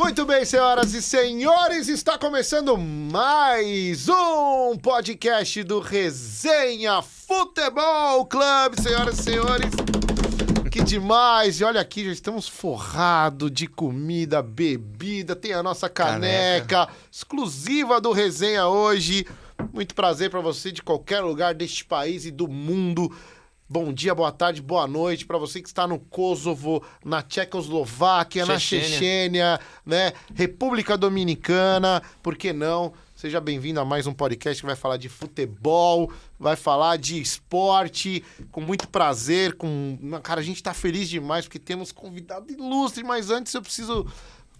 Muito bem, senhoras e senhores, está começando mais um podcast do Resenha Futebol Clube, senhoras e senhores. Que demais! E olha aqui, já estamos forrados de comida, bebida, tem a nossa caneca exclusiva do Resenha hoje. Muito prazer para você de qualquer lugar deste país e do mundo. Bom dia, boa tarde, boa noite para você que está no Kosovo, na Tchecoslováquia, na Chechênia, né? República Dominicana, por que não? Seja bem-vindo a mais um podcast que vai falar de futebol, vai falar de esporte, com muito prazer, Cara, a gente tá feliz demais porque temos convidado ilustre, mas antes eu preciso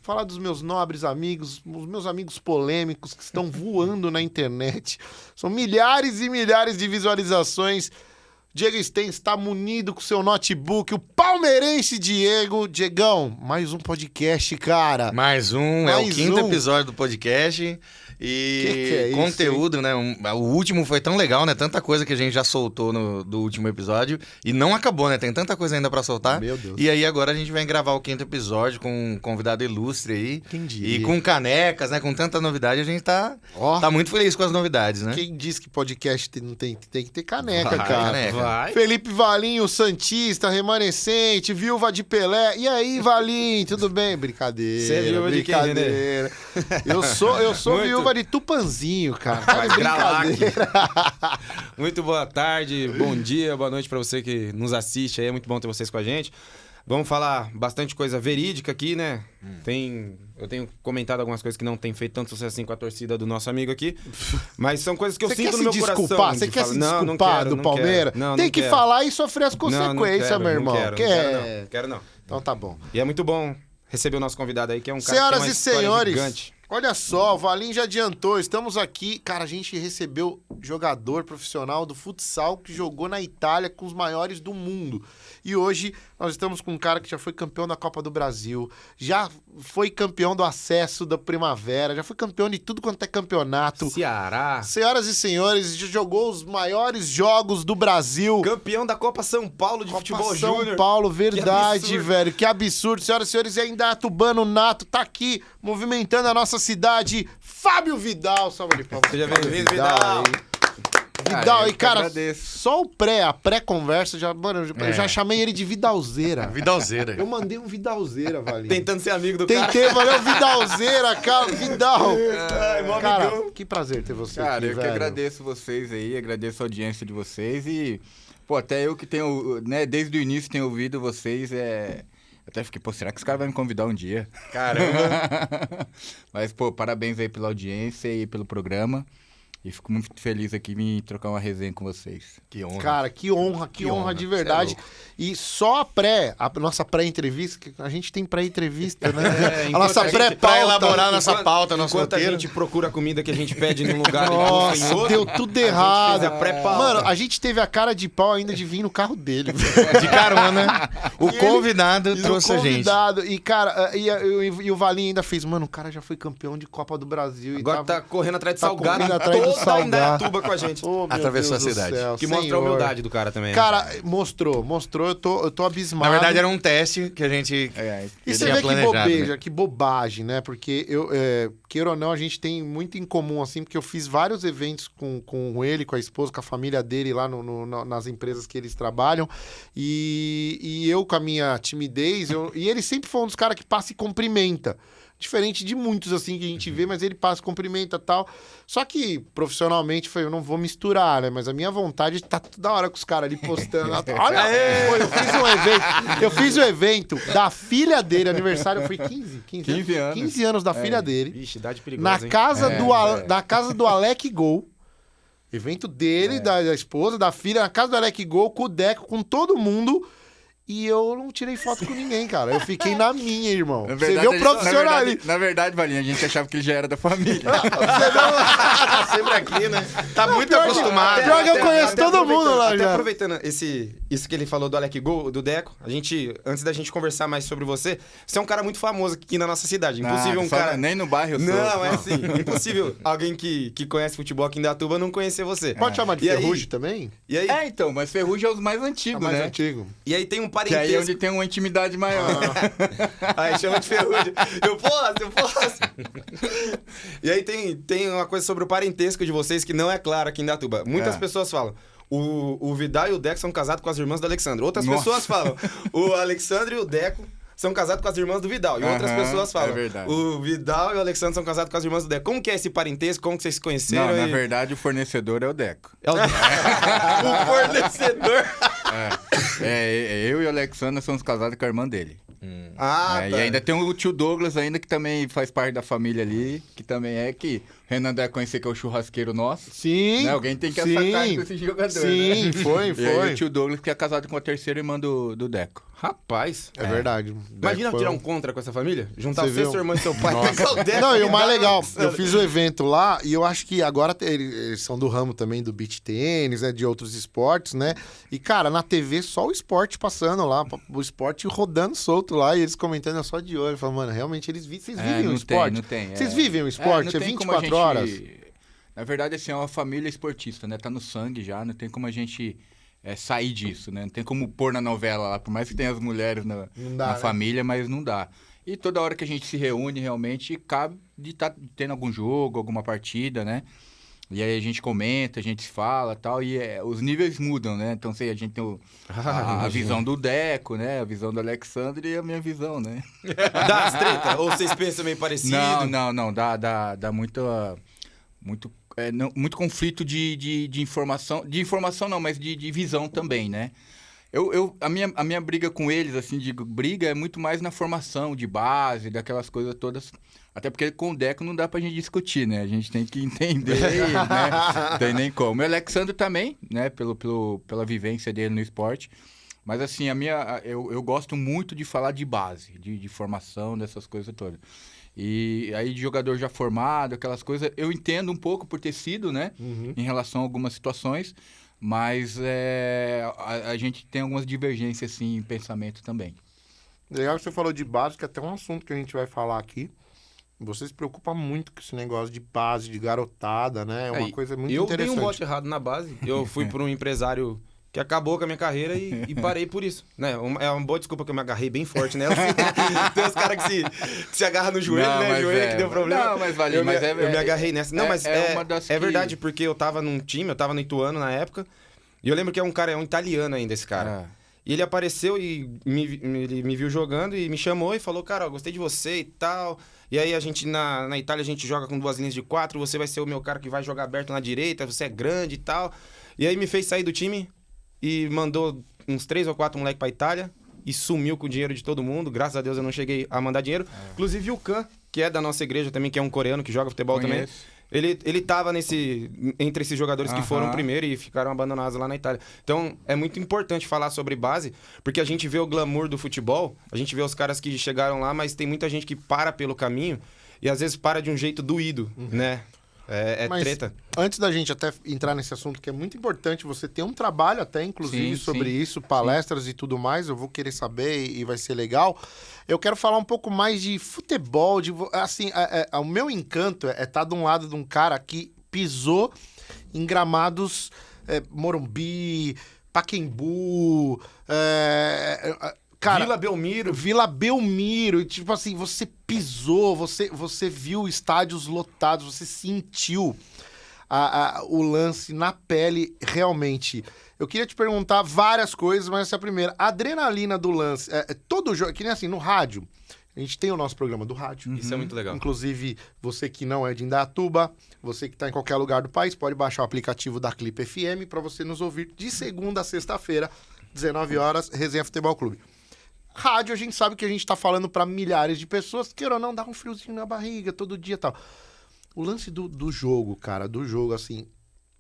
falar dos meus nobres amigos, os meus amigos polêmicos que estão voando na internet. São milhares e milhares de visualizações. Diego Sten está munido com seu notebook, o palmeirense Diego. Diegão, mais um podcast, cara. Mais um, é o quinto episódio do podcast. E que é isso, conteúdo, hein? Né? O último foi tão legal, né? Tanta coisa que a gente já soltou do último episódio. E não acabou, né? Tem tanta coisa ainda pra soltar. Meu Deus. E aí agora a gente vai gravar o quinto episódio com um convidado ilustre aí. Quem diria? E com canecas, né? Com tanta novidade, a gente tá muito feliz com as novidades, né? Quem diz que podcast não tem que ter caneca, Vai, cara. caneca. Vai. Felipe Valinho, Santista, remanescente, viúva de Pelé. E aí, Valinho, tudo bem? Brincadeira. Você é viúva de quem, brincadeira. Eu sou Muito. viúva de Tupanzinho, cara. Tá de Vai gravar brincadeira. Muito boa tarde, bom dia, boa noite pra você que nos assiste aí. É muito bom ter vocês com a gente. Vamos falar bastante coisa verídica aqui, né? Eu tenho comentado algumas coisas que não tem feito tanto sucesso assim com a torcida do nosso amigo aqui. Mas são coisas que eu sinto no meu coração. Você quer se desculpar do Palmeiras? Tem que falar e sofrer as consequências, meu irmão. Não quero não. Então tá bom. E é muito bom receber o nosso convidado aí, que é um cara Senhoras que tem uma e história senhores, gigante. olha só, o Valim já adiantou, estamos aqui. Cara, a gente recebeu jogador profissional do futsal que jogou na Itália com os maiores do mundo. E hoje nós estamos com um cara que já foi campeão da Copa do Brasil, já foi campeão do acesso da Primavera, já foi campeão de tudo quanto é campeonato. Ceará. Senhoras e senhores, já jogou os maiores jogos do Brasil. Campeão da Copa São Paulo de futebol São júnior. Paulo, verdade, Que absurdo. velho. Que absurdo. Senhoras e senhores, e ainda Atubano Nato tá aqui, movimentando a nossa cidade. Fábio Vidal. Salve de palmas. Seja Fábio bem-vindo, Vidal. aí. Vidal, e cara, agradeço. só a pré-conversa, eu já chamei ele de Vidalzeira. Vidalzeira. Eu mandei um Vidalzeira, Valinho. Tentando ser amigo do cara. Tentei, valeu, Vidalzeira, cara, Vidal. Ai, mó Cara, amigão. que prazer ter você Cara, aqui, eu que velho. agradeço vocês aí, agradeço a audiência de vocês e, pô, até eu que tenho, né, desde o início tenho ouvido vocês, até fiquei, pô, será que os caras vão me convidar um dia? Caramba. Mas, pô, parabéns aí pela audiência e pelo programa. E fico muito feliz aqui em trocar uma resenha com vocês. Que honra. Cara, que honra de verdade. Cê é louco. E só a nossa pré-entrevista, que a gente tem pré-entrevista, né? a enquanto nossa a gente- pré-pauta. Pra elaborar a nossa pauta, nosso Enquanto a roteiro. gente procura a comida que a gente pede num lugar e busca em Nossa, outro, deu tudo a gente errado. fez a pré-pauta. Mano, a gente teve a cara de pau ainda de vir no carro dele. De carona. O E ele- convidado E o trouxe a gente. convidado. E, cara, e o Valinho ainda fez, mano, o cara já foi campeão de Copa do Brasil. Agora e tá correndo atrás de tá salgado, correndo atrás do toda a salgado. Indaiatuba com a gente. Oh, meu Atravessou Deus a do cidade. céu, Que mostra a Senhor. humildade do cara também. Cara, mostrou. Eu tô abismado. Na verdade, era um teste que a gente E você tinha vê que planejado, bobeja, né? que bobagem, né? Porque queira ou não, a gente tem muito em comum, assim, porque eu fiz vários eventos com ele, com a esposa, com a família dele lá nas empresas que eles trabalham. E eu, com a minha timidez, e ele sempre foi um dos caras que passa e cumprimenta. Diferente de muitos, assim, que a gente vê, mas ele passa, cumprimenta e tal. Só que, profissionalmente, eu não vou misturar, né? Mas a minha vontade tá toda hora com os caras ali postando. Olha aí! Pô, eu fiz um evento da filha dele, aniversário foi 15 anos. 15 anos da filha dele. Vixe, idade perigosa, Na hein? casa do Alec Gol. Evento dele, da esposa, da filha, na casa do Alec Gol, com o Deco, com todo mundo. E eu não tirei foto com ninguém, cara. Eu fiquei na minha, irmão. Na Você verdade, vê o profissionalismo. Na verdade, Valinha, a gente achava que ele já era da família. Tá sempre aqui, né? Tá muito pior que- acostumado. pior que eu conheço Até todo mundo lá até já. aproveitando isso que ele falou do Alec Gol, do Deco, antes da gente conversar mais sobre você é um cara muito famoso aqui na nossa cidade. Impossível um cara... Nem no bairro eu sou. Não, é assim. Impossível alguém que conhece futebol aqui em Indaiatuba não conhecer você. Pode chamar de E aí- Ferrugem também? E aí, Então, mas Ferrugem é os mais antigos, Mais né? antigo. e aí tem um Que aí é parentesco. onde tem uma intimidade maior. Aí chama de ferrugem. Eu posso. E aí tem uma coisa sobre o parentesco de vocês que não é claro aqui em Indaiatuba. Muitas pessoas falam, o Vidal e o Deco são casados com as irmãs do Alexandre. Outras pessoas falam, o Alexandre e o Deco são casados com as irmãs do Vidal. E outras pessoas falam, o Vidal e o Alexandre são casados com as irmãs do Deco. Como que é esse parentesco? Como que vocês se conheceram? Não, na verdade, o fornecedor é o Deco. É o fornecedor. Eu e o Alexandre somos casados com a irmã dele. Tá. E ainda tem o tio Douglas ainda, que também faz parte da família ali, que também que o Renan deve conhecer, que é o churrasqueiro nosso. Sim. Né? Alguém tem que acertar com esse jogador, Sim, né? foi. E aí o tio Douglas, que é casado com a terceira irmã do Deco. Rapaz. É verdade. Imagina tirar um contra com essa família? Juntar Você você, viu? sua irmã e seu pai. Pegar o Deco, Não, e o mais Vidal, legal, Alexandre. eu fiz o evento lá e eu acho que agora eles são do ramo também do beach tênis, né, de outros esportes, né? E, cara, na TV só o esporte passando lá, o esporte rodando solto lá e eles comentando eu só de olho. Falando, mano, realmente vocês vivem o esporte? Não tem. Vocês vivem o esporte? Não É tem como a 24 gente- horas? Na verdade, assim, é uma família esportista, né? Tá no sangue já, não tem como a gente sair disso, né? Não tem como pôr na novela lá, por mais que tenha as mulheres Não dá, na né? família, mas não dá. E toda hora que a gente se reúne, realmente, cabe de estar tendo algum jogo, alguma partida, né? E aí a gente comenta, a gente fala e tal, e os níveis mudam, né? Então, sei, a gente tem a visão do Deco, né? A visão do Alexandre e a minha visão, né? Dá as treta? Ou vocês pensam meio parecido? Não. Dá muito conflito de informação. De informação não, mas de visão também, né? A minha briga com eles, assim, briga é muito mais na formação de base, daquelas coisas todas. Até porque com o Deco não dá pra gente discutir, né? A gente tem que entender, né? Não tem nem como. O Alexandre também, né? Pela vivência dele no esporte. Mas, assim, eu gosto muito de falar de base, de formação, dessas coisas todas. E aí, de jogador já formado, aquelas coisas, eu entendo um pouco por ter sido, né? Em relação a algumas situações, mas a gente tem algumas divergências, assim, em pensamento também. Legal que você falou de base, que é até um assunto que a gente vai falar aqui. Você se preocupa muito com esse negócio de base, de garotada, né? É uma coisa muito eu interessante. dei um bote errado na base. Eu fui por um empresário que acabou com a minha carreira e parei por isso. Né? É uma boa desculpa que eu me agarrei bem forte nela. Tem uns caras que se agarram no joelho, Não, né? mas Joelho que deu problema. Não, mas valeu. Eu me agarrei nessa. Não, mas uma das é que- verdade, porque eu tava num time, eu tava no Ituano na época. E eu lembro que é um italiano ainda, esse cara. E ele apareceu e ele me viu jogando e me chamou e falou, cara, ó, gostei de você e tal. E aí a gente, na Itália, a gente joga com 2 linhas de 4, você vai ser o meu cara que vai jogar aberto na direita, você é grande e tal. E aí me fez sair do time e mandou uns 3 ou 4 moleques pra Itália e sumiu com o dinheiro de todo mundo. Graças a Deus eu não cheguei a mandar dinheiro. Inclusive o Khan, que é da nossa igreja também, que é um coreano que joga futebol também. Ele tava entre esses jogadores que foram primeiro e ficaram abandonados lá na Itália. Então, é muito importante falar sobre base, porque a gente vê o glamour do futebol, a gente vê os caras que chegaram lá, mas tem muita gente que para pelo caminho e às vezes para de um jeito doído, né? Mas, Treta. Antes da gente até entrar nesse assunto, que é muito importante, você tem um trabalho até, inclusive, Sim, sobre sim. isso, palestras e tudo mais, eu vou querer saber e vai ser legal. Eu quero falar um pouco mais de futebol, assim, o meu encanto é estar de um lado de um cara que pisou em gramados Morumbi, Pacaembu, cara, Vila Belmiro, tipo assim, você pisou, você viu estádios lotados, você sentiu o lance na pele realmente. Eu queria te perguntar várias coisas, mas essa é a primeira. A adrenalina do lance, todo jogo, que nem assim, no rádio, a gente tem o nosso programa do rádio. Isso é muito legal. Inclusive, você que não é de Indaiatuba, você que está em qualquer lugar do país, pode baixar o aplicativo da Clipe FM para você nos ouvir de segunda a sexta-feira, 19 horas, Resenha Futebol Clube. Rádio, a gente sabe que a gente tá falando pra milhares de pessoas, queira ou não, dá um friozinho na barriga todo dia e tal. O lance do jogo, cara, assim,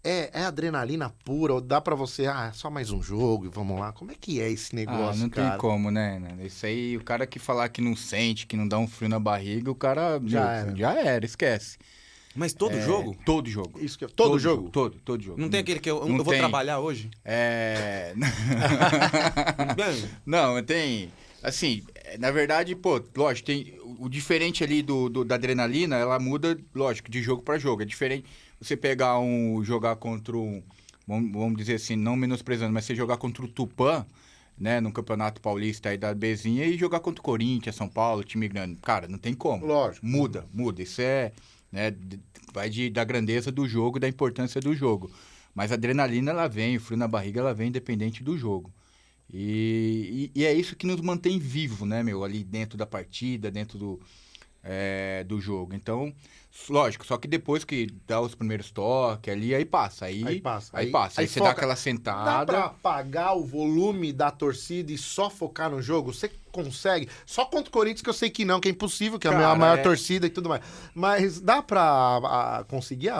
é adrenalina pura, ou dá pra você, só mais um jogo e vamos lá. Como é que é esse negócio, não cara? tem como, né? Isso aí, o cara que falar que não sente, que não dá um frio na barriga, o cara já era, esquece. Mas todo jogo? Todo jogo. Isso que todo jogo? Todo jogo. Não tem aquele que eu Não vou tem. trabalhar hoje? Não, tem... Assim, na verdade, lógico, tem o diferente ali da adrenalina, ela muda, lógico, de jogo para jogo. É diferente você jogar contra vamos dizer assim, não menosprezando, mas você jogar contra o Tupã, né, no Campeonato Paulista aí da Bezinha e jogar contra o Corinthians, São Paulo, time grande. Cara, não tem como. Lógico. Muda. Isso né, vai da grandeza do jogo, da importância do jogo. Mas a adrenalina, ela vem, o frio na barriga, ela vem independente do jogo. E é isso que nos mantém vivo, né, meu? Ali dentro da partida, dentro do jogo. Então, lógico, só que depois que dá os primeiros toques ali, aí passa. Aí você foca. dá aquela sentada. Dá pra apagar o volume da torcida e só focar no jogo? Você consegue? Só contra o Corinthians que eu sei que não, que é impossível, que é a maior torcida e tudo mais. Mas dá pra conseguir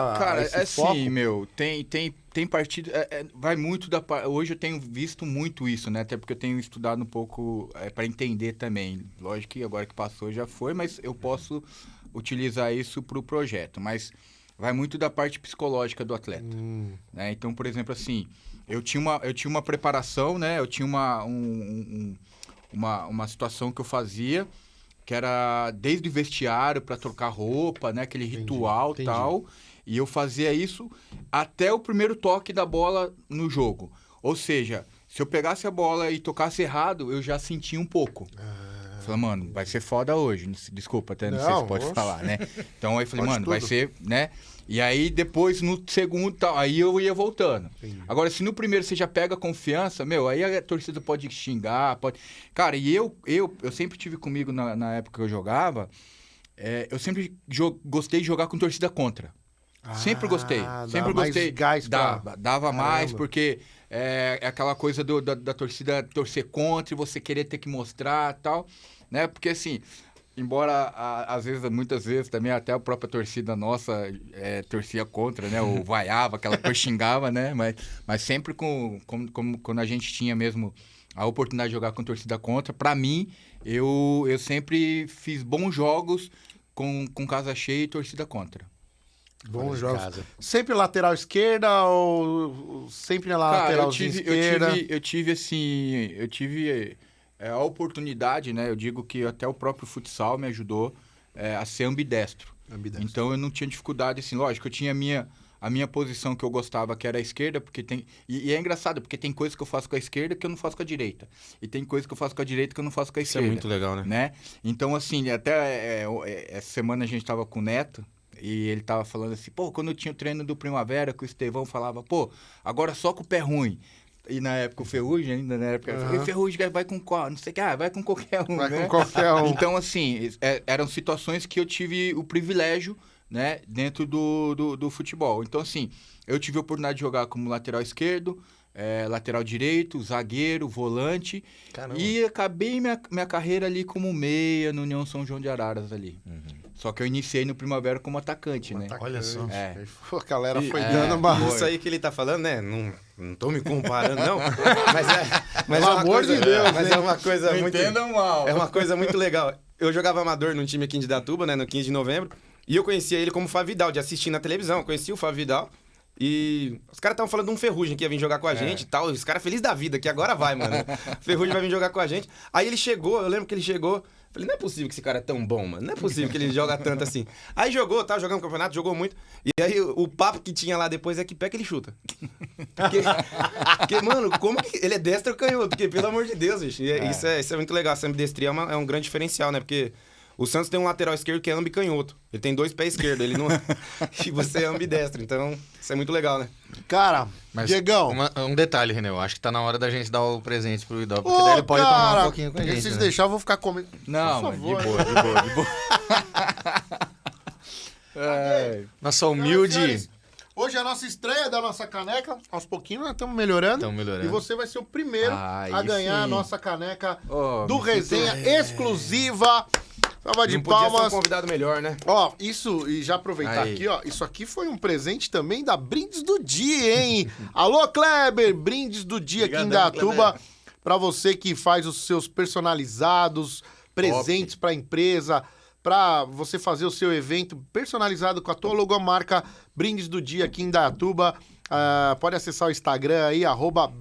esse foco? Assim, meu, tem partida... vai muito da... Hoje eu tenho visto muito isso, né? Até porque eu tenho estudado um pouco pra entender também. Lógico que agora que passou já foi, mas eu posso utilizar isso pro projeto. Mas vai muito da parte psicológica do atleta. Né? Então, por exemplo, assim, eu tinha uma preparação, né? Eu tinha uma situação que eu fazia, que era desde o vestiário para trocar roupa, né? Aquele ritual e tal. E eu fazia isso até o primeiro toque da bola no jogo. Ou seja, se eu pegasse a bola e tocasse errado, eu já sentia um pouco. Falei, mano, vai ser foda hoje. Desculpa, até não sei se pode falar, né? Então aí eu falei, mano, vai ser, né? E aí depois no segundo tal, aí eu ia voltando. Entendi. Agora, se no primeiro você já pega confiança, meu, aí a torcida pode xingar, pode... Cara, e eu sempre tive comigo na época que eu jogava, eu sempre gostei de jogar com torcida contra. Sempre gostei. Sempre gostei. Gás dava mais, porque é aquela coisa da torcida torcer contra e você querer ter que mostrar e tal, né? Porque assim, embora às vezes, muitas vezes também até a própria torcida nossa torcia contra, né? Ou vaiava, aquela coisa xingava, né? Mas sempre quando a gente tinha mesmo a oportunidade de jogar com torcida contra, pra mim, eu sempre fiz bons jogos com casa cheia e torcida contra. Bons jogos. Sempre lateral esquerda ou sempre na lateral esquerda? Eu tive a oportunidade, né? Eu digo que até o próprio futsal me ajudou a ser ambidestro. Então eu não tinha dificuldade, assim, lógico, eu tinha a minha posição que eu gostava, que era a esquerda, porque tem... E é engraçado, porque tem coisas que eu faço com a esquerda que eu não faço com a direita. E tem coisas que eu faço com a direita que eu não faço com a esquerda. Isso é muito legal, né? Então, assim, até essa semana a gente tava com o Neto, e ele tava falando assim, pô, quando eu tinha o treino do Primavera, que o Estevão falava, pô, agora só com o pé ruim. E na época o Ferrugem, ainda na época, o Ferrugem vai com qual? Não sei o que, vai com qualquer um, Vai né? com qualquer um. Então, assim, eram situações que eu tive o privilégio, né, dentro do futebol. Então, assim, eu tive a oportunidade de jogar como lateral esquerdo, lateral direito, zagueiro, volante. Caramba. E acabei minha carreira ali como meia no União São João de Araras ali. Só que eu iniciei no Primavera como atacante, né? Olha só. A galera foi dando uma... Isso aí que ele tá falando, né? Não tô me comparando, não. Mas Pelo amor de Deus, mas hein? é uma coisa muito... Entendam mal. É uma coisa muito legal. Eu jogava amador num time aqui em Indaiatuba, né? No 15 de novembro. E eu conhecia ele como Fábio Vidal, de assistir na televisão. Eu conhecia o Fábio Vidal. E os caras estavam falando de um Ferrugem que ia vir jogar com a gente e tal. Os caras felizes da vida, que agora vai, mano. Ferrugem vai vir jogar com a gente. Aí ele chegou, eu lembro que ele chegou. Falei, não é possível que esse cara é tão bom, mano. Não é possível que ele joga tanto assim. Aí jogou, tava jogando campeonato, jogou muito. E aí o papo que tinha lá depois é que pé que ele chuta. Porque, mano, como que ele é destro ou canhoto? Porque, pelo amor de Deus, bicho. Isso é muito legal. Essa ambidestria é um grande diferencial, né? Porque o Santos tem um lateral esquerdo que é ambicanhoto. Ele tem 2 pés esquerdos. Ele não... E você é ambidestro. Então, isso é muito legal, né? Cara, Mas Diegão... Um detalhe, René. Eu acho que tá na hora da gente dar o presente pro Idó, porque daí ele pode tomar um pouquinho com a gente, se né? deixar, eu vou ficar comendo. Não, Por mas de favor. boa. Nossa humilde... Senhores, hoje é a nossa estreia da nossa caneca. Aos pouquinhos nós estamos melhorando. Estamos melhorando. E você vai ser o primeiro a ganhar sim. a nossa caneca Oh, do Resenha exclusiva. Salva de Não podia ser um palmas. convidado melhor, né? Ó, isso, e já aproveitar Aí. aqui, ó, isso aqui foi um presente também da Brindes do Dia, hein? Alô, Kleber, Brindes do Dia aqui em Indaiatuba, pra você que faz os seus personalizados, presentes pra empresa, pra você fazer o seu evento personalizado com a tua logomarca, Brindes do Dia aqui em Indaiatuba. Pode acessar o Instagram aí,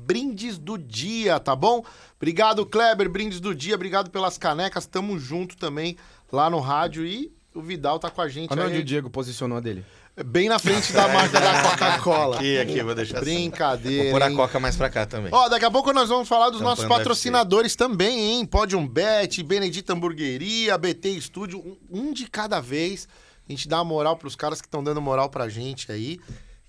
@Brindes do Dia, tá bom? Obrigado, Kleber, Brindes do Dia, obrigado pelas canecas, tamo junto também lá no rádio e o Vidal tá com a gente Olha onde o aí. Diego posicionou a dele. Bem na frente da marca da Coca-Cola. Aqui, vou deixar assim. Brincadeira, Vou pôr a hein? Coca mais pra cá também. Ó, daqui a pouco nós vamos falar dos Campanha nossos do patrocinadores também, hein? Podium Bet, Benedita Hamburgueria, BT Estúdio, um de cada vez. A gente dá uma moral pros caras que estão dando moral pra gente aí.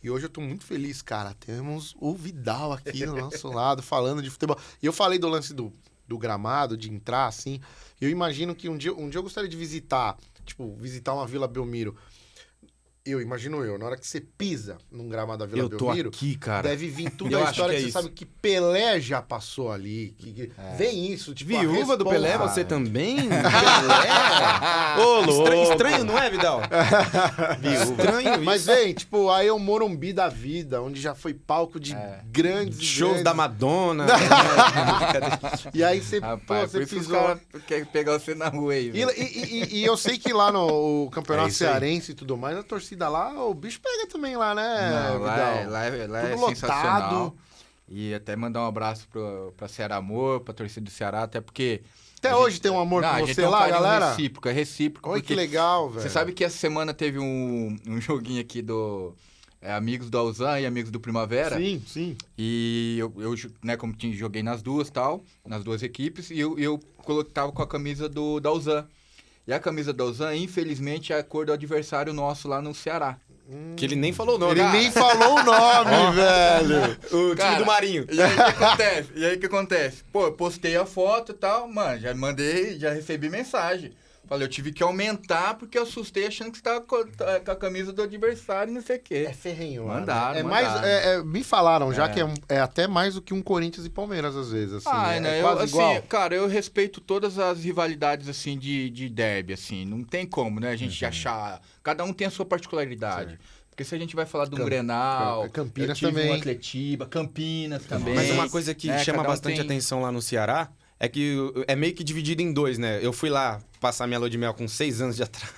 E hoje eu tô muito feliz, cara. Temos o Vidal aqui do nosso lado, falando de futebol. E eu falei do lance do gramado, de entrar, assim. Eu imagino que um dia eu gostaria de visitar uma Vila Belmiro. Imagino eu, na hora que você pisa num gramado da Vila Eu tô Belmiro, aqui, cara. deve vir tudo Eu a acho história que que é você isso. sabe que Pelé já passou ali. Vem isso, tipo, a Viúva do Pelé, responsa. você também? Pelé? Ô, louco. Estranho, não é, Vidal? Estranho isso. Mas vem, tipo, aí é o Morumbi da vida, onde já foi palco de grandes e Shows grandes. da Madonna. E aí você, Rapaz, você por isso que os pisou. caras querem pegar você na rua aí, velho. E eu sei que lá no Campeonato É isso aí. Cearense e tudo mais, a torcida lá, o bicho pega também lá, né, Não, lá Vidal? é Tudo sensacional. lotado. E até mandar um abraço pra Ceará Amor, pra torcida do Ceará, até porque... Até a hoje gente- tem um amor Não, a por gente você tem um lá, carinho galera? recíproco, é recíproco. Olha porque que legal, velho. Você sabe que essa semana teve um joguinho aqui do Amigos do Alzan e Amigos do Primavera. Sim, sim. E eu né, como joguei nas duas equipes, e eu tava com a camisa da Alzan. E a camisa da Alzan, infelizmente, é a cor do adversário nosso lá no Ceará. Que ele nem falou o nome. Ele nem falou o nome, velho. O time Cara, do Marinho. E aí o que acontece? Pô, eu postei a foto e tal, mano, já recebi mensagem. Falei, eu tive que aumentar porque eu assustei achando que você tava com a camisa do adversário e não sei o quê. É ferrenho lá, Mandaram, né? É mandaram. mais, me falaram já que é até mais do que um Corinthians e Palmeiras, às vezes, assim. né? É quase igual. Cara, eu respeito todas as rivalidades, assim, de derby, assim. Não tem como, né? A gente achar... Cada um tem a sua particularidade. Porque se a gente vai falar do Grenal... Campinas eu tive também. Um Atletiba, Campinas também. Mas uma coisa que chama cada um bastante tem- atenção lá no Ceará é que é meio que dividido em dois, né? Eu fui lá passar minha lua de mel com 6 anos de atraso.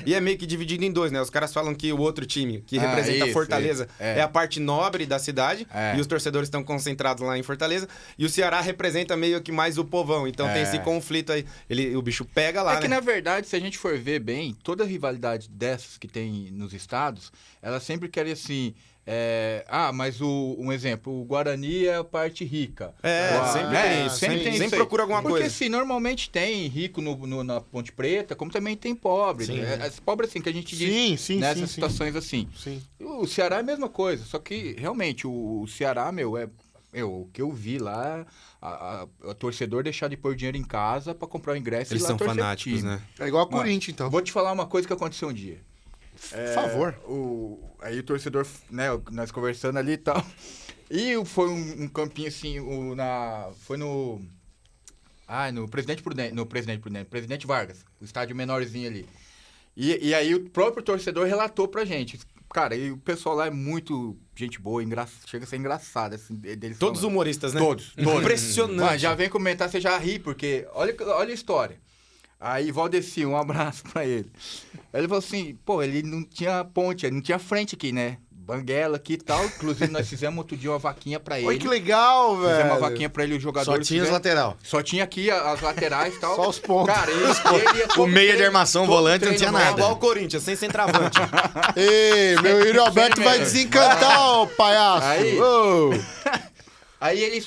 E é meio que dividido em dois, né? Os caras falam que o outro time, que representa isso, Fortaleza, isso. é a parte nobre da cidade. É. E os torcedores estão concentrados lá em Fortaleza. E o Ceará representa meio que mais o povão. Então tem esse conflito aí. O bicho pega lá, É que, né? na verdade, se a gente for ver bem, toda rivalidade dessas que tem nos estados, ela sempre quer assim... mas um exemplo, o Guarani é a parte rica. Sempre tem isso. Sempre isso aí. procura alguma Porque, coisa. assim, normalmente tem rico na Ponte Preta, como também tem pobre. Sim. Pobre, assim, que a gente diz Sim, sim, nessas sim, situações assim. Sim. O Ceará é a mesma coisa, só que, realmente, o Ceará, o que eu vi lá, a torcedor deixar de pôr dinheiro em casa pra comprar o ingresso Eles e ir lá são torcer pro fanáticos, time. né? É igual a Mano, Corinthians, então. Vou te falar uma coisa que aconteceu um dia. Por favor. Aí o torcedor, né, nós conversando ali e tal. E foi um campinho assim, foi no Presidente Vargas, o estádio menorzinho ali. E aí o próprio torcedor relatou pra gente. Cara, e o pessoal lá é muito gente boa, chega a ser engraçado. Assim, deles Todos falando. humoristas, né? Todos. Impressionante. Mano, já vem comentar, você já ri, porque olha a história. Aí, Valdeci, um abraço pra ele. Ele falou assim, pô, ele não tinha ponte, ele não tinha frente aqui, né? Banguela aqui e tal. Inclusive, nós fizemos outro dia uma vaquinha pra ele. Olha que legal, velho. Fizemos uma vaquinha pra ele, os Só jogadores. tinha os lateral. Só tinha aqui as laterais e tal. Só os pontos. Cara, ele ia todo O meia de treino- armação, todo volante, não treino tinha nosso. nada. Igual o Corinthians, sem centroavante. Ei, meu Yuri Alberto vai desencantar, ô palhaço. Aí- Ô. Aí ele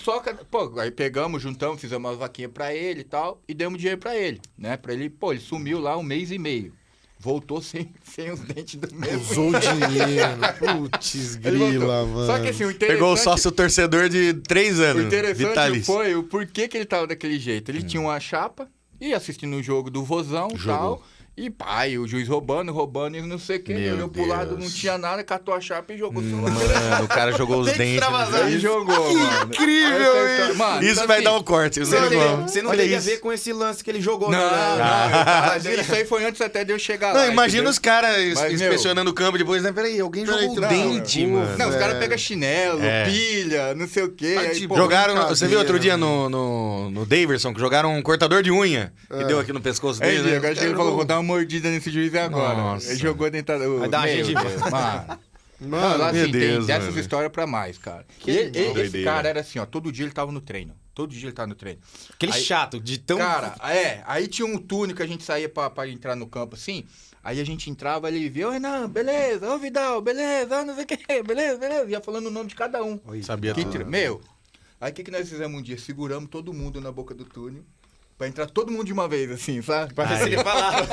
pô, aí pegamos, juntamos, fizemos uma vaquinha pra ele e tal, e demos dinheiro pra ele, né? Pra ele, pô, ele sumiu lá 1 mês e meio. Voltou sem os dentes do mesmo. Usou o dinheiro. Putz, Ele voltou. grila, mano. Só que assim, o interessante... Pegou o sócio torcedor de 3 O anos. interessante Vitalício. foi o porquê que ele tava daquele jeito. Ele tinha uma chapa, ia assistindo o jogo do Vozão e tal. E pai, o juiz roubando e não sei o que. Ele Meu olhou pro lado, Deus. não tinha nada, catou a chapa e jogou o celular. Mano, o cara jogou os Tem que dentes. extravasar. Aí jogou, mano. incrível Aí, isso. mano, Isso então, vai assim, dar um corte. Isso Você é não, igual. você não Olha teria a isso. ver com esse lance que ele jogou. Não, né? isso aí foi antes até de eu chegar Não, lá. imagina entendeu? os caras Mas, meu, inspecionando o campo depois, né? Peraí, alguém Peraí, jogou o não, dente, não, mano. Não, os caras velho. pegam chinelo, É. pilha, não sei o quê. Tá Aí, de pô, Jogaram, brincadeira, você viu outro dia mano. no Daverson, que jogaram um cortador de unha, que deu aqui no pescoço Aí, dele, Diego, né? acho que ele falou, vou dar uma mordida nesse juiz agora. Nossa. Ele jogou dentro do... Vai dar uma Meu gengiva. Deus, mano. Mano, Não, assim, meu Deus, tem dessas mano. histórias pra mais, cara. Que Esse doideira. cara era assim, ó, todo dia ele tava no treino. Todo dia ele tava no treino. Aquele Aí- chato, de tão... Cara, aí tinha um túnel que a gente saía pra entrar no campo assim. Aí a gente entrava, ele via, ô Renan, beleza, ô Vidal, beleza, ô não sei o que, beleza. Ia falando o nome de cada um. Sabia Que tudo. Meu, aí o que nós fizemos um dia? Seguramos todo mundo na boca do túnel. Pra entrar todo mundo de uma vez, assim, sabe? Pra ver se ele falava.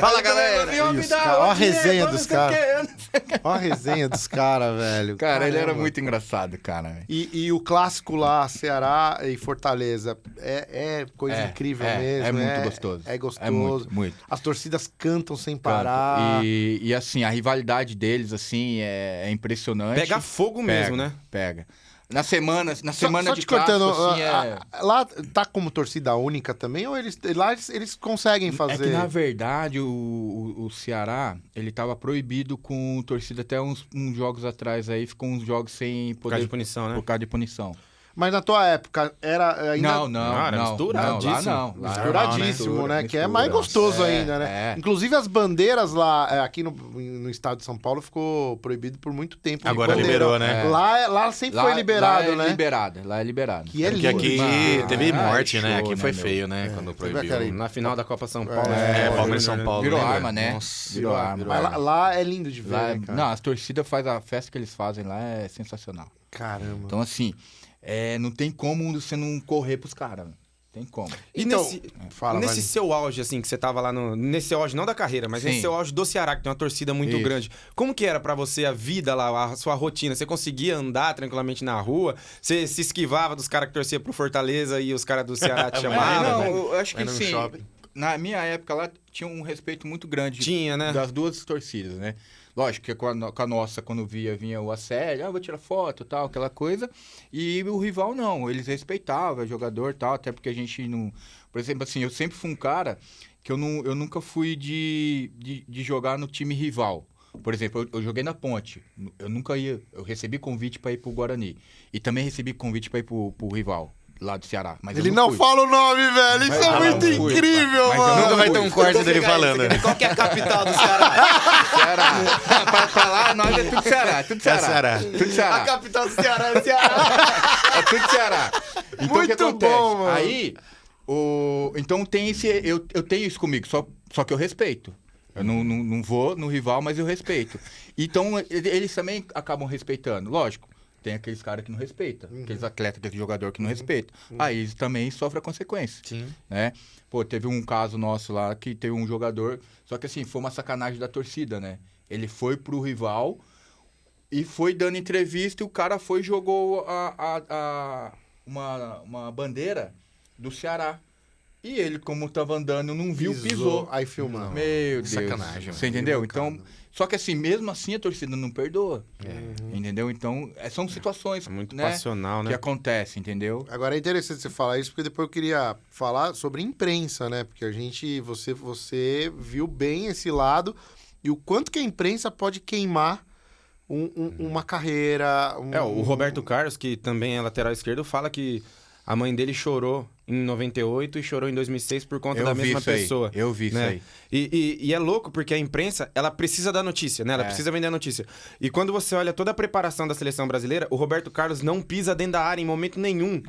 Fala, galera! Ô, Isso, Vidal, cara, ó a ô, Diego, resenha ô, não dos sei o caras. quê, eu não sei. Ó a resenha dos caras, velho. Cara, ele era Caramba. muito engraçado, cara. E o clássico lá, Ceará e Fortaleza, é coisa incrível mesmo. É muito gostoso. É gostoso. É muito. As torcidas cantam sem Canto. parar. E assim, a rivalidade deles, assim, é impressionante. Pega fogo mesmo, né? Pega. Na semana Só de te cortando, clássico, assim, lá tá como torcida única também, ou eles conseguem fazer? É que, na verdade, o Ceará, ele tava proibido com torcida até uns jogos atrás aí, ficou uns jogos sem Por causa poder... de punição, né? Por causa de punição. Mas na tua época, era ainda... Não, era misturadíssimo. Lá Misturadíssimo, mistura, né? Que é mistura. mais gostoso É, ainda, né? é. Inclusive as bandeiras lá, aqui no estado de São Paulo, ficou proibido por muito tempo. Agora Bandeira. liberou, né? Lá sempre foi liberado, lá né? Lá é liberado. Que é Porque lindo. aqui Mano, teve morte, né? show, Aqui né, foi meu? feio, né? Quando teve proibiu. aquele- Na final da Copa São Paulo. Palmeiras e São Paulo. Virou lembra? arma, né? Nossa. Virou arma. Mas lá é lindo de ver, Lá, né, cara? não, as torcidas fazem a festa que eles fazem lá é sensacional. Caramba. Então, assim, não tem como você não correr pros caras. Tem como. E Então, nesse, fala, nesse vai. seu auge, assim, que você tava lá no... Nesse auge, não da carreira, mas Sim. nesse seu auge do Ceará, que tem uma torcida muito Isso. grande. Como que era pra você a vida lá, a sua rotina? Você conseguia andar tranquilamente na rua? Você se esquivava dos caras que torciam pro Fortaleza e os caras do Ceará te chamavam? não, eu acho que Vai no sim. shopping. Na minha época lá, tinha um respeito muito grande Tinha, né? das duas torcidas, né? Lógico que com a nossa, quando vinha o assédio, vou tirar foto, tal, aquela coisa. E o rival não, eles respeitavam o jogador, tal, até porque a gente não... Por exemplo, assim, eu sempre fui um cara que eu nunca fui de jogar no time rival. Por exemplo, eu joguei na Ponte, eu nunca ia... Eu recebi convite para ir pro Guarani. E também recebi convite para ir pro rival, lá do Ceará. Mas Ele eu não fui. fala o nome, velho. Isso Mas é eu muito não fui, incrível, mas eu mano. Nunca vai ter um corte dele falando. Qual que é a capital do Ceará? Ceará. pra lá, nós é tudo Ceará. Tudo Ceará. Ceará. Tudo Ceará. A capital do Ceará é Ceará. É tudo Ceará. Então, Muito o que acontece? bom, mano. Aí, então tem esse... Eu tenho isso comigo, só que eu respeito. Eu não vou no rival, mas eu respeito. Então, eles também acabam respeitando. Lógico, tem aqueles caras que não respeitam. Aqueles atletas, aquele jogador que não respeita. Aí eles também sofrem a consequência. Sim. Né? Pô, teve um caso nosso lá que teve um jogador... Só que assim, foi uma sacanagem da torcida, né? Ele foi pro rival e foi dando entrevista e o cara foi e jogou uma bandeira do Ceará. E ele, como tava andando, não viu, pisou. Aí filmando. Meu Deus. Sacanagem, Você mano. entendeu? Então, só que assim, mesmo assim a torcida não perdoa. Entendeu? Então, são situações Muito né, passional, né? que acontecem, entendeu? Agora é interessante você falar isso, porque depois eu queria falar sobre imprensa, né? Porque você viu bem esse lado e o quanto que a imprensa pode queimar uma carreira. O Roberto Carlos, que também é lateral esquerdo, fala que a mãe dele chorou em 98 e chorou em 2006 por conta da mesma pessoa. Eu vi isso né? aí. E é louco porque a imprensa, ela precisa da notícia, né? Ela precisa vender a notícia. E quando você olha toda a preparação da seleção brasileira, o Roberto Carlos não pisa dentro da área em momento nenhum.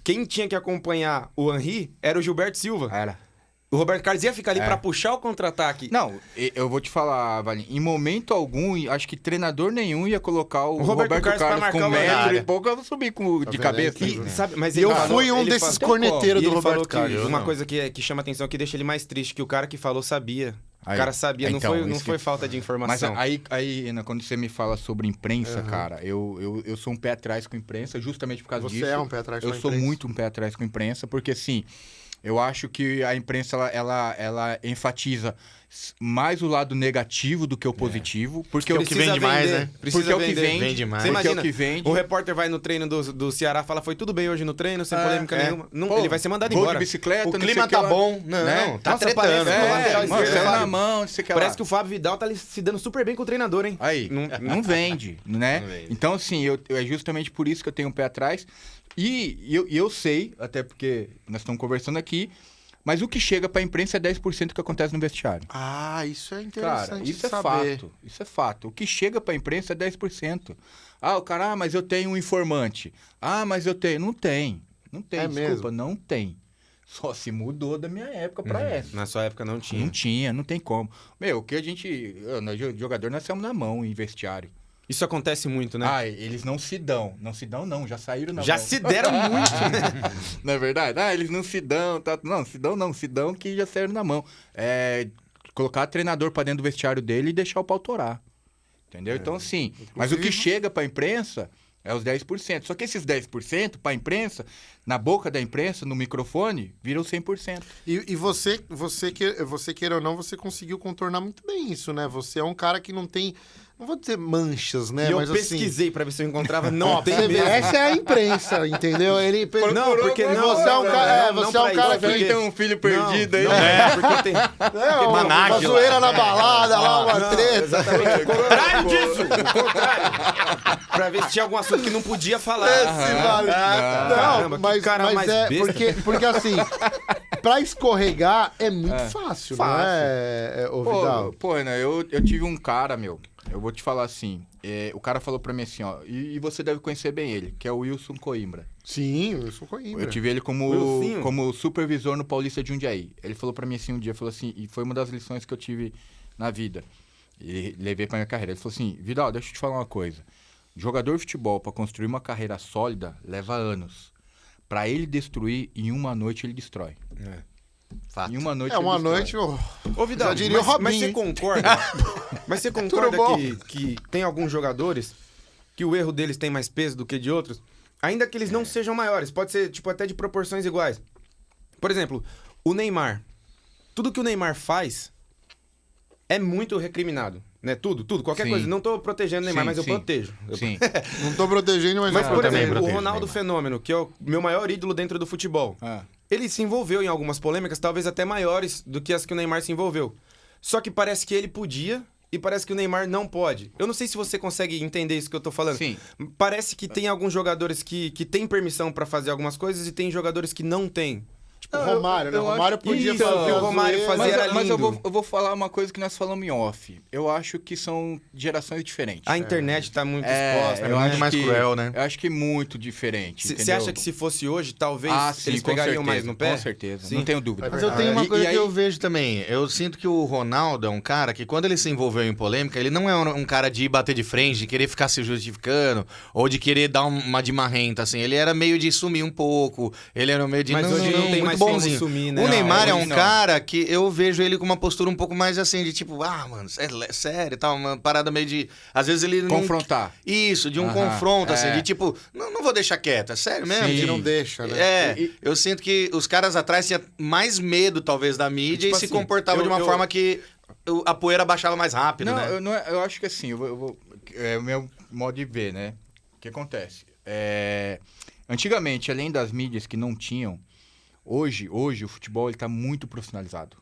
Quem tinha que acompanhar o Henry era o Gilberto Silva. Era. O Roberto Carlos ia ficar ali pra puxar o contra-ataque. Não, eu vou te falar, Valim, em momento algum, acho que treinador nenhum ia colocar o Roberto Carlos pra marcar com uma 1,80 área. e pouco, eu vou subir de vendo? cabeça. E, sabe, mas E eu falou- fui um ele desses falou- corneteiros E do ele falou Roberto que Carlos. uma coisa que chama atenção, que deixa ele mais triste, que o cara que falou sabia. Aí. O cara sabia, Então, não isso foi que- falta de Mas informação. aí, Renan, quando você me fala sobre imprensa, cara, eu sou um pé atrás com a imprensa, justamente por causa Você disso. é um pé atrás com Eu a sou imprensa. muito um pé atrás com a imprensa, porque assim, eu acho que a imprensa, ela enfatiza mais o lado negativo do que o positivo, porque o que vende mais, né? Precisa Porque é o que vender. vende, Vende mais. Você porque é imagina, o que vende. o repórter vai no treino do Ceará, fala, foi tudo bem hoje no treino, sem polêmica nenhuma. Não, Pô, ele vai ser mandado voo embora. de bicicleta, O não clima sei o que tá lá. bom. Não, Né? tá Nossa, tretando. parece- É, lateral mano, esquerdo, saiu na Fábio. mão, não sei o que Parece lá. que o Fábio Vidal tá ali se dando super bem com o treinador, hein? Aí, não vende, né? Não vende. Então, assim, é justamente por isso que eu tenho um pé atrás. E eu sei, até porque nós estamos conversando aqui, Mas o que chega pra imprensa é 10% do que acontece no vestiário. Ah, isso é interessante Cara, isso de é saber. fato. Isso é fato. O que chega pra imprensa é 10%. Ah, o cara, mas eu tenho um informante. Ah, mas eu tenho. Não tem. Não tem, É desculpa, mesmo? não tem. Só se mudou da minha época pra essa. Na sua época não tinha. Não tinha, não tem como. Meu, o que a gente. Nós, jogador, nós temos na mão em vestiário. Isso acontece muito, né? Ah, eles não se dão. Não se dão, não. Já saíram na Já mão. se deram muito, né? Não é verdade? Ah, eles não se dão. Tá... Não, se dão não. Se dão que já saíram na mão. É colocar treinador pra dentro do vestiário dele e deixar o pau torar. Entendeu? Então, assim. Mas o que chega pra imprensa é os 10%. Só que esses 10% pra imprensa, na boca da imprensa, no microfone, viram 100%. E você queira ou não, você conseguiu contornar muito bem isso, né? Você é um cara que não tem, não vou dizer manchas, né? E eu Mas pesquisei pra ver se eu encontrava, não Ó, tem você vê, mesmo. essa é a imprensa, entendeu? Ele Não, porque não. Você é um cara, você é um cara que que tem um filho perdido aí. Não, porque tem... uma Manac lá. zoeira na balada, lá uma Não, treta. exatamente. O contrário disso. O contrário. Pra ver se tinha algum assunto que não podia falar. Esse vale. Caramba, que mas, cara mas mais é besta. porque assim, pra escorregar é muito fácil, não Fácil. é, ô Vidal? Pô, Renan, eu tive um cara, meu, eu vou te falar assim, o cara falou pra mim assim, ó, e você deve conhecer bem ele, que é o Wilson Coimbra. Sim, eu sou Coimbra. Eu tive ele Wilsinho? como supervisor no Paulista de Jundiaí. Ele falou pra mim assim um dia, falou assim, e foi uma das lições que eu tive na vida, e levei pra minha carreira. Ele falou assim, Vidal, deixa eu te falar uma coisa, jogador de futebol, pra construir uma carreira sólida, leva anos. Pra ele destruir, em uma noite ele destrói. Fato. Em uma noite É uma ele destrói. noite, Ô, Vidal, Já diria o Robinho, mas você hein? concorda? Mas você concorda bom? que tem alguns jogadores que o erro deles tem mais peso do que de outros? Ainda que eles não sejam maiores, pode ser tipo até de proporções iguais. Por exemplo, o Neymar. Tudo que o Neymar faz é muito recriminado, né? Tudo, qualquer Sim. coisa. Não tô protegendo o Neymar, Sim, mas eu sim. protejo. Sim. não tô protegendo, mas, Mas, eu por também exemplo, o protejo Ronaldo Neymar. Fenômeno, que é o meu maior ídolo dentro do futebol. Ah. Ele se envolveu em algumas polêmicas, talvez até maiores do que as que o Neymar se envolveu. Só que parece que ele podia e parece que o Neymar não pode. Eu não sei se você consegue entender isso que eu tô falando. Sim. Parece que tem alguns jogadores que têm permissão pra fazer algumas coisas e tem jogadores que não têm. Tipo, o Romário, né? O eu Romário acho- podia Isso, fazer que o a Romário zoeira. fazia. era Mas eu lindo. vou falar uma coisa que nós falamos em off. Eu acho que são gerações diferentes. A internet tá muito É, exposta. eu né? acho mais que, cruel, né? Eu acho que muito diferente. Você entendeu? acha que se fosse hoje, talvez sim, eles com pegariam certeza, mais no pé? Com certeza, Sim. não tenho dúvida. É Mas eu tenho uma E- coisa e aí- que eu vejo também. Eu sinto que o Ronaldo é um cara que, quando ele se envolveu em polêmica, ele não é um cara de ir bater de frente, de querer ficar se justificando, ou de querer dar uma de marrenta, assim. Ele era meio de sumir um pouco, ele era meio de... Mas hoje não tem muito mais como bonzinho. sumir, né? O Neymar é hoje um não. cara que eu vejo ele com uma postura um pouco mais assim, de tipo, mano, sério e tal, uma parada meio de... Às vezes ele não... Confrontar. Isso, de um Aham, confronto, assim, é. de tipo, não vou deixar quieto, é sério mesmo? Sim. Que não deixa, né? É, eu sinto que os caras atrás tinham mais medo, talvez, da mídia Tipo e se assim, comportavam de uma forma que a poeira baixava mais rápido, né? Eu acho que assim, é o meu modo de ver, né? O que acontece? Antigamente, além das mídias que não tinham, hoje o futebol ele tá muito profissionalizado.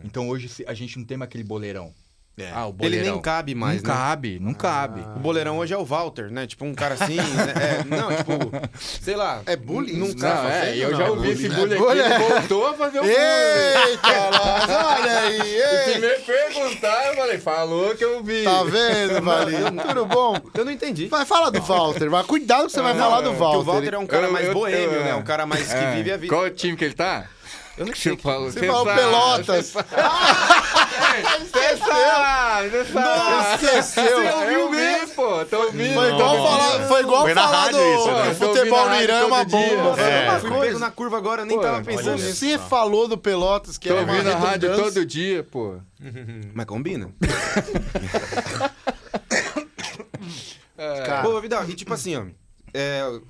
Então hoje a gente não tem mais aquele boleirão. É. O Ele boleirão. nem cabe mais, não né? cabe, não cabe. O boleirão hoje é o Walter, né? Tipo, um cara assim. né? Não, tipo, sei lá. É bullying Num isso, cara Não, fazendo, eu não, já ouvi esse bullying aqui, Bullying. ele voltou a fazer o bullying. Eita, nós, olha aí, E se ei. me perguntar, eu falei, falou que eu vi. Tá vendo, Valinho? Tudo bom? Eu não entendi. Vai falar do Walter, vai. Cuidado que você vai Não, falar do que Walter. o Walter é um cara mais boêmio, né? é. Um cara mais que vive a vida. Qual time que ele tá? Eu não sei. Você falou, Você falou Pelotas. Você sabe. Esqueceu. Você ouviu mesmo, pô. Tô ouvindo. Foi igual Foi na falar rádio do isso, né? futebol Tô no ouvindo Irã é na uma rádio todo bomba. dia. Foi Eu uma fui coisa. pego na curva agora, eu nem Pô, tava pensando nisso. Você falou do Pelotas, que Tô é uma ouvindo a rádio redundância. todo dia, pô. Mas combina. Cara, Pô, Vidal, e tipo assim, ó.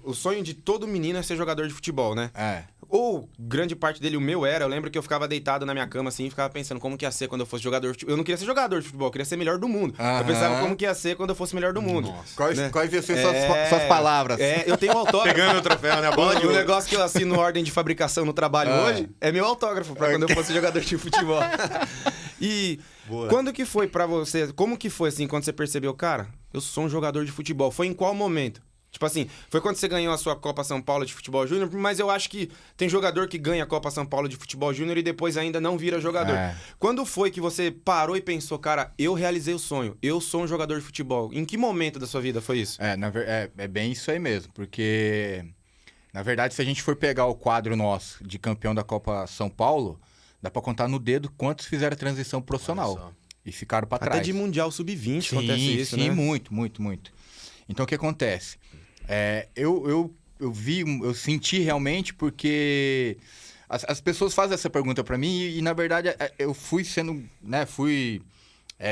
O sonho de todo menino é ser jogador de futebol, né? É. Ou grande parte dele, o meu era, eu lembro que eu ficava deitado na minha cama assim e ficava pensando como que ia ser quando eu fosse jogador de futebol. Eu não queria ser jogador de futebol, eu queria ser melhor do mundo. Aham. Eu pensava como que ia ser quando eu fosse melhor do mundo. Quais Né? iam ser É, suas palavras? Eu tenho um autógrafo. Pegando o troféu, né? A bola E de o ouro. negócio que eu assino ordem de fabricação no trabalho hoje é meu autógrafo pra quando eu fosse jogador de futebol. E Boa. quando que foi pra você? Como que foi assim quando você percebeu, cara, eu sou um jogador de futebol? Foi em qual momento? Tipo assim, foi quando você ganhou a sua Copa São Paulo de Futebol Júnior, mas eu acho que tem jogador que ganha a Copa São Paulo de Futebol Júnior e depois ainda não vira jogador. Quando foi que você parou e pensou, cara, eu realizei o sonho, eu sou um jogador de futebol? Em que momento da sua vida foi isso? É bem isso aí mesmo, porque, na verdade, se a gente for pegar o quadro nosso de campeão da Copa São Paulo, dá pra contar no dedo quantos fizeram a transição profissional e ficaram pra trás. Até de Mundial Sub-20 acontece isso, né? Sim, muito. Então, o que acontece? Eu senti realmente porque as pessoas fazem essa pergunta pra mim e, na verdade, eu fui sendo, né,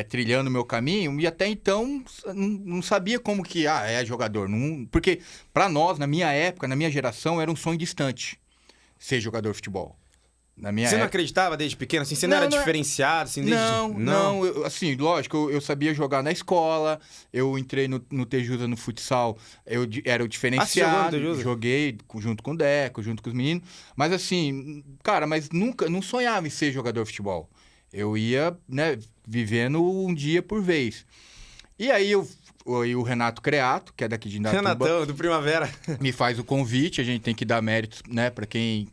trilhando o meu caminho e até então não sabia como que é jogador. Porque pra nós, na minha época, na minha geração, era um sonho distante ser jogador de futebol. Você não acreditava desde pequeno? Assim, você não era diferenciado? Assim, desde... Não. Assim, lógico, eu sabia jogar na escola, eu entrei no Tejusa no futsal, eu era o diferenciado, joguei junto com o Deco, junto com os meninos, mas assim, cara, nunca, não sonhava em ser jogador de futebol. Eu ia, né, vivendo um dia por vez. E aí o Renato Creato, que é daqui de Indatuba... Renatão, do Primavera. Me faz o convite, a gente tem que dar méritos, né, pra quem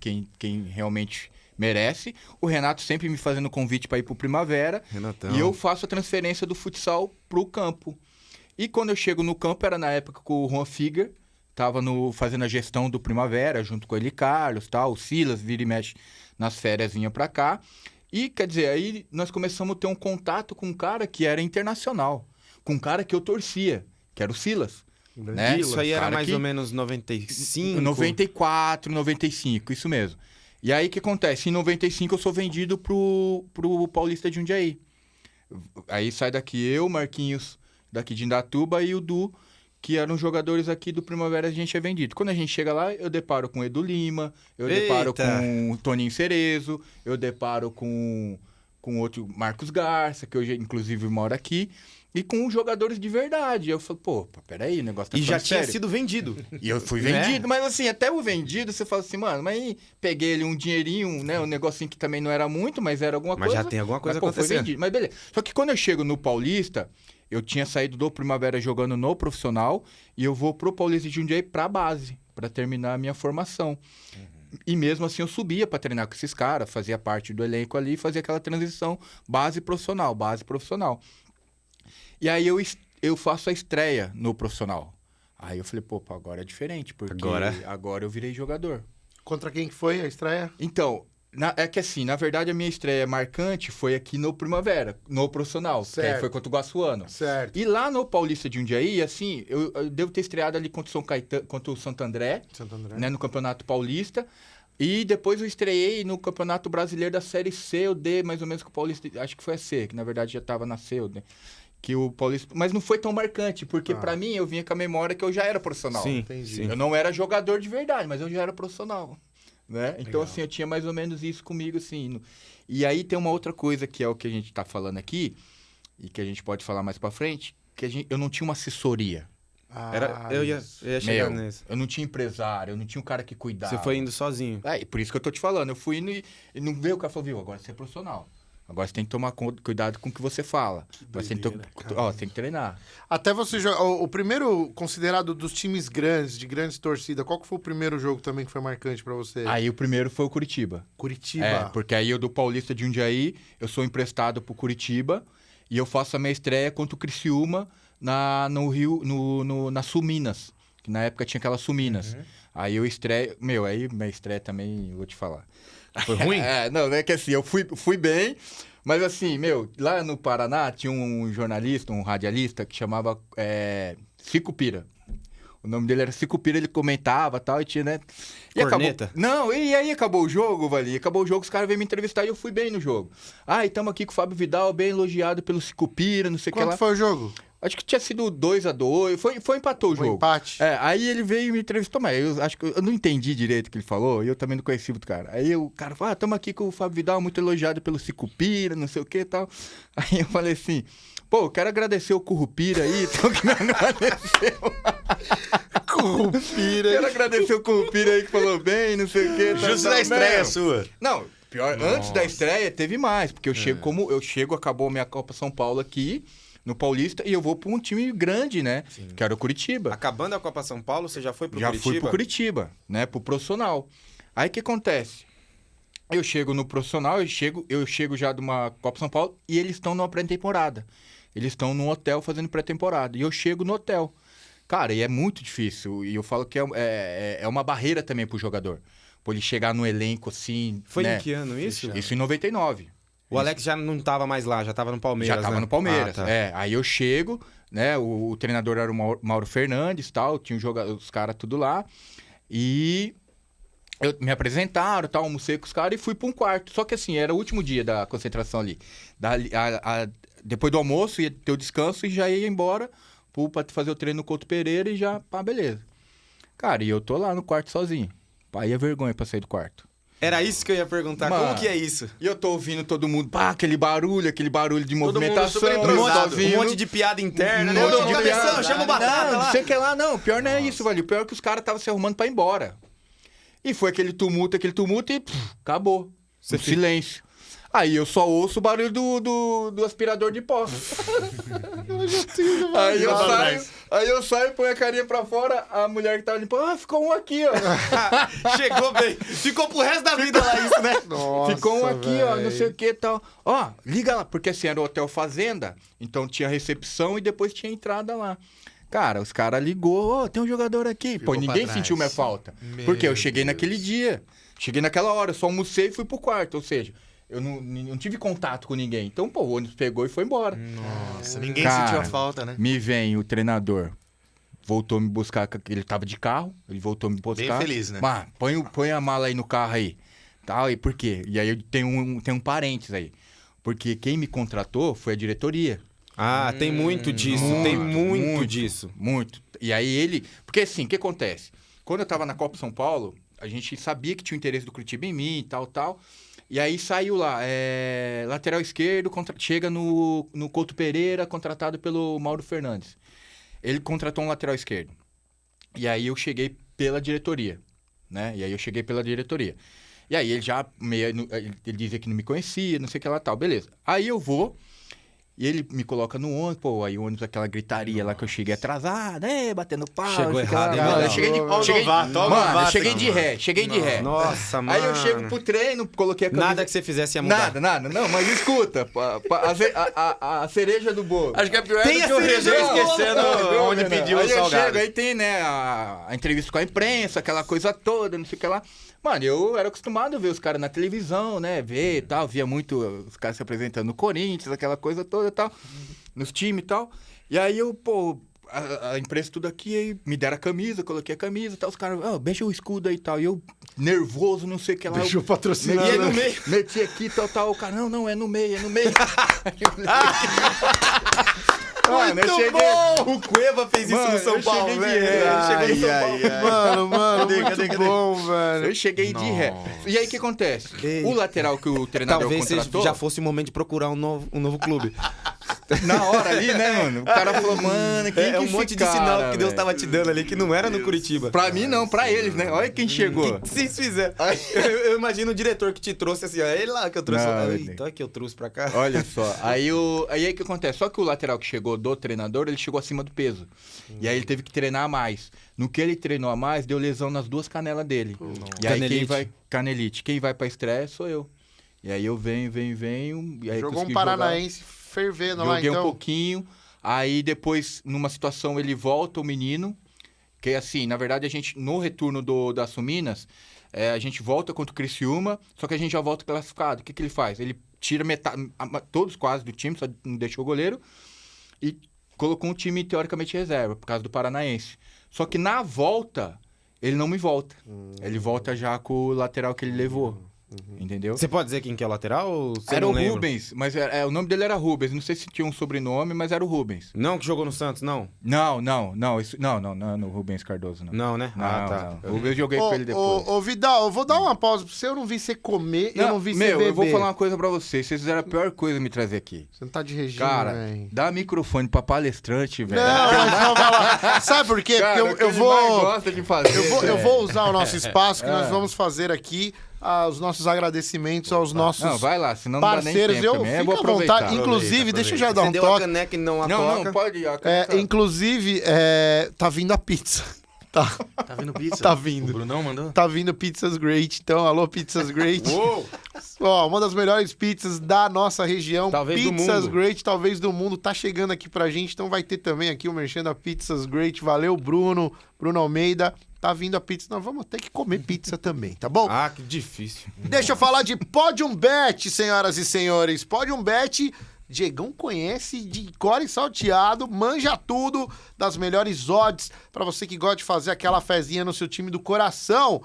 realmente... merece. O Renato sempre me fazendo convite para ir pro Primavera. Renatão. E eu faço a transferência do futsal pro campo. E quando eu chego no campo, era na época que o Juan Figer tava fazendo a gestão do Primavera, junto com ele Carlos, tal. O Silas vira e mexe nas férias, vinha pra cá. E, quer dizer, aí nós começamos a ter um contato com um cara que era internacional. Com um cara que eu torcia, que era o Silas. Né? Isso aí era mais ou menos 95? 94, 95, isso mesmo. E aí, o que acontece? Em 95, eu sou vendido pro Paulista de Jundiaí. Aí sai daqui eu, Marquinhos, daqui de Indatuba, e o Du, que eram jogadores aqui do Primavera, a gente é vendido. Quando a gente chega lá, eu deparo com o Edu Lima, eu deparo com o Toninho Cerezo, eu deparo com outro Marcos Garça, que hoje, inclusive, mora aqui, e com jogadores de verdade. Eu falei, peraí, o negócio tá ficando sério. E já tinha sido vendido. E eu fui vendido, mas assim, até o vendido, você fala assim, mano, mas aí peguei ali um dinheirinho, né, um negocinho que também não era muito, mas era alguma coisa. Mas já tem alguma coisa acontecendo. Foi vendido. Mas beleza. Só que quando eu chego no Paulista, eu tinha saído do Primavera jogando no profissional e eu vou pro Paulista de Jundiaí pra base, pra terminar a minha formação. E mesmo assim eu subia pra treinar com esses caras, fazia parte do elenco ali, fazia aquela transição base profissional. E aí eu faço a estreia no profissional. Aí eu falei, agora é diferente, porque agora eu virei jogador. Contra quem que foi a estreia? Então, é que assim, na verdade a minha estreia marcante foi aqui no Primavera, no profissional. Certo. Que aí foi contra o Guaçuano. Certo. E lá no Paulista de Jundiaí, assim, eu devo ter estreado ali contra o Santo André, né, no Campeonato Paulista. E depois eu estreiei no Campeonato Brasileiro da Série C ou D, mais ou menos, com o Paulista, acho que foi a C, que na verdade já estava na C ou D. Que o Paulista... Mas não foi tão marcante, porque pra mim eu vinha com a memória que eu já era profissional. Sim, entendi. Eu não era jogador de verdade, mas eu já era profissional. Né? Então, assim, eu tinha mais ou menos isso comigo, assim. E aí tem uma outra coisa que é o que a gente tá falando aqui, e que a gente pode falar mais pra frente, que eu não tinha uma assessoria. Eu ia chegar nisso. Eu não tinha empresário, eu não tinha um cara que cuidava. Você foi indo sozinho. Por isso que eu tô te falando. Eu fui indo e não veio o cara falou, viu, agora você é profissional. Agora você tem que tomar cuidado com o que você fala. Você tem que treinar. Até você jogar. O primeiro considerado dos times grandes, de grandes torcidas, qual que foi o primeiro jogo também que foi marcante pra você? Aí o primeiro foi o Curitiba. Curitiba. Porque aí eu do Paulista de Jundiaí, eu sou emprestado pro Curitiba e eu faço a minha estreia contra o Criciúma no Rio, na Suminas. Que na época tinha aquelas Suminas. Aí eu estreio... aí minha estreia também, vou te falar. Foi ruim? Não é que assim, eu fui bem, mas assim, lá no Paraná tinha um jornalista, um radialista que chamava Cico Pira. O nome dele era Cico Pira, ele comentava e tal, e tinha, né? Corneta? E aí acabou o jogo, Vali. Acabou o jogo, os caras veio me entrevistar e eu fui bem no jogo. E estamos aqui com o Fábio Vidal, bem elogiado pelo Cico Pira, não sei o que lá. Quanto foi o jogo? Acho que tinha sido 2-2, empatou o jogo. Empate. Aí ele veio e me entrevistou, mas eu acho que eu não entendi direito o que ele falou, e eu também não conhecia muito cara. Aí o cara falou, estamos aqui com o Fábio Vidal, muito elogiado pelo Cicupira, não sei o que e tal. Aí eu falei assim, eu quero agradecer o Currupira aí, então que não agradeceu. Currupira. Quero agradecer o Currupira aí que falou bem, não sei o que. Justo da estreia sua. Não, pior, antes da estreia teve mais, porque eu chego, acabou a minha Copa São Paulo aqui, no Paulista e eu vou pra um time grande, né? Sim. Que era o Curitiba. Acabando a Copa São Paulo, você já foi pro Já Curitiba? fui pro Curitiba, né? Pro profissional. Aí o que acontece? Eu chego no profissional, eu chego já de uma Copa São Paulo e eles estão numa pré-temporada. Eles estão num hotel fazendo pré-temporada. E eu chego no hotel. Cara, e é muito difícil. E eu falo que é uma barreira também pro jogador. Por ele chegar no elenco assim. Foi né? em que ano isso? Isso em 99. O Alex já não tava mais lá, já tava no Palmeiras, Já tava né? no Palmeiras. Ah, tá. Aí eu chego, né? O treinador era o Mauro Fernandes e tal. Tinha os caras tudo lá. E me apresentaram, tal, almocei com os caras e fui para um quarto. Só que assim, era o último dia da concentração ali. Depois do almoço ia ter o descanso e já ia embora para fazer o treino no Couto Pereira e já, pá, beleza. Cara, e eu tô lá no quarto sozinho. Aí é vergonha pra sair do quarto. Era isso que eu ia perguntar. Mano, como que é isso? E eu tô ouvindo todo mundo, pá, aquele barulho de mundo movimentação. super entrosado. Um monte de piada interna, né? Um monte Ô, de cabeção, piada. chama o Batata Não, lá. não sei o que lá, não. Pior não é isso, velho. O pior é que os caras estavam se arrumando pra ir embora. E foi aquele tumulto e acabou. Silêncio. Aí eu só ouço o barulho do aspirador de pó. Aí eu saio, ponho a carinha pra fora, a mulher que tava limpando, ficou um aqui, ó. Chegou bem. Ficou pro resto da vida lá isso, né? Nossa, Ficou um aqui, véi. ó, não sei o que e tal. Ó, liga lá, porque assim, era o Hotel Fazenda, então tinha recepção e depois tinha entrada lá. Cara, os caras ligou, tem um jogador aqui. Ficou Pô, ninguém pra sentiu minha trás. falta. Meu Porque eu cheguei Deus. naquele dia. Cheguei naquela hora, eu só almocei e fui pro quarto. Ou seja, eu não tive contato com ninguém. Então, pô, o ônibus pegou e foi embora. Nossa, ninguém Cara, sentiu a falta, né? Me vem o treinador, voltou me buscar, ele tava de carro, ele voltou me buscar. Bem feliz, né? Mas, põe a mala aí no carro aí. Tal, e por quê? E aí eu tenho um parênteses aí. Porque quem me contratou foi a diretoria. Ah, tem muito disso. Tem muito disso. Muito. E aí ele... Porque assim, o que acontece? Quando eu tava na Copa São Paulo, a gente sabia que tinha o interesse do Curitiba em mim e tal. E aí saiu lá, lateral esquerdo, chega no Couto Pereira, contratado pelo Mauro Fernandes. Ele contratou um lateral esquerdo. E aí eu cheguei pela diretoria, né? E aí ele já ele dizia que não me conhecia, não sei o que lá tal, beleza. Aí eu vou e ele me coloca no ônibus, pô, aí o ônibus, aquela gritaria lá que eu cheguei atrasado, batendo pau. Chegou não sei o que errado, lá. hein, Mano, mano? eu cheguei de cheguei de ré. Nossa, mano. Aí eu chego pro treino, coloquei a camisa... Nada que você fizesse ia mudar. Nada. Não, mas escuta, a cereja do bolo. Acho que é pior Tem do que a o cereja Renan do bolo. esquecendo onde pediu o aí eu salgado. chego, aí tem, né, a entrevista com a imprensa, aquela coisa toda, não sei o que lá. Mano, eu era acostumado a ver os caras na televisão, né, ver e tal, via muito os caras se apresentando no Corinthians, aquela coisa toda e tal, nos times e tal. E aí eu, pô, a imprensa tudo aqui, aí me deram a camisa, coloquei a camisa e tal, os caras, beija o escudo aí e tal. E eu, nervoso, não sei o que lá. Deixa eu patrocinar. E aí no né? meio, meti aqui e tal, o cara, não, é no meio. Mano, eu cheguei... O Cueva fez isso Mano, no São eu Paulo, cheguei né? de ré. Ele chegou no São Paulo. Mano, Cadê? muito bom, velho. Eu cheguei de ré. E aí o que acontece? O lateral que o treinador Talvez contratou... já fosse o momento de procurar um novo clube. Na hora ali, né, mano? O cara falou, mano, quem que um esse monte de cara, sinal que Deus velho? tava te dando ali que não era no Curitiba. Pra mim não, pra eles, né? Olha quem chegou. O que vocês fizeram? Eu imagino o diretor que te trouxe assim, ó, ele lá que eu trouxe. Não, Então é que eu trouxe pra cá. Olha só, aí o que acontece? Só que o lateral que chegou do treinador, ele chegou acima do peso. E aí ele teve que treinar a mais. No que ele treinou a mais, deu lesão nas duas canelas dele. E aí Canelite. Canelite. Quem vai pra estreia sou eu. E aí eu venho. E aí Jogou um consegui Paranaense fervendo lá, Joguei então. um pouquinho. Aí depois, numa situação, ele volta, o menino. Que assim, na verdade, a gente, no retorno da Suminas, a gente volta contra o Criciúma, só que a gente já volta classificado. O que ele faz? Ele tira metade, todos quase do time, só não deixou o goleiro, e colocou um time teoricamente reserva, por causa do Paranaense. Só que na volta, ele não me volta. Ele volta já com o lateral que ele levou. Entendeu? Você pode dizer quem que é o lateral ou você Era não o lembra? Rubens, mas o nome dele era Rubens. Não sei se tinha um sobrenome, mas era o Rubens. Não, que jogou no Santos, não? Não, o Rubens Cardoso, não. Não, né? Não. O Rubens eu joguei com ele depois. Ô, Vidal, eu vou dar uma pausa pra você. Eu não vi você comer, eu não vi você beber. Eu vou falar uma coisa pra vocês. Vocês fizeram a pior coisa me trazer aqui. Você não tá de regime, Cara, velho. dá microfone pra palestrante, velho. Não, mas vamos falar. Sabe por quê? Cara, Porque o que eu ele mais vou... gosta de fazer, Eu vou usar o nosso espaço que nós vamos fazer aqui os nossos agradecimentos aos nossos Não, vai lá, senão não dá nem parceiros. tempo Eu também. fico vou à aproveitar. vontade. Inclusive, deixa eu já dar Você um deu a toque. caneca e não a Não, coca. pode ir. Inclusive, tá vindo a pizza. Tá vindo pizza? Tá vindo. O Brunão mandou? Tá vindo Pizzas Great. Então, alô, Pizzas Great. Uou! Ó, uma das melhores pizzas da nossa região. Talvez do Pizzas mundo. Great, talvez do mundo. Tá chegando aqui pra gente. Então vai ter também aqui o merchan da Pizzas Great. Valeu, Bruno Almeida. Tá vindo a pizza. Nós vamos ter que comer pizza também, tá bom? Ah, que difícil. Deixa eu falar de Podium Bet, senhoras e senhores. Podium Bet, Diegão conhece de core salteado, manja tudo das melhores odds para você que gosta de fazer aquela fezinha no seu time do coração.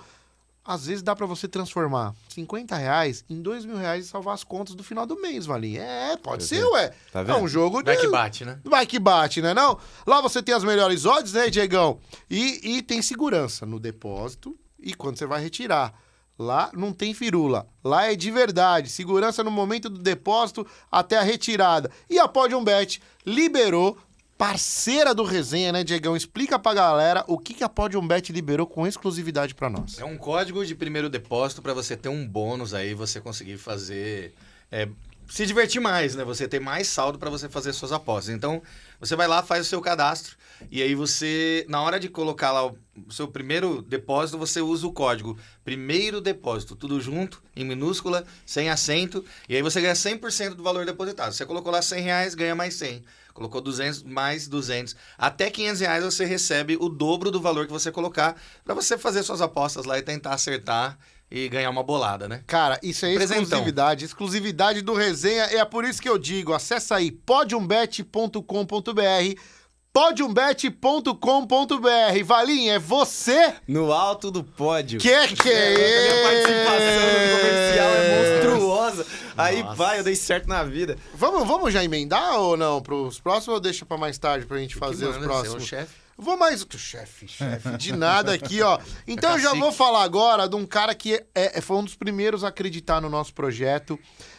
Às vezes dá para você transformar R$50 em R$2.000 e salvar as contas do final do mês, Valinho. Pode ser, ué. Tá vendo? É um jogo de... Vai que bate, né? Vai que bate, né não? Lá você tem as melhores odds, né, Diegão? E tem segurança no depósito e quando você vai retirar. Lá não tem firula. Lá é de verdade. Segurança no momento do depósito até a retirada. E a Podium Bet liberou, parceira do Resenha, né, Diegão? Explica pra galera o que a Podium Bet liberou com exclusividade pra nós. É um código de primeiro depósito para você ter um bônus aí, você conseguir fazer... se divertir mais, né? Você ter mais saldo para você fazer suas apostas. Então, você vai lá, faz o seu cadastro e aí você, na hora de colocar lá o seu primeiro depósito, você usa o código primeiro depósito, tudo junto, em minúscula, sem acento, e aí você ganha 100% do valor depositado. Você colocou lá R$100, ganha mais 100. Colocou 200, mais 200. Até R$500 você recebe o dobro do valor que você colocar para você fazer suas apostas lá e tentar acertar e ganhar uma bolada, né? Cara, isso é Presentão. exclusividade do Resenha. É por isso que eu digo, acessa aí podiumbet.com.br, podiumbet.com.br. Valinha, é você No alto do pódio. que é A minha participação no comercial é monstruosa. Aí Nossa. vai, eu dei certo na vida. Vamos já emendar ou não? Pros próximos ou deixa pra mais tarde pra gente fazer os Você é o próximos? chefe. Vou mais... Chefe, de nada aqui, ó. Então eu já cacique. vou falar agora de um cara que foi um dos primeiros a acreditar no nosso projeto.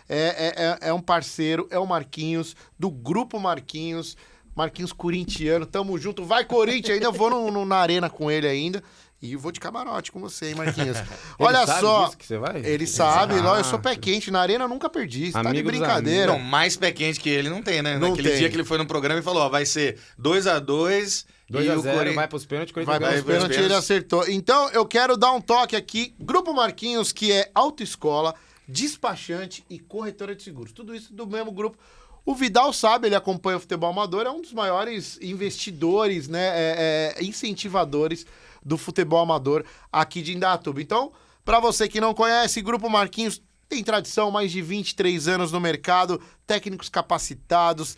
É um parceiro, é o Marquinhos, do Grupo Marquinhos. Marquinhos corintiano, tamo junto. Vai, Corinthians, ainda vou na arena com ele ainda. E vou de camarote com você, hein, Marquinhos. Olha Ele sabe só. disso que você vai? Ele sabe, eu sou pé quente. Na arena eu nunca perdi. Você tá de Amigo dos brincadeira. Não, mais pé quente que ele não tem, né? Não Naquele tem. dia que ele foi no programa e falou, ó, vai ser 2-2 2-0, vai pros pênaltis, Vai Corinthians para os pênaltis, ele acertou. Então, eu quero dar um toque aqui. Grupo Marquinhos, que é autoescola, despachante e corretora de seguros. Tudo isso do mesmo grupo. O Vidal sabe, ele acompanha o futebol amador, é um dos maiores investidores, né, incentivadores do futebol amador aqui de Indaiatuba. Então, para você que não conhece, Grupo Marquinhos tem tradição, mais de 23 anos no mercado, técnicos capacitados,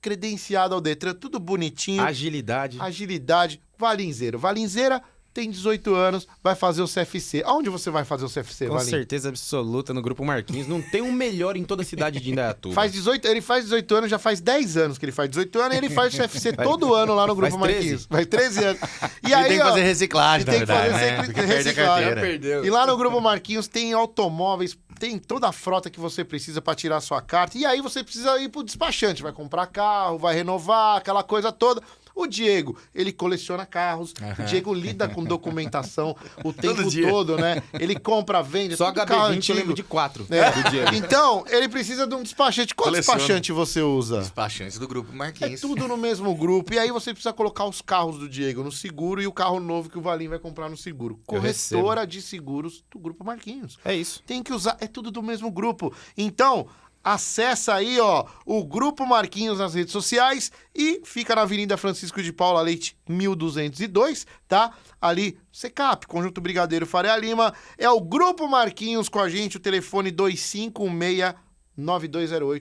credenciado ao Detran, tudo bonitinho. Agilidade. Agilidade, Valinzeira tem 18 anos, vai fazer o CFC. Aonde você vai fazer o CFC, Com Valim? certeza absoluta no Grupo Marquinhos. Não tem um melhor em toda a cidade de Indaiatuba. Ele faz 18 anos, já faz 10 anos que ele faz 18 anos e ele faz o CFC todo ano lá no Grupo Faz 13. Marquinhos. Faz 13 anos. E Ele aí, tem que ó, fazer reciclagem, na tem que verdade, fazer né? sempre Porque perde a reciclagem. carteira. Perdeu. E lá no Grupo Marquinhos tem automóveis, tem toda a frota que você precisa para tirar a sua carta. E aí você precisa ir pro despachante, vai comprar carro, vai renovar, aquela coisa toda. O Diego, ele coleciona carros, o Diego lida com documentação o tempo dia. todo, né? Ele compra, vende, Só tudo carro HB20 eu antigo. lembro de 4 É. do Diego. Então, ele precisa de um despachante. Qual Coleciona. despachante você usa? Despachantes do grupo É Marquinhos. tudo no mesmo grupo. E aí você precisa colocar os carros do Diego no seguro e o carro novo que o Valim vai comprar no seguro. Eu Corretora de seguros do Grupo Marquinhos. É isso. Tem que usar, é tudo do mesmo grupo. Então, acessa aí, ó, o Grupo Marquinhos nas redes sociais e fica na Avenida Francisco de Paula Leite, 1202, tá? Ali, Secap, Conjunto Brigadeiro Faria Lima. É o Grupo Marquinhos com a gente, o telefone 256-9208,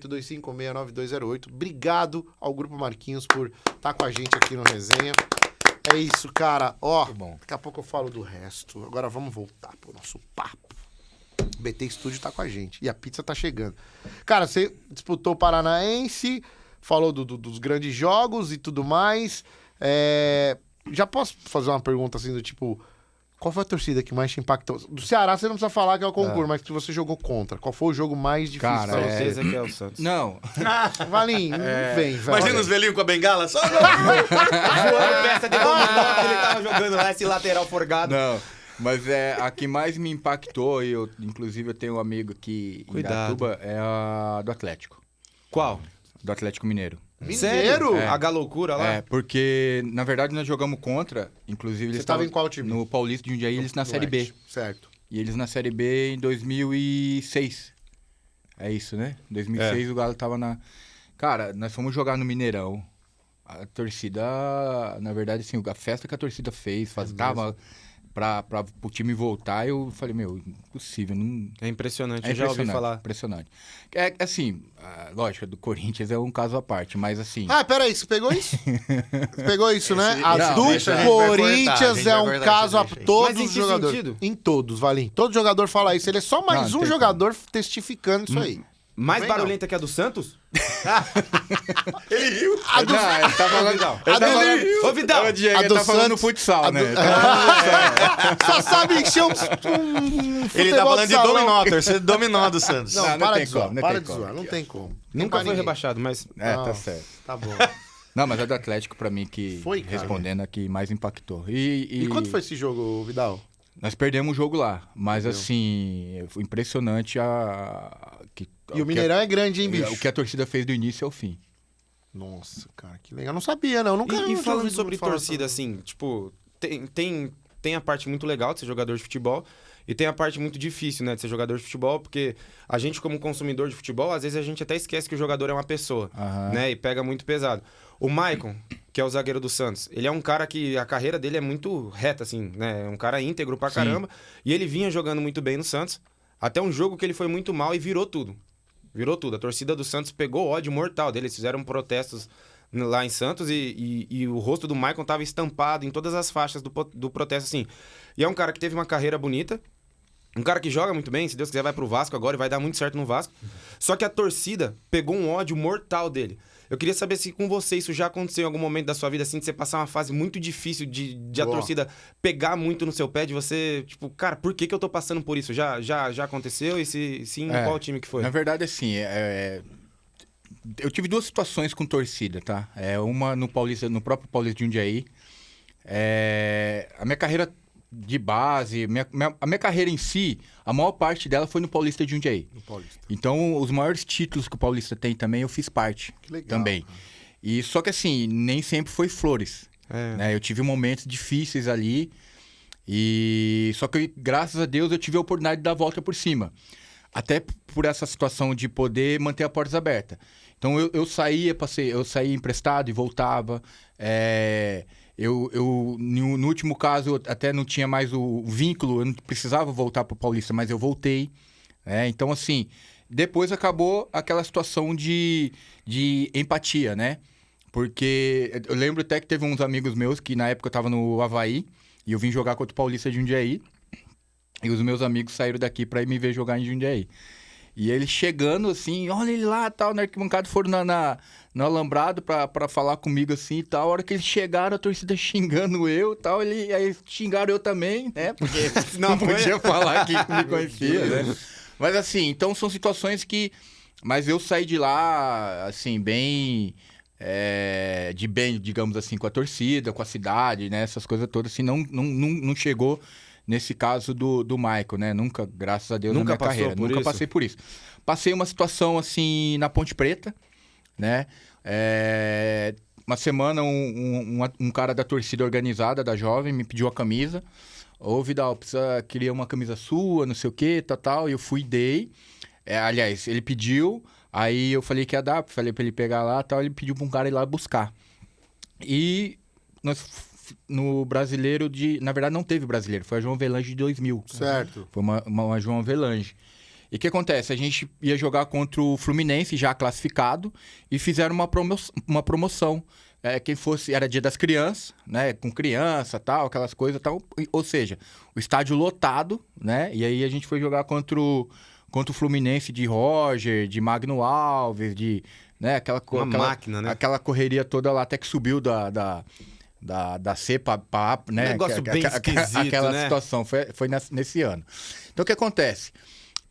256-9208. Obrigado ao Grupo Marquinhos por estar com a gente aqui no Resenha. É isso, cara. Ó, Muito bom. daqui a pouco eu falo do resto. Agora vamos voltar pro nosso papo. O BT Studio tá com a gente. E a pizza tá chegando. Cara, você disputou o Paranaense, falou dos grandes jogos e tudo mais. Já posso fazer uma pergunta assim do tipo... Qual foi a torcida que mais te impactou? Do Ceará você não precisa falar que é o concurso, mas que você jogou contra. Qual foi o jogo mais difícil Cara, pra Com você? certeza que é o Santos. Não. Valinho, vem, velho. Imagina os velhinhos com a bengala só. Voando peça de dominó que ele tava jogando lá, esse lateral forgado. Não. Mas a que mais me impactou, inclusive eu tenho um amigo aqui em Indaiatuba, é a do Atlético. Qual? Do Atlético Mineiro. Mineiro? É. A loucura lá? Porque, na verdade, nós jogamos contra, inclusive eles Você estava em qual time? No Paulista de Jundiaí, eles na Série B. Certo. E eles na Série B em 2006. É isso, né? Em 2006 o Galo tava na... Cara, nós fomos jogar no Mineirão. A torcida, na verdade, assim, a festa que a torcida fez, tava pro time voltar, eu falei, meu, impossível, não... É impressionante, É eu já ouvi impressionante, falar. Impressionante. Assim, lógico, do Corinthians é um caso à parte, mas assim... Ah, peraí, você pegou isso? Você pegou isso, né? Esse- A não, do deixa a gente vai Corinthians cortar, a gente é vai um cortar caso a esse trecho aí. todos Mas em os que jogadores. sentido? Em todos, Valim. Todo jogador fala isso. Ele é só mais Não um tem jogador testificando isso aí. Mais Também barulhenta que a do Santos? Ele riu. A do... Não, ele tá falando... Vidal. Ele tá dele- falando... Ô, Vidal! Ô, Diego, a ele do tá falando Santos- futsal, a né? do- Só sabe encher um Ele futebol tá falando de salão. dominó, torcida de dominó do Santos. Não, Não para tem de zoar, como, não para tem de como. zoar. Não tem como. Nunca Tem foi pra rebaixado, mas... É, Não. tá certo. Tá bom. Não, mas é do Atlético pra mim que, Foi, cara. respondendo aqui, mais impactou. E quanto foi esse jogo, Vidal? Nós perdemos o jogo lá, mas assim, foi impressionante E o Mineirão é grande, hein, bicho? o que a torcida fez do início ao fim. Nossa, cara, que legal. Não sabia, não. Nunca E não tinha falando ouvido sobre falar torcida, assim, tipo, tem a parte muito legal de ser jogador de futebol e tem a parte muito difícil, né, de ser jogador de futebol, porque a gente, como consumidor de futebol, às vezes a gente até esquece que o jogador é uma pessoa, Aham. né, e pega muito pesado. O Maicon, que é o zagueiro do Santos, ele é um cara que a carreira dele é muito reta, assim, né, é um cara íntegro pra caramba, e ele vinha jogando muito bem no Santos, até um jogo que ele foi muito mal e virou tudo. Virou tudo. A torcida do Santos pegou ódio mortal dele. Eles fizeram protestos lá em Santos e o rosto do Maicon tava estampado em todas as faixas do protesto, assim. E é um cara que teve uma carreira bonita, um cara que joga muito bem, se Deus quiser vai pro Vasco agora e vai dar muito certo no Vasco. Só que a torcida pegou um ódio mortal dele. Eu queria saber se com você isso já aconteceu em algum momento da sua vida, assim, de você passar uma fase muito difícil, de a Boa. torcida pegar muito no seu pé, de você, tipo, cara, por que eu tô passando por isso? Já aconteceu? E se sim, qual time que foi? Na verdade, assim, eu tive duas situações com torcida, tá? Uma no próprio Paulista de Jundiaí. A minha carreira de base, a minha carreira em si, a maior parte dela foi no Paulista de Jundiaí. No Paulista. Então, os maiores títulos que o Paulista tem também, eu fiz parte. Que legal, também. cara. E só que assim, nem sempre foi flores. Né? Eu tive momentos difíceis ali. Só que, graças a Deus, eu tive a oportunidade de dar a volta por cima. Até por essa situação de poder manter as portas abertas. Então, eu saía emprestado e voltava. No último caso, eu até não tinha mais o vínculo, eu não precisava voltar para o Paulista, mas eu voltei. Então, assim, depois acabou aquela situação de empatia, né? Porque eu lembro até que teve uns amigos meus que na época eu tava no Avaí e eu vim jogar contra o Paulista de Jundiaí. E os meus amigos saíram daqui pra ir me ver jogar em Jundiaí. E eles chegando assim, olha ele lá, tal, na arquibancada, foram no alambrado pra falar comigo assim e tal. A hora que eles chegaram, a torcida xingando eu e tal, aí xingaram eu também, né? Porque não podia falar que me conhecia, né? Mas assim, então são situações que... Mas eu saí de lá, assim, bem... de bem, digamos assim, com a torcida, com a cidade, né? Essas coisas todas, assim, não chegou nesse caso do Michael, né? Nunca, graças a Deus, Nunca na minha passou carreira. por Nunca isso? passei por isso. Passei uma situação, assim, na Ponte Preta, né? Uma semana, um cara da torcida organizada, da Jovem, me pediu a camisa. Ô, Vidal, queria uma camisa sua, não sei o quê, tal. E eu fui e dei. Aliás, ele pediu... Aí eu falei que ia dar, falei pra ele pegar lá e tal, ele pediu pra um cara ir lá buscar. E no brasileiro na verdade não teve brasileiro, foi a João Avelange de 2000. Certo. Foi uma João Avelange. E o que acontece? A gente ia jogar contra o Fluminense, já classificado, e fizeram uma promoção. Quem fosse, era Dia das Crianças, né? Com criança, tal, aquelas coisas, tal. Ou seja, o estádio lotado, né? E aí a gente foi jogar contra o Fluminense de Roger, de Magno Alves, de... Né, máquina, né? Aquela correria toda lá, até que subiu da C pra né? Negócio bem esquisito, aquela né? situação, foi nesse ano. Então, o que acontece?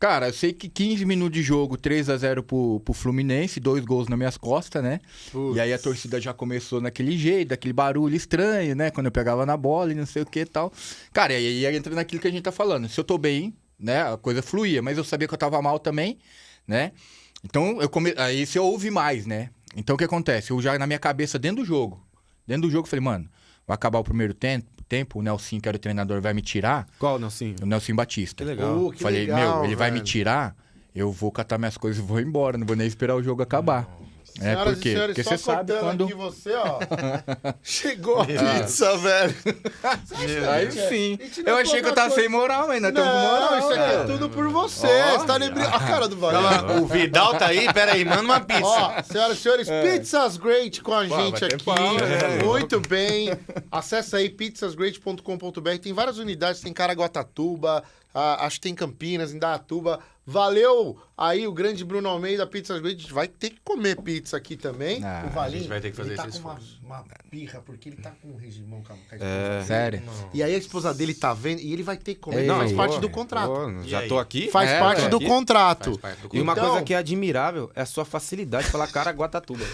Cara, eu sei que 15 minutos de jogo, 3-0 pro Fluminense, 2 gols nas minhas costas, né? Putz. E aí a torcida já começou naquele jeito, aquele barulho estranho, né? Quando eu pegava na bola e não sei o que e tal. Cara, e aí entra naquilo que a gente tá falando. Se eu tô bem, né? A coisa fluía, mas eu sabia que eu tava mal também, né? Então, aí você ouve mais, né? Então, o que acontece? Eu já, na minha cabeça, dentro do jogo, eu falei, mano, vai acabar o primeiro tempo, o Nelson, que era o treinador, vai me tirar. Qual, Nelsinho? O Nelson Batista. Que legal. Que Falei, legal, ele vai me velho. tirar, eu vou catar minhas coisas e vou embora, não vou nem esperar o jogo acabar. Senhoras por quê? e senhores, Porque só você sabe cortando quando... aqui você, ó. Chegou a pizza, velho. Aí sim. A gente não Eu achei que eu tava sem moral, mas ainda Não, tamo com moral. isso aqui é tudo por você. Você tá lembrando a cara do Valente. O Vidal tá aí, pera aí, manda uma pizza. Ó, senhoras e senhores, Pizzas Great com a gente vai ter aqui. pau, né? Muito bem. Acesse aí pizzasgreat.com.br. Tem várias unidades, tem Caraguatatuba, acho que tem Campinas, Indaiatuba. Valeu aí o grande Bruno Almeida, Pizzas Great. A gente vai ter que comer pizza aqui também. Ah, O Valinho, a gente vai ter que fazer ele tá esse com esforço. uma pirra, porque ele tá com um regimão com a esposa. Sério? E aí a esposa dele tá vendo e ele vai ter que comer. Ei, Não, faz ei, parte Pô, do contrato. pô, E já aí? tô aqui. Faz É, parte velho. do contrato. Faz parte do E uma Então- coisa que é admirável é a sua facilidade de falar Caraguatatuba.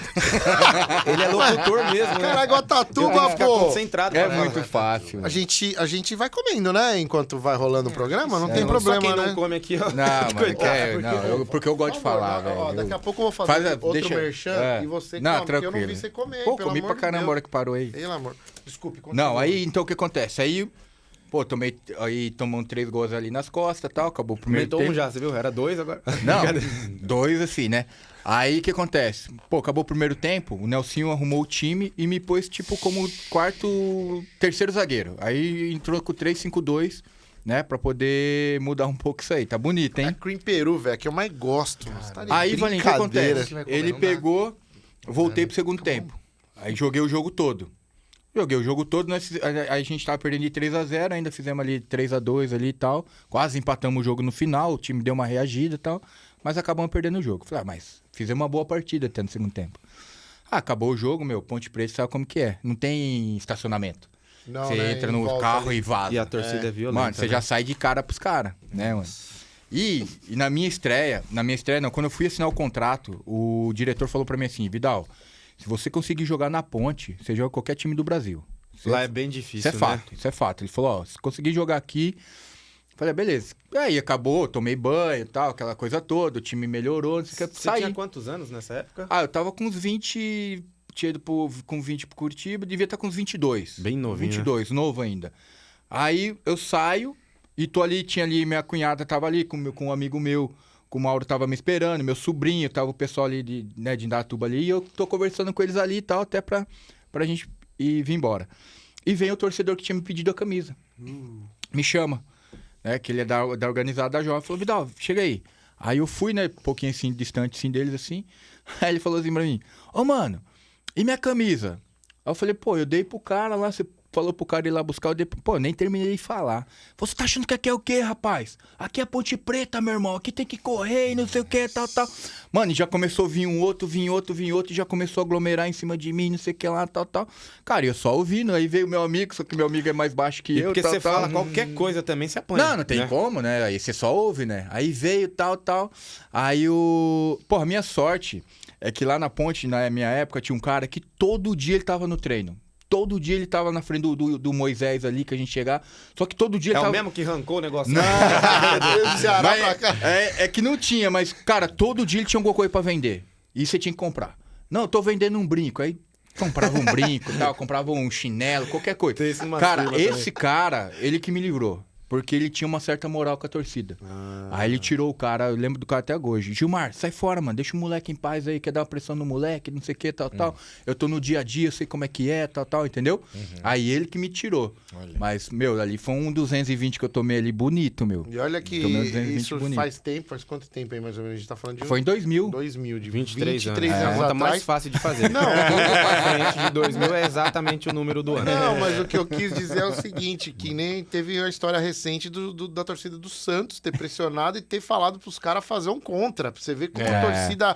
Ele é locutor mesmo, né? Caraguatatuba, Eu tenho que ficar pô. concentrado. É pra falar. muito fácil. A gente vai comendo, né? Enquanto vai rolando o programa, não tem Só problema, quem né? não come aqui, ó. Não, mano, Porque porque eu gosto de falar, Ó, velho. daqui a pouco eu vou fazer outro deixa- merchan é. e você Não, come, porque eu não tranquilo. vi você comer, Pô, pelo comi amor pra caramba a de hora que parou aí. Deus. Pelo amor. Desculpe, continua. Não, aí então o que acontece? Aí, pô, tomamos 3 gols ali nas costas e tal, acabou o primeiro Comentou tempo. um já, você viu? Era 2 agora. Não, 2 assim, né? Aí o que acontece? Pô, acabou o primeiro tempo, o Nelsinho arrumou o time e me pôs, tipo, como terceiro zagueiro. Aí entrou com o 3-5-2, né? Pra poder mudar um pouco isso aí. Tá bonito, É hein? cream peru, velho, que eu mais gosto. Você tá de Aí, Valinho, o que brincadeira. acontece? Ele pegou, voltei pro segundo tempo. Aí joguei o jogo todo. A gente tava perdendo de 3-0, ainda fizemos ali 3-2 ali e tal. Quase empatamos o jogo no final, o time deu uma reagida e tal. Mas acabamos perdendo o jogo. Falei, mas fizemos uma boa partida até no segundo tempo. Acabou o jogo, meu, Ponte Preta sabe como que é. Não tem estacionamento. Não, Você né, entra em no volta carro ali. e vaza. E a torcida é violenta. Mano, você né? já sai de cara pros caras, né, mano? E na minha estreia não, quando eu fui assinar o contrato, o diretor falou pra mim assim, Vidal, se você conseguir jogar na Ponte, você joga qualquer time do Brasil. Lá é bem difícil, Isso é né? fato, isso é fato. Ele falou, ó, se conseguir jogar aqui... Falei, beleza. Aí acabou, tomei banho e tal, aquela coisa toda, o time melhorou, não sei o que, Você saí. tinha quantos anos nessa época? Ah, eu tava com uns 20... Tinha ido com 20 pro Curitiba, devia estar com uns 22. Bem novinho, 22, novo ainda. Aí eu saio e tinha ali, minha cunhada tava ali com um amigo meu, com o Mauro tava me esperando, meu sobrinho, tava o pessoal ali de Indaiatuba ali, e eu tô conversando com eles ali e tal, até pra gente vir embora. E vem o torcedor que tinha me pedido a camisa. Me chama, né, que ele é da organizada da Jovem, falou, Vidal, chega aí. Aí eu fui, né, um pouquinho assim, distante assim deles, assim, aí ele falou assim pra mim, ô mano, e minha camisa? Aí eu falei, pô, eu dei pro cara lá, você falou pro cara ir lá buscar, eu dei pro... Pô, nem terminei de falar. Você tá achando que aqui é o quê, rapaz? Aqui é Ponte Preta, meu irmão, aqui tem que correr e não sei o que, tal. Mano, e já começou a vir um outro, e já começou a aglomerar em cima de mim, não sei o que lá, tal. Cara, eu só ouvindo, aí veio meu amigo, só que meu amigo é mais baixo que E eu, porque tal, você tal. fala qualquer coisa também, você apanha. Não tem né? como, né? Aí você só ouve, né? Aí veio, tal. Aí Porra, minha sorte é que lá na Ponte, na minha época, tinha um cara que todo dia ele tava no treino. Todo dia ele tava na frente do Moisés ali, que a gente chegava. Só que todo dia É ele tava... o mesmo que arrancou o negócio? Não, Do Ceará mas pra cá. é que não tinha, mas, cara, todo dia ele tinha alguma coisa pra vender. E você tinha que comprar. Não, eu tô vendendo um brinco. Aí comprava um brinco, tal, comprava um chinelo, qualquer coisa. Tem isso numa Cara, firma esse cara, ele que me livrou. Porque ele tinha uma certa moral com a torcida. Aí ele tirou o cara, eu lembro do cara até hoje. Gilmar, sai fora, mano. Deixa o moleque em paz aí, quer dar uma pressão no moleque, não sei o que, tal. Eu tô no dia a dia, eu sei como é que é, tal, entendeu? Aí ele que me tirou. Olha. Mas, meu, ali foi um 220 que eu tomei ali bonito, meu. E olha que Tomei um 220 isso bonito. faz tempo, faz quanto tempo aí mais ou menos? A gente tá falando de Foi em 2000. 2000, de 23 anos. 23 É a anos conta atrás. mais fácil de fazer. Não. Tudo pra frente de 2000 é exatamente o número do ano. Não, mas o que eu quis dizer é o seguinte, que nem teve a história recente da torcida do Santos ter pressionado e ter falado pros caras fazer um contra. Pra você ver como a torcida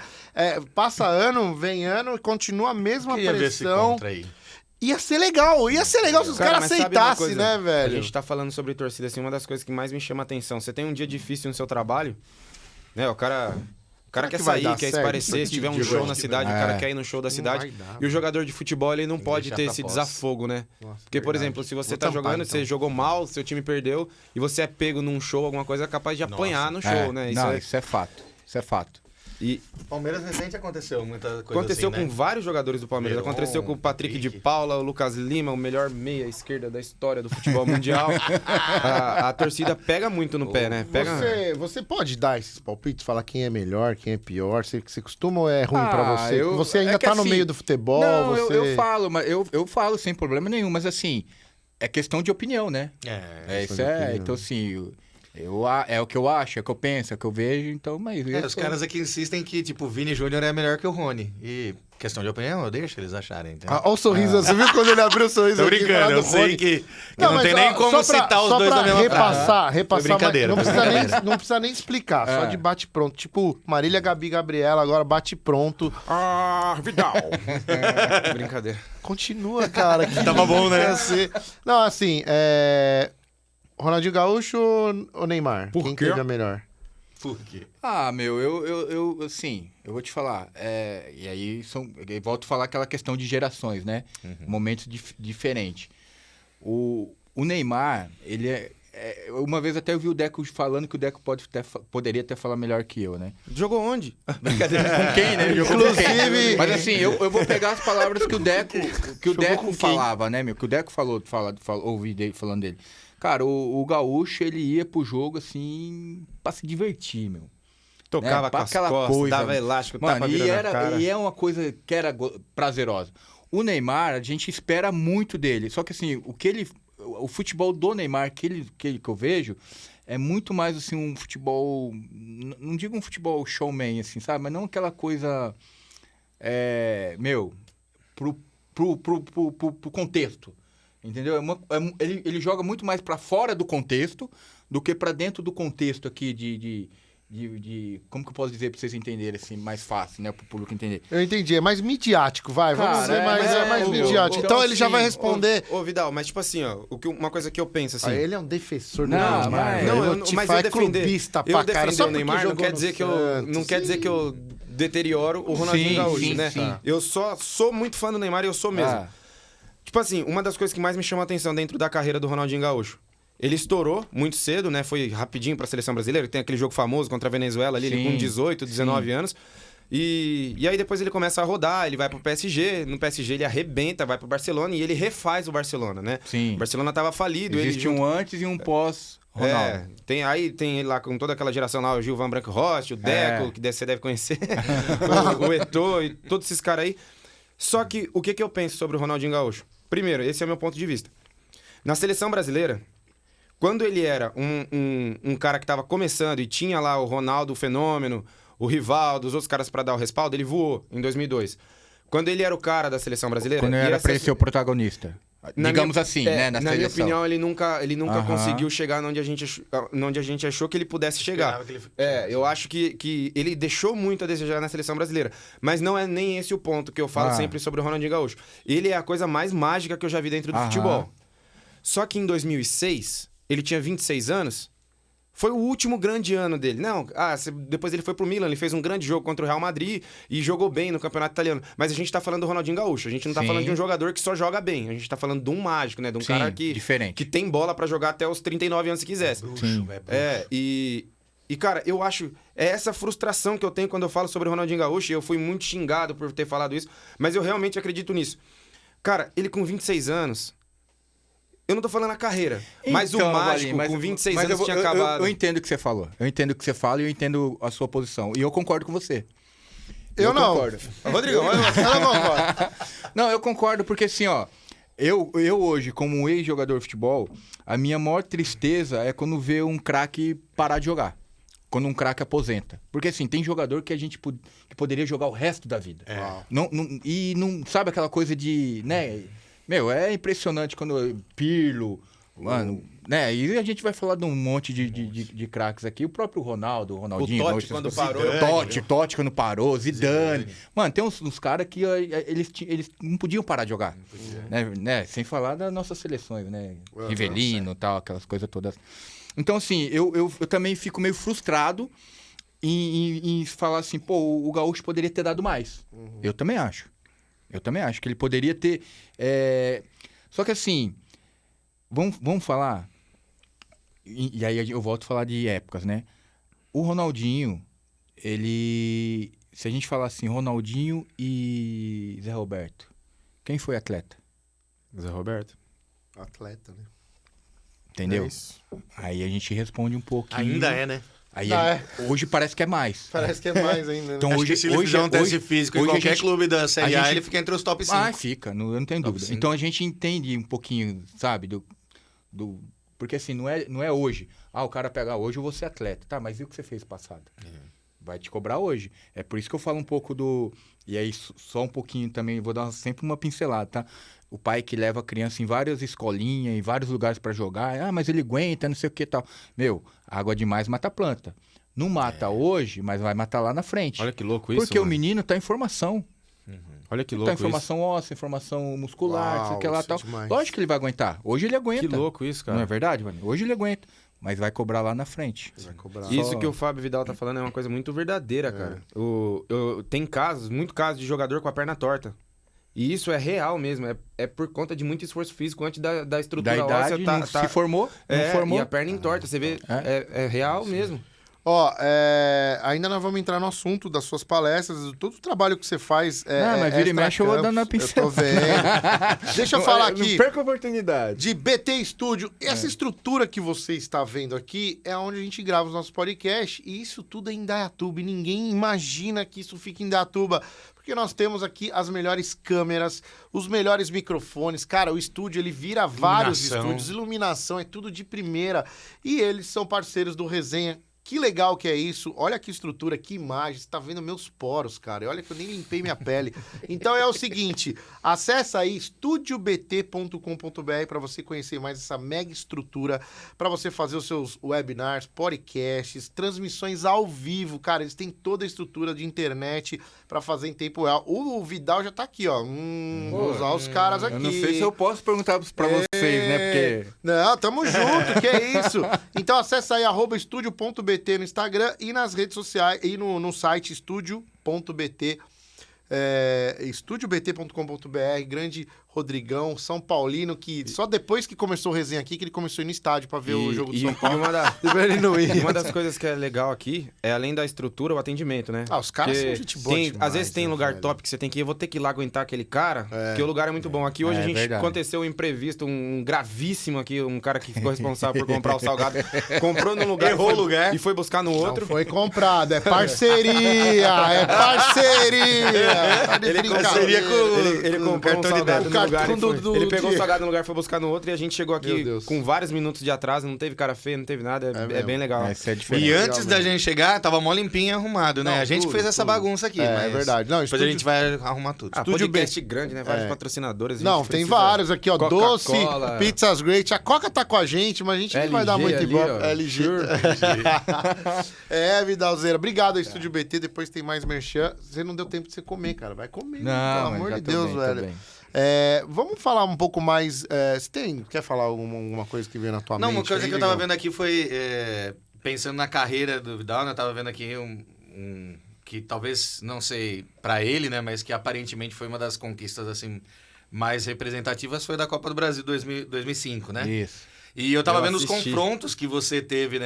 passa ano, vem ano e continua a mesma Queria ver esse pressão. contra aí. Ia ser legal se os caras mas sabe uma aceitassem, coisa? né, A velho? gente tá falando sobre torcida, assim, uma das coisas que mais me chama a atenção. Você tem um dia difícil no seu trabalho, né? O cara quer que vai sair, dar quer certo? esparecer, se tiver um Diego, show acho na que cidade, não. o cara É. quer ir no show da Não cidade. vai dar, E o jogador de futebol, ele não pode deixar ter pra esse pós. desafogo, né? Nossa, Porque, por verdade. exemplo, se você Vou tá tampar, jogando, então. você jogou mal, seu time perdeu, e você é pego num show, alguma coisa, é capaz de apanhar no show, né? Isso é fato. Isso é fato. E Palmeiras recente aconteceu muita coisa aconteceu assim, com né? vários jogadores do Palmeiras. Verón, Aconteceu com o Patrick de Patrick. Paula, o Lucas Lima, o melhor meia esquerda da história do futebol mundial. A torcida pega muito no pé, né? Pega... Você pode dar esses palpites, falar quem é melhor, quem é pior? Você costuma ou é ruim pra você? eu- Você ainda é que tá no assim, meio do futebol, Não, você... eu falo, mas eu falo sem problema nenhum, mas assim, é questão de opinião, né? questão Isso de é, opinião. então assim, é o que eu acho, é o que eu penso, é o que eu vejo, então, mas... eu Os sou- caras aqui insistem que, tipo, o Vini Júnior é melhor que o Rony. E questão de opinião, eu deixo eles acharem, entendeu? Olha o sorriso, você viu quando ele abriu o sorriso Tô aqui, brincando, falando eu do sei Rony? que não mas, tem ó, nem como só pra- citar os só dois pra da mesma repassar, Foi brincadeira, não foi precisa, nem, brincadeira. não precisa nem explicar, só É. de bate pronto. Tipo, Marília, Gabi, Gabriela, agora bate pronto. Ah, Vidal! Brincadeira. Continua, cara. que Tava bom, né? quer ser. Não, assim, Ronaldinho Gaúcho ou Neymar? Por Quem quê? que é melhor? Por quê? Ah, meu, eu assim, eu vou te falar, e aí eu volto a falar aquela questão de gerações, né? Momentos diferentes. O Neymar, ele uma vez até eu vi o Deco falando que o Deco poderia até falar melhor que eu, né? Jogou onde? Brincadeira, com quem, né? Ele jogou com quem? Inclusive- Mas assim, eu vou pegar as palavras que o Deco, Jogou com quem? falava, né, meu? Que o Deco ouvi dele falando dele. Cara, o Gaúcho, ele ia pro jogo, assim, pra se divertir, meu. Tocava Né? com as Aquela costas, coisa, dava elástico, Mano, tapa a e, vida na cara. é uma coisa que era prazerosa. O Neymar, a gente espera muito dele. Só que assim, o futebol do Neymar que eu vejo é muito mais assim um futebol, não digo um futebol showman assim, sabe? Mas não aquela coisa pro contexto. Entendeu? Ele joga muito mais pra fora do contexto do que pra dentro do contexto aqui de como que eu posso dizer pra vocês entenderem assim, mais fácil, né? Pro público entender. Eu entendi, é mais midiático, vai. Vamos Cara, dizer, mas é mais meu, midiático. então, Então ele já assim, vai responder. Ô, Vidal, mas tipo assim, ó, uma coisa que eu penso assim... Ah, ele é um defensor do Não, Neymar. mas- velho. Não, Eu eu, vou te mas falar, eu é clubista pra defender cara. o Só porque Neymar não jogou quer no dizer que eu Santos. não quer dizer que eu deterioro o Ronaldinho Sim, Gaúcho, sim, né? sim. Eu só sou muito fã do Neymar e eu sou mesmo. Ah. Tipo assim, uma das coisas que mais me chama a atenção dentro da carreira do Ronaldinho Gaúcho. Ele estourou muito cedo, né? Foi rapidinho pra seleção brasileira. Tem aquele jogo famoso contra a Venezuela ali, ele Sim, com 18, 19 anos. E aí depois ele começa a rodar, ele vai pro PSG. No PSG ele arrebenta, vai pro Barcelona e ele refaz o Barcelona, né? Sim. O Barcelona tava falido. Existe ele um antes e um pós Ronaldo. tem ele lá com toda aquela geração lá, o Gilvan Branco Rocha, o Deco, que você deve conhecer, o Eto'o e todos esses caras aí. Só que o que eu penso sobre o Ronaldinho Gaúcho? Primeiro, esse é o meu ponto de vista. Na seleção brasileira, quando ele era um cara que estava começando e tinha lá o Ronaldo, o Fenômeno, o Rivaldo, os outros caras para dar o respaldo, ele voou em 2002. Quando ele era o cara da seleção brasileira... Quando ele era pra ele ser o protagonista. Digamos assim, né? Na minha seleção. opinião, ele nunca Aham. conseguiu chegar onde a gente achou que ele pudesse chegar. Esperava que ele- Eu acho que ele deixou muito a desejar na seleção brasileira. Mas não é nem esse o ponto que eu falo Ah. sempre sobre o Ronaldinho Gaúcho. Ele é a coisa mais mágica que eu já vi dentro do Aham. futebol. Só que em 2006, ele tinha 26 anos. Foi o último grande ano dele. Depois ele foi pro Milan, ele fez um grande jogo contra o Real Madrid e jogou bem no Campeonato Italiano. Mas a gente tá falando do Ronaldinho Gaúcho, a gente não tá Sim. falando de um jogador que só joga bem. A gente tá falando de um mágico, né? De um Sim, cara que diferente. tem bola pra jogar até os 39 anos se quisesse. Bruxo, Sim. velho, bruxo. E, cara, eu acho... É essa frustração que eu tenho quando eu falo sobre o Ronaldinho Gaúcho, e eu fui muito xingado por ter falado isso, mas eu realmente acredito nisso. Cara, ele com 26 anos... Eu não tô falando a carreira, mas o Então, mágico Valim, com 26 mas anos eu, tinha eu- acabado. Eu entendo o que você falou. Eu entendo o que você fala e eu entendo a sua posição. E eu concordo com você. Eu não. concordo. Rodrigão, eu não concordo. Não, eu concordo porque assim, ó... Eu hoje, como um ex-jogador de futebol, a minha maior tristeza é quando vê um craque parar de jogar. Quando um craque aposenta. Porque assim, tem jogador que a gente que poderia jogar o resto da vida. E não sabe aquela coisa de, né? Meu, é impressionante quando Pirlo, mano, né? E a gente vai falar de um monte de craques aqui. O próprio Ronaldinho. O Totti quando parou. Totti quando parou, Zidane. Mano, tem uns caras que eles não podiam parar de jogar. Né? Sem falar das nossas seleções, né? Rivelino e tal, aquelas coisas todas. Então, assim, eu também fico meio frustrado em falar assim, pô, o Gaúcho poderia ter dado mais. Eu também acho. Que ele poderia ter... Só que assim, vamos falar... E aí eu volto a falar de épocas, né? O Ronaldinho, ele... Se a gente falar assim, Ronaldinho e Zé Roberto, quem foi atleta? Zé Roberto. Atleta, né? Entendeu? É isso. Aí a gente responde um pouquinho. Ainda é, né? Aí hoje parece que é mais. Parece que é mais ainda. Né? Então, Acho que se ele fizer um teste físico em qualquer clube da Série A, ele fica entre os top 5. Ah, fica, eu não tenho dúvida. 5. Então a gente entende um pouquinho, sabe, porque assim, não é hoje. O cara pega hoje, eu vou ser atleta. Tá, mas e o que você fez passado? Vai te cobrar hoje. É por isso que eu falo um pouco do... E aí, só um pouquinho também, vou dar sempre uma pincelada, tá? O pai que leva a criança em várias escolinhas, em vários lugares pra jogar. Mas ele aguenta, não sei o que e tal. Meu, água demais mata a planta. Não mata hoje, mas vai matar lá na frente. Olha que louco isso, porque o menino tá em formação. Olha que louco Tá em formação óssea, informação muscular, isso que lá tal. Demais. Lógico que ele vai aguentar. Hoje ele aguenta. Que louco isso, cara. Não é verdade, mano? Hoje ele aguenta. Mas vai cobrar lá na frente. Vai cobrar. Isso que o Fábio Vidal tá falando é uma coisa muito verdadeira, cara. Tem muito casos de jogador com a perna torta. E isso é real mesmo. É por conta de muito esforço físico antes da estrutura Da idade, óssea. se formou, não formou. E a perna entorta. Você vê, é real mesmo. Ó, ainda nós vamos entrar no assunto das suas palestras, todo o trabalho que você faz. Mas vira e mexe eu vou dando a Eu tô pincelada. vendo. Deixa eu falar aqui Não perca a oportunidade. de BT Studio. Essa estrutura que você está vendo aqui é onde a gente grava os nossos podcasts. E isso tudo é em Indaiatuba. E ninguém imagina que isso fica em Indaiatuba. Porque nós temos aqui as melhores câmeras, os melhores microfones. Cara, o estúdio, ele vira vários estúdios. Iluminação, é tudo de primeira. E eles são parceiros do Resenha. Que legal que é isso. Olha que estrutura, que imagem. Você tá vendo meus poros, cara. Olha que eu nem limpei minha pele. Então é o seguinte, acessa aí estudiobt.com.br para você conhecer mais essa mega estrutura, para você fazer os seus webinars, podcasts, transmissões ao vivo. Cara, eles têm toda a estrutura de internet para fazer em tempo real. O Vidal já tá aqui, ó. Vou usar os caras aqui. Eu não sei se eu posso perguntar pra vocês, né? Porque... Não, tamo junto, que é isso. Então acessa aí @estudio.bt no Instagram e nas redes sociais e no site estudio.bt, estudiobt.com.br. Grande Rodrigão, São Paulino, que só depois que começou o resenha aqui, que ele começou a ir no estádio pra ver o jogo do São Paulo. Ele não ia. Uma das coisas que é legal aqui é, além da estrutura, o atendimento, né? Os caras são gente boa demais, às vezes tem né, lugar velho? top que você tem que ir, eu vou ter que ir lá aguentar aquele cara, porque o lugar é muito bom. Aqui hoje a gente aconteceu um imprevisto, um gravíssimo aqui, um cara que ficou responsável por comprar o salgado, comprou num lugar, Errou o lugar e foi buscar no outro. Não foi comprado, é parceria, é parceria. Tá de Ele brincadeira. Ele comprou um cartão de salgado débito. no lugar. Cartão Ele pegou dia. o salgado no lugar, foi buscar no outro e a gente chegou Meu aqui Deus. com vários minutos de atraso, não teve cara feio, não teve nada, é mesmo. bem legal. Isso é diferente. E antes da gente chegar, tava mó limpinho e arrumado, né? Não, A gente tudo, fez essa tudo. bagunça aqui. É mas verdade. Não, depois estúdio- a gente vai arrumar tudo. Estúdio Estúdio podcast grande, né? Vários patrocinadores. a gente Não, tem precisa- vários aqui, ó. Doce, Coca-Cola. Pizzas Great. A Coca tá com a gente, mas a gente não vai dar LG muito ali, igual. ó. LG. Vidalzeira. Obrigado, Estúdio BT. Depois tem mais merchan. Você não deu tempo de você comer, cara. Vai comer, pelo amor de Deus, velho. Vamos falar um pouco mais. Você quer falar alguma coisa que veio na tua Não, mente? uma coisa aí, que eu tava Igor? vendo aqui foi, pensando na carreira do Vidal, né? Eu tava vendo aqui que talvez, não sei, pra ele, né? Mas que aparentemente foi uma das conquistas, assim, mais representativas, foi da Copa do Brasil 2005, né? Isso. E eu tava Eu vendo assisti. os confrontos que você teve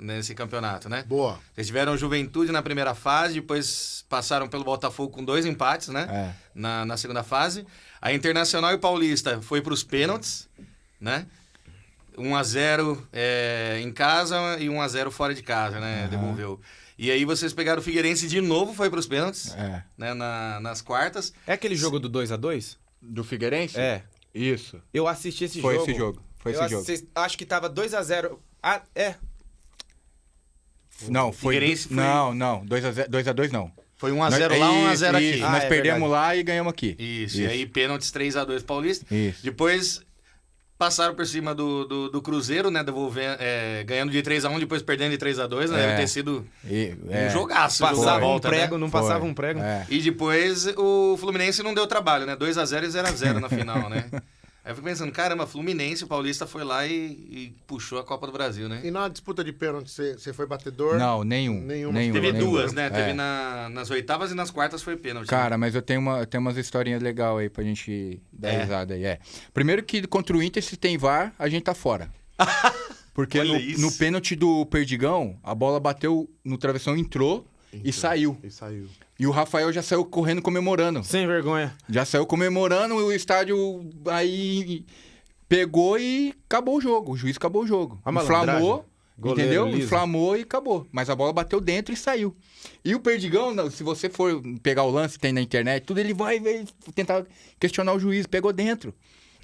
nesse campeonato, né? Boa. Vocês tiveram Juventude na primeira fase, depois passaram pelo Botafogo com 2 empates, né? Na segunda fase. A Internacional e Paulista foi para os pênaltis, né? 1-0 em casa e 1-0 fora de casa, né? Devolveu. E aí vocês pegaram o Figueirense de novo, foi para os pênaltis, né? nas quartas. É aquele jogo do 2-2? Do Figueirense? É. Isso. Eu assisti esse Foi jogo. esse jogo. Foi esse jogo. Acho que tava 2-0. Não, foi... Figueirense foi- Não. 2x2 não. Foi 1-0 lá, 1-0 aqui. Isso, nós é perdemos verdade. lá e ganhamos aqui. Isso. E aí pênaltis 3-2 Paulista. Isso. Depois passaram por cima do Cruzeiro, né? Ganhando de 3-1, depois perdendo de 3-2, né? Deve ter sido um jogaço. Passava um volta, prego, né? não passava um prego. E depois o Fluminense não deu trabalho, né? 2-0 e 0-0 na final, né? Aí eu fico pensando, caramba, Fluminense, o Paulista foi lá e puxou a Copa do Brasil, né? E na disputa de pênalti, você foi batedor? Não, nenhum. Teve duas, nenhum. né? Teve nas oitavas e nas quartas foi pênalti. Cara, mas eu tenho umas historinhas legais aí pra gente dar risada aí. Primeiro que contra o Inter, se tem VAR, a gente tá fora. Porque no pênalti do Perdigão, a bola bateu no travessão, entrou e saiu. E o Rafael já saiu correndo comemorando. Sem vergonha. Já saiu comemorando, o estádio aí pegou e acabou o jogo. O juiz acabou o jogo. Inflamou, entendeu? Liso. Inflamou e acabou. Mas a bola bateu dentro e saiu. E o Perdigão, se você for pegar o lance, tem na internet, tudo, ele vai tentar questionar o juiz. Pegou dentro.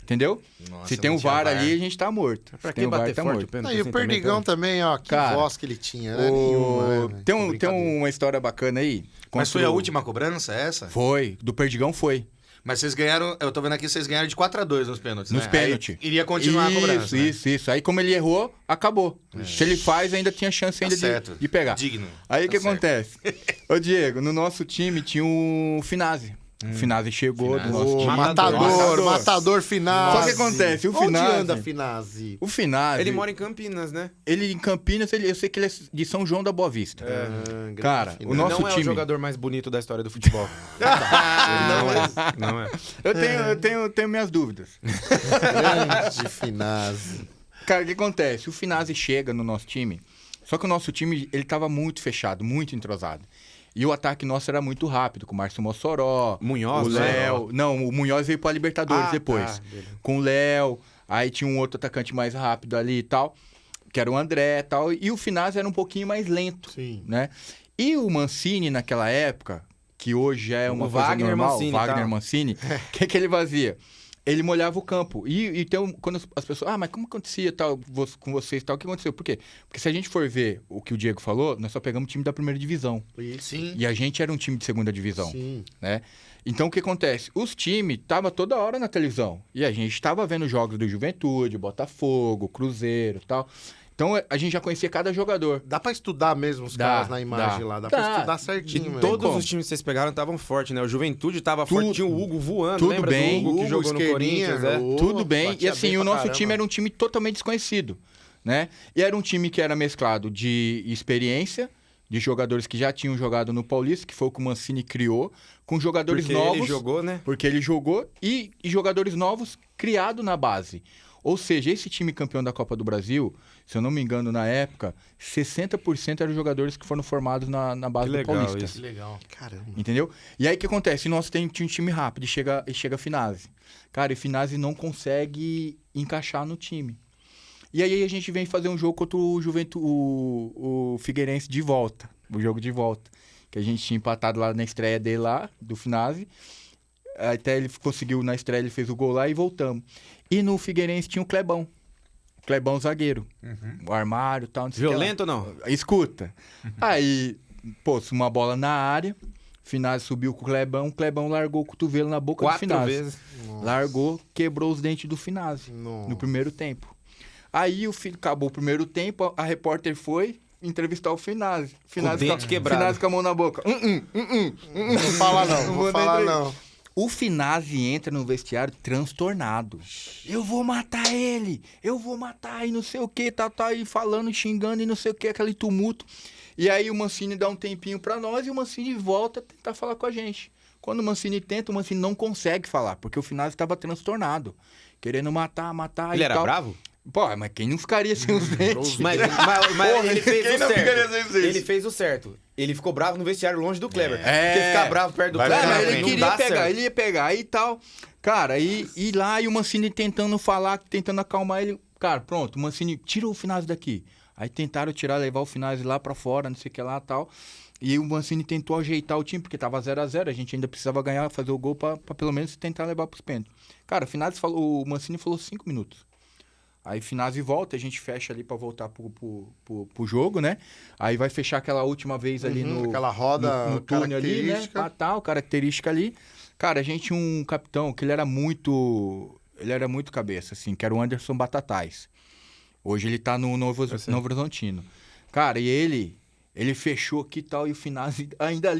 Entendeu? Nossa, se tem um VAR ali, a gente tá morto. Pra Se que tem um VAR, bater tá forte morto. o pênalti? E o assim Perdigão também, ó, que Cara, voz que ele tinha, né? Nenhuma, né? Tem uma história bacana aí. Mas foi a última cobrança, essa? Foi. Do Perdigão foi. Mas vocês ganharam, eu tô vendo aqui, vocês ganharam de 4-2 nos pênaltis, Nos né? pênaltis. Aí iria continuar a cobrança, né? Isso. Aí como ele errou, acabou. Se ele faz, ainda tinha chance ainda certo. de pegar. Digno. Aí o que certo. acontece? Ô, Diego, no nosso time tinha o Finazzi. O Finazzi chegou do nosso O time. matador Finazzi. Só que acontece, o Onde Finazzi... anda Finazzi? O Finazzi... Ele mora em Campinas, né? Ele em Campinas, eu sei que ele é de São João da Boa Vista. Cara, o nosso não é time... o jogador mais bonito da história do futebol. Não é. Eu tenho minhas dúvidas. Grande Finazzi. Cara, o que acontece? O Finazzi chega no nosso time, só que o nosso time, ele tava muito fechado, muito entrosado. E o ataque nosso era muito rápido, com o Márcio Mossoró, Munhoz, o Léo... Não, o Munhoz veio pra Libertadores depois. Com o Léo, aí tinha um outro atacante mais rápido ali e tal, que era o André e tal. E o Finazzi era um pouquinho mais lento, né? E o Mancini, naquela época, que hoje é uma coisa Wagner normal, Mancini, Wagner Mancini, o que ele fazia? Ele molhava o campo. E então, quando as pessoas... mas como acontecia tal, com vocês e tal? O que aconteceu? Por quê? Porque se a gente for ver o que o Diego falou, nós só pegamos time da primeira divisão. Sim. E a gente era um time de segunda divisão. Sim. Né? Então, o que acontece? Os times estavam toda hora na televisão. E a gente estava vendo jogos do Juventude, Botafogo, Cruzeiro e tal. Então, a gente já conhecia cada jogador. Dá pra estudar mesmo os caras na imagem lá. Dá pra estudar certinho mesmo. Todos os times que vocês pegaram estavam fortes, né? O Juventude tava forte, tinha o Hugo voando, tudo lembra bem. do Hugo que jogou no Corinthians? Tudo bem. E assim, o nosso time era um time totalmente desconhecido, né? E era um time que era mesclado de experiência, de jogadores que já tinham jogado no Paulista, que foi o que o Mancini criou, com jogadores novos. Ele jogou, né? Porque ele jogou e jogadores novos criados na base. Ou seja, esse time campeão da Copa do Brasil, se eu não me engano, na época, 60% eram jogadores que foram formados na base do Paulista. Que legal. Caramba. Entendeu? E aí o que acontece? Nós tinha um time rápido e chega Finazzi. Cara, e Finazzi não consegue encaixar no time. E aí a gente vem fazer um jogo contra o o Figueirense de volta. O jogo de volta. Que a gente tinha empatado lá na estreia dele lá, do Finazzi. Até ele conseguiu, na estreia, ele fez o gol lá e voltamos. E no Figueirense tinha o Clebão. Clebão zagueiro. O armário e tal. Não sei Violento ou não? Escuta. Aí, pô, uma bola na área. Finazzi subiu com o Clebão largou o cotovelo na boca do 4 Finazzi. vezes. Largou, quebrou os dentes do Finazzi no primeiro tempo. Aí acabou o primeiro tempo, a repórter foi entrevistar o Finazzi. Com o dente quebrado. Finazzi com a mão na boca. Não fala não, vou falar não. O Finazzi entra no vestiário transtornado. Eu vou matar ele, eu vou matar e não sei o que, tá aí falando, xingando e não sei o que, aquele tumulto. E aí o Mancini dá um tempinho pra nós e o Mancini volta a tentar falar com a gente. Quando o Mancini tenta, o Mancini não consegue falar, porque o Finazzi estava transtornado, querendo matar Ele e era tal. bravo? Pô, mas quem não ficaria sem os dentes? Mas ele fez o certo. Ele fez o certo. Ele ficou bravo no vestiário, longe do Kleber. Porque ficar bravo perto do Kleber, mas ele não queria dá pegar, certo. ele ia pegar e tal. Cara, e lá, e o Mancini tentando falar, tentando acalmar ele. Cara, pronto, o Mancini tira o Finazzi daqui. Aí tentaram levar o Finazzi lá pra fora, não sei o que lá e tal. E o Mancini tentou ajeitar o time, porque tava 0-0, a gente ainda precisava ganhar, fazer o gol pra pelo menos tentar levar pros pênaltis. Cara, o Mancini falou 5 minutos. Aí Finazzi volta, a gente fecha ali pra voltar pro jogo, né? Aí vai fechar aquela última vez ali aquela roda no túnel ali, né? característica. Característica ali. Cara, a gente tinha um capitão que ele era muito muito cabeça, assim, que era o Anderson Batatais. Hoje ele tá no Novo Horizontino. Cara, e ele fechou aqui e tal, e o Finazzi,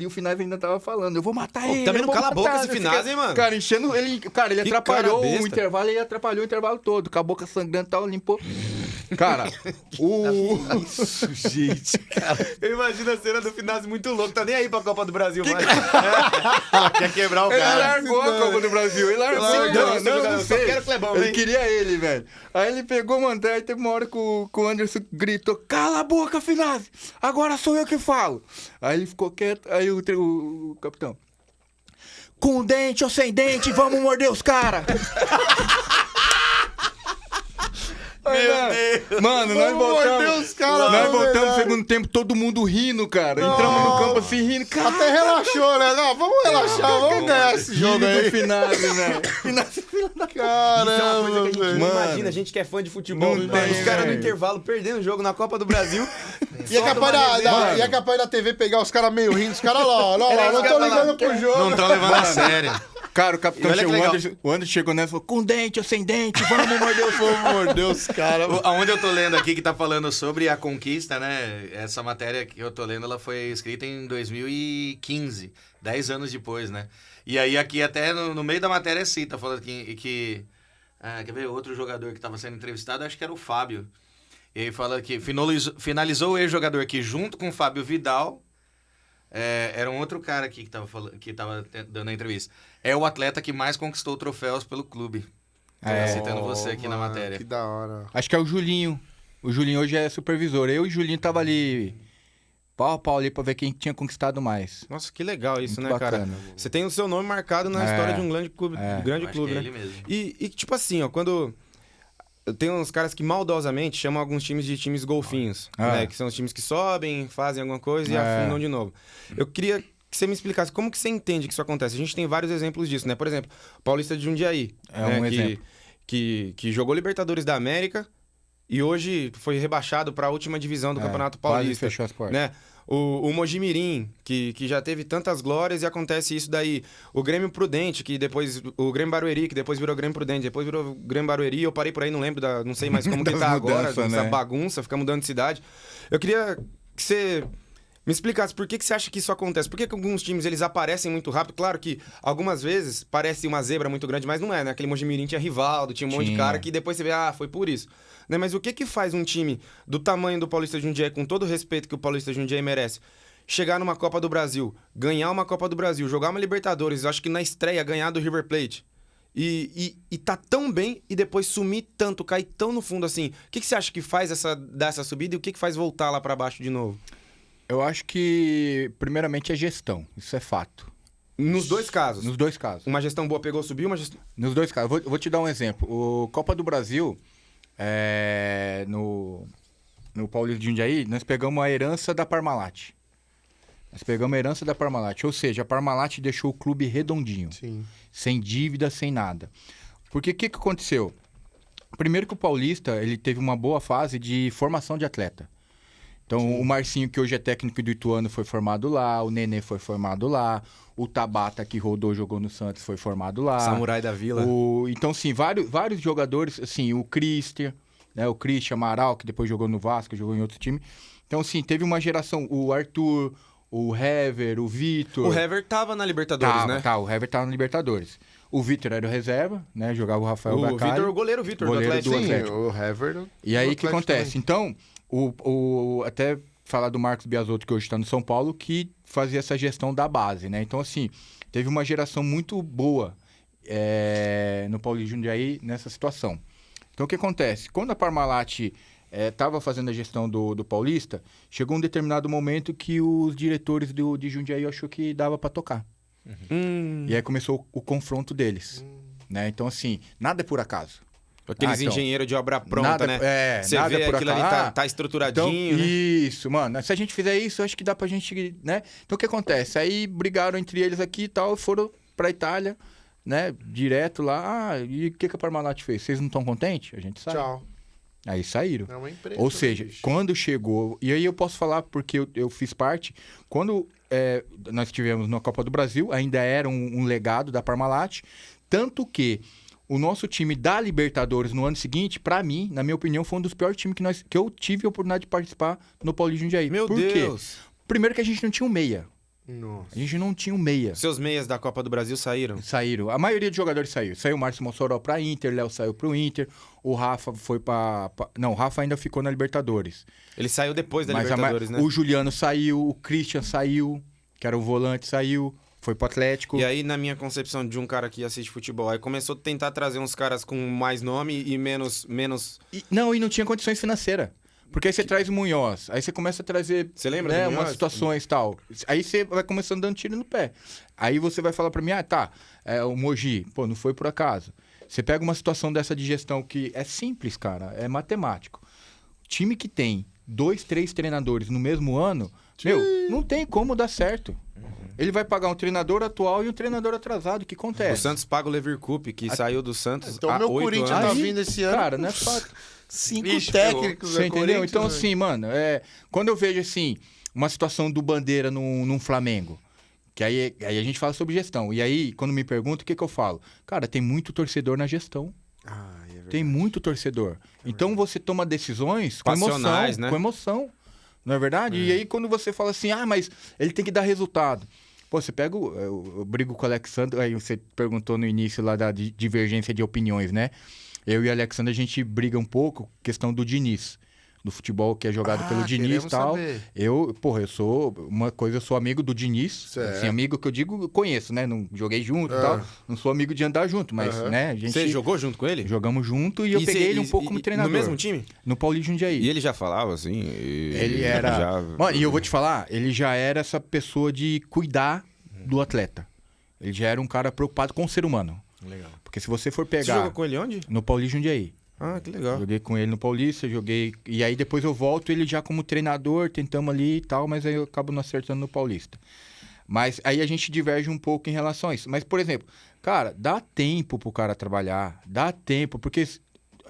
o Finazzi ainda tava falando, eu vou matar ele. Também não eu vou cala a boca matar, esse Finazzi, hein, mano? Cara, enchendo ele. Cara, ele Que atrapalhou cara o besta. intervalo, ele atrapalhou o intervalo todo, com a boca sangrando e tal, limpou. Cara, Gente, cara. Eu imagino a cena do Finazzi muito louco, tá nem aí pra Copa do Brasil, mano. Quer quebrar o ele cara. largou a Copa do Brasil, ele largou. Não só sei. quero Clebão, Ele hein? queria ele, velho. Aí ele pegou, mano, aí teve uma hora que o Anderson gritou, cala a boca, Finazzi, agora sou eu que falo. Aí ele ficou quieto, aí o capitão, com dente ou sem dente, vamos morder os caras. Mano, nós voltamos. Nós voltamos no segundo tempo, todo mundo rindo, cara. Entramos no campo assim, rindo. Cara, Até relaxou, né? Não, vamos relaxar, vamos ganhar esse jogo aí. do Finazzi, velho. Finazzi, filho da Caramba, Isso é uma coisa que a gente velho. não Mano. imagina, a gente que é fã de futebol, Não mano, tem, os caras no velho. intervalo perdendo o jogo na Copa do Brasil. E é capaz Mano. e é capaz da TV pegar os caras meio rindo, os caras lá, não tô ligando pro jogo. Não estão levando a sério. Cara, o capitão E olha que chegou, legal. o Anderson chegou nessa e falou, com dente ou sem dente, vamos morder os Meu Deus, cara. Aonde eu tô lendo aqui que tá falando sobre a conquista, né? Essa matéria que eu tô lendo, ela foi escrita em 2015, 10 anos depois, né? E aí aqui até no meio da matéria cita, falando que quer ver, outro jogador que tava sendo entrevistado, acho que era o Fábio. E aí fala que finalizou o ex-jogador que junto com o Fábio Vidal, era um outro cara aqui que tava dando a entrevista. É o atleta que mais conquistou troféus pelo clube. Citando você aqui na Mano, matéria. Que da hora. Acho que é o Julinho. O Julinho hoje é supervisor. Eu e o Julinho tava ali, pau a pau ali, pra ver quem tinha conquistado mais. Nossa, que legal isso, Muito né, cara? bacana. Você tem o seu nome marcado na história de um grande clube, grande Eu acho clube, que é né? ele mesmo. E tipo assim, ó, quando... Tem uns caras que maldosamente chamam alguns times de times golfinhos, né? Que são os times que sobem, fazem alguma coisa e afundam de novo. Eu queria que você me explicasse como que você entende que isso acontece. A gente tem vários exemplos disso, né? Por exemplo, Paulista de Jundiaí. É um exemplo. Que jogou Libertadores da América e hoje foi rebaixado para a última divisão do Campeonato Quase Paulista. fechou as portas. Né? O Mojimirim, que já teve tantas glórias e acontece isso daí. O Grêmio Prudente, que depois... O Grêmio Barueri, que depois virou Grêmio Prudente. Depois virou Grêmio Barueri. Eu parei por aí, não lembro, não sei mais como que tá agora. mudanças, Essa né? bagunça, fica mudando de cidade. Eu queria que você me explicasse por que você acha que isso acontece. Por que alguns times eles aparecem muito rápido? Claro que algumas vezes parece uma zebra muito grande, mas não é, né? Aquele Mojimirim tinha Rivaldo, tinha um monte de cara que depois você vê, foi por isso. Né? Mas o que faz um time do tamanho do Paulista de Jundiaí, com todo o respeito que o Paulista de Jundiaí merece, chegar numa Copa do Brasil, ganhar uma Copa do Brasil, jogar uma Libertadores, acho que na estreia ganhar do River Plate, e tá tão bem e depois sumir tanto, cair tão no fundo assim? O que você acha que faz dar essa subida e o que faz voltar lá pra baixo de novo? Eu acho que, primeiramente, é gestão. Isso é fato. Nos dois casos. Nos dois casos. Uma gestão boa pegou, subiu, uma gestão... Nos dois casos. Eu vou te dar um exemplo. O Copa do Brasil, no Paulista de Jundiaí, nós pegamos a herança da Parmalat. Ou seja, a Parmalat deixou o clube redondinho. Sim. Sem dívida, sem nada. Porque o que aconteceu? Primeiro que o Paulista, ele teve uma boa fase de formação de atleta. Então, o Marcinho, que hoje é técnico do Ituano, foi formado lá. O Nenê foi formado lá. O Tabata, que rodou, jogou no Santos, foi formado lá. Samurai da Vila. Então, sim, vários jogadores, assim, o Christian, né? O Christian Amaral, que depois jogou no Vasco, jogou em outro time. Então, sim, teve uma geração, o Arthur, o Hever, o Vitor. O Hever tava na Libertadores, né? O Hever tava na Libertadores. O Vitor era o reserva, né? Jogava o Rafael Bacari. O goleiro Vitor do Goleiro Atlético. do Sim, Atlético. o Hever. E aí, do o que Atlético acontece? também. Então, até falar do Marcos Biasotto, que hoje está no São Paulo, que fazia essa gestão da base, né? Então, assim, teve uma geração muito boa no Paulista de Jundiaí nessa situação. Então, o que acontece? Quando a Parmalat estava fazendo a gestão do Paulista, chegou um determinado momento que os diretores de Jundiaí achou que dava para tocar. E aí começou o confronto deles. Né? Então, assim, nada é por acaso. Aqueles engenheiros de obra pronta, nada, né? Você nada vê por aquilo acaso. ali tá estruturadinho, Então, né? isso, mano. Se a gente fizer isso, eu acho que dá pra gente, né? Então, o que acontece? Aí brigaram entre eles aqui e tal, foram pra Itália, né? Direto lá. E o que a Parmalat fez? Vocês não estão contentes? A gente sai. Tchau. Aí saíram. É uma empresa. Ou seja, quando chegou... E aí eu posso falar, porque eu fiz parte... Quando nós tivemos na Copa do Brasil, ainda era um legado da Parmalat. Tanto que o nosso time da Libertadores no ano seguinte, pra mim, na minha opinião, foi um dos piores times que eu tive a oportunidade de participar no Paulinho Jundiaí. Meu Por Deus. quê? Primeiro que a gente não tinha um meia. Nossa. A gente não tinha um meia. Seus meias da Copa do Brasil saíram? Saíram. A maioria dos jogadores saiu. Saiu o Márcio Mossoró pra Inter, Léo saiu pro Inter, o Rafa foi pra... Não, o Rafa ainda ficou na Libertadores. Ele saiu depois da Mas Libertadores, né? o Juliano saiu, o Christian saiu, que era o volante, saiu, foi pro Atlético. E aí, na minha concepção de um cara que assiste futebol, aí começou a tentar trazer uns caras com mais nome e menos... E não tinha condições financeiras. Porque aí você traz o Munhoz, aí você começa a trazer Você lembra né, do Munhoz? umas situações e tal. Aí você vai começando dando tiro no pé. Aí você vai falar pra mim, o Mogi, pô, não foi por acaso. Você pega uma situação dessa de gestão que é simples, cara, é matemático. Time que tem 2, 3 treinadores no mesmo ano, não tem como dar certo. Ele vai pagar um treinador atual e um treinador atrasado, o que acontece? O Santos paga o Leverkusen, que saiu do Santos Então há meu 8 Corinthians anos. tá vindo esse ano. Cara, não é fácil. 5 Vixe, técnicos. Você né, entendeu? Corinthians, Então, né? assim, mano, quando eu vejo, assim, uma situação do Bandeira num Flamengo, que aí a gente fala sobre gestão. E aí, quando me perguntam, o que eu falo? Cara, tem muito torcedor na gestão. Ah, é verdade. Tem muito torcedor. Então, você toma decisões com Passionais, emoção. né? Com emoção. Não é verdade? E aí, quando você fala assim, mas ele tem que dar resultado. Pô, você pega eu brigo com o Alexandre, aí você perguntou no início lá da divergência de opiniões, né? Eu e o Alexandre, a gente briga um pouco, questão do Diniz. Do futebol que é jogado pelo Diniz e queremos tal. saber. Eu sou amigo do Diniz. Certo. Assim, amigo que eu digo, eu conheço, né? Não joguei junto e tal. Não sou amigo de andar junto, mas, né? A gente Você jogou junto com ele? jogamos junto e eu peguei ele um pouco como treinador. No mesmo time? No Paulinho Jundiaí. E ele já falava assim? Ele era... Mano, e eu vou te falar, ele já era essa pessoa de cuidar do atleta. Ele já era um cara preocupado com o ser humano. Legal. Porque se você for Você pegar... jogou com ele onde? No Paulinho Jundiaí. Ah, que legal. Joguei com ele no Paulista, E aí depois eu volto ele já como treinador, tentamos ali e tal, mas aí eu acabo não acertando no Paulista. Mas aí a gente diverge um pouco em relação a isso. Mas, por exemplo, cara, dá tempo pro cara trabalhar. Dá tempo, porque...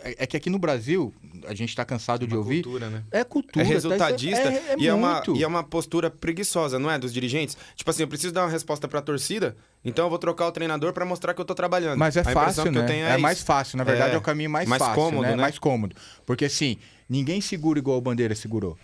É que aqui no Brasil, a gente tá cansado de ouvir... Cultura, né? É cultura. É resultadista É e, é muito. uma postura preguiçosa, não é? Dos dirigentes. Tipo assim, eu preciso dar uma resposta pra torcida, então eu vou trocar o treinador pra mostrar que eu tô trabalhando. Mas é A impressão fácil, que eu né? tenho É isso. mais fácil. Na verdade, é o caminho mais fácil, cômodo, né? Mais cômodo. Porque assim, ninguém segura igual o Bandeira segurou.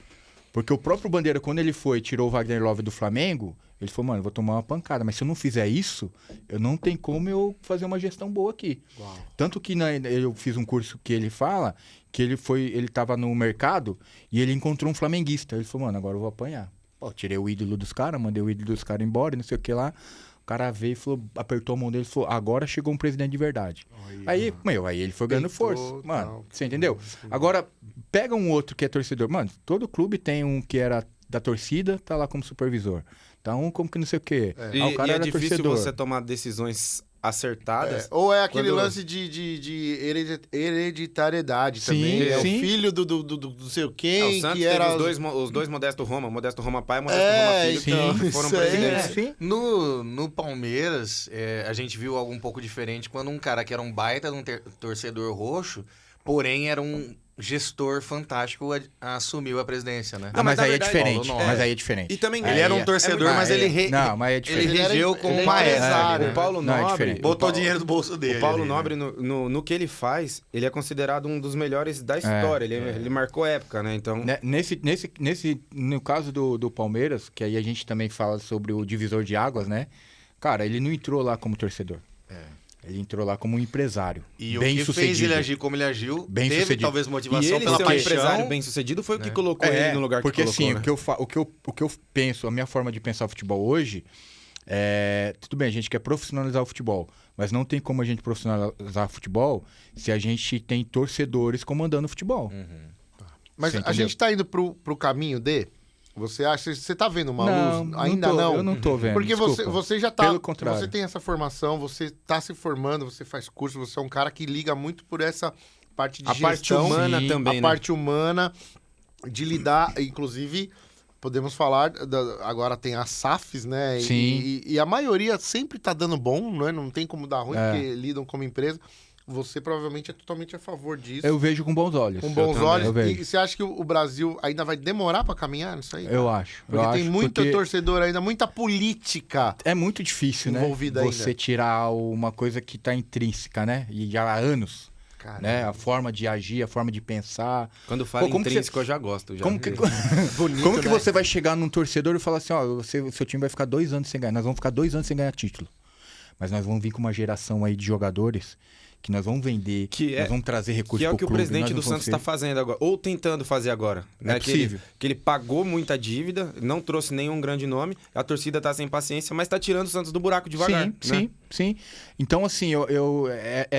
Porque o próprio Bandeira, quando ele foi e tirou o Wagner Love do Flamengo, ele falou, mano, eu vou tomar uma pancada. Mas se eu não fizer isso, eu não tenho como eu fazer uma gestão boa aqui. Uau. Tanto que eu fiz um curso que ele fala que ele tava no mercado e ele encontrou um flamenguista. Ele falou, mano, agora eu vou apanhar. Pô, tirei o ídolo dos caras, mandei o ídolo dos caras embora, não sei o que lá. O cara veio e falou, apertou a mão dele e falou, agora chegou um presidente de verdade. Aí ele foi ganhando Peitou, força. Mano, tal. você entendeu? Agora, pega um outro que é torcedor. Mano, todo clube tem um que era da torcida, tá lá como supervisor. Tá um como que não sei o quê. E, O cara e é era difícil torcedor. você tomar decisões acertadas. Ou é aquele Quando- lance de hereditariedade Sim, também. É o sim. filho do sei É, o quem, Santos que teve era... os dois Modesto Roma pai e Modesto Roma filho, então, que foram isso aí, presidentes. Sim. No Palmeiras, a gente viu algo um pouco diferente quando um cara que era um baita de um torcedor roxo, porém era um gestor fantástico, assumiu a presidência, né? Não, mas mas na aí é verdade, diferente. Paulo Mas aí é diferente. E também Ele era um é- torcedor, é mas muito- ele Não, mas é ele diferente. regeu Ele como era um maestro. empresário, O Paulo Não, é Nobre, diferente. Botou dinheiro do bolso dele. O Paulo ali, né? Nobre, no que ele faz, ele é considerado um dos melhores da história. Ele marcou época, né? Então, Né, no caso do Palmeiras, que aí a gente também fala sobre o divisor de águas, né? Cara, ele não entrou lá como torcedor. Ele entrou lá como um empresário. E bem o que sucedido. fez ele agir como ele agiu, Bem teve sucedido. talvez e motivação ele pela ser um paixão. empresário bem-sucedido foi o que colocou ele no lugar que porque colocou, assim, né? o que eu penso, a minha forma de pensar o futebol hoje tudo bem, a gente quer profissionalizar o futebol, mas não tem como a gente profissionalizar o futebol se a gente tem torcedores comandando o futebol. Mas Você a entendeu? gente tá indo pro caminho de... Você acha... Você tá vendo uma Não, luz? não Ainda tô, não? eu não tô vendo, Porque desculpa. você já tá... Pelo contrário. Você tem essa formação, você tá se formando, você faz curso, você é um cara que liga muito por essa parte de A parte gestão. humana sim, também, a né? parte humana de lidar, inclusive, podemos falar, agora tem as SAFs, né? Sim. E a maioria sempre tá dando bom, né? Não tem como dar ruim, É. porque lidam como empresa. você provavelmente é totalmente a favor disso. Eu vejo com bons olhos. Com bons Eu olhos. vejo. E você acha que o Brasil ainda vai demorar pra caminhar nisso aí? Eu acho. Porque tem muito porque torcedor ainda, muita política. é muito difícil, né? envolvida Você ainda. tirar uma coisa que tá intrínseca, né? E já há anos, Cara, né? A forma de agir, a forma de pensar. Quando fala como que intrínseco, eu já gosto. Já. Como que, bonito, como que né? você vai chegar num torcedor e falar assim, ó, o seu time vai ficar 2 anos sem ganhar, nós vamos ficar 2 anos sem ganhar título. Mas nós vamos vir com uma geração aí de jogadores que nós vamos vender, nós vamos trazer recursos Que é o pro que o clube, presidente nós do vamos Santos está fazendo agora, ou tentando fazer agora. Né? possível. Que ele pagou muita dívida, não trouxe nenhum grande nome, a torcida tá sem paciência, mas tá tirando o Santos do buraco devagar. Sim. Então, assim,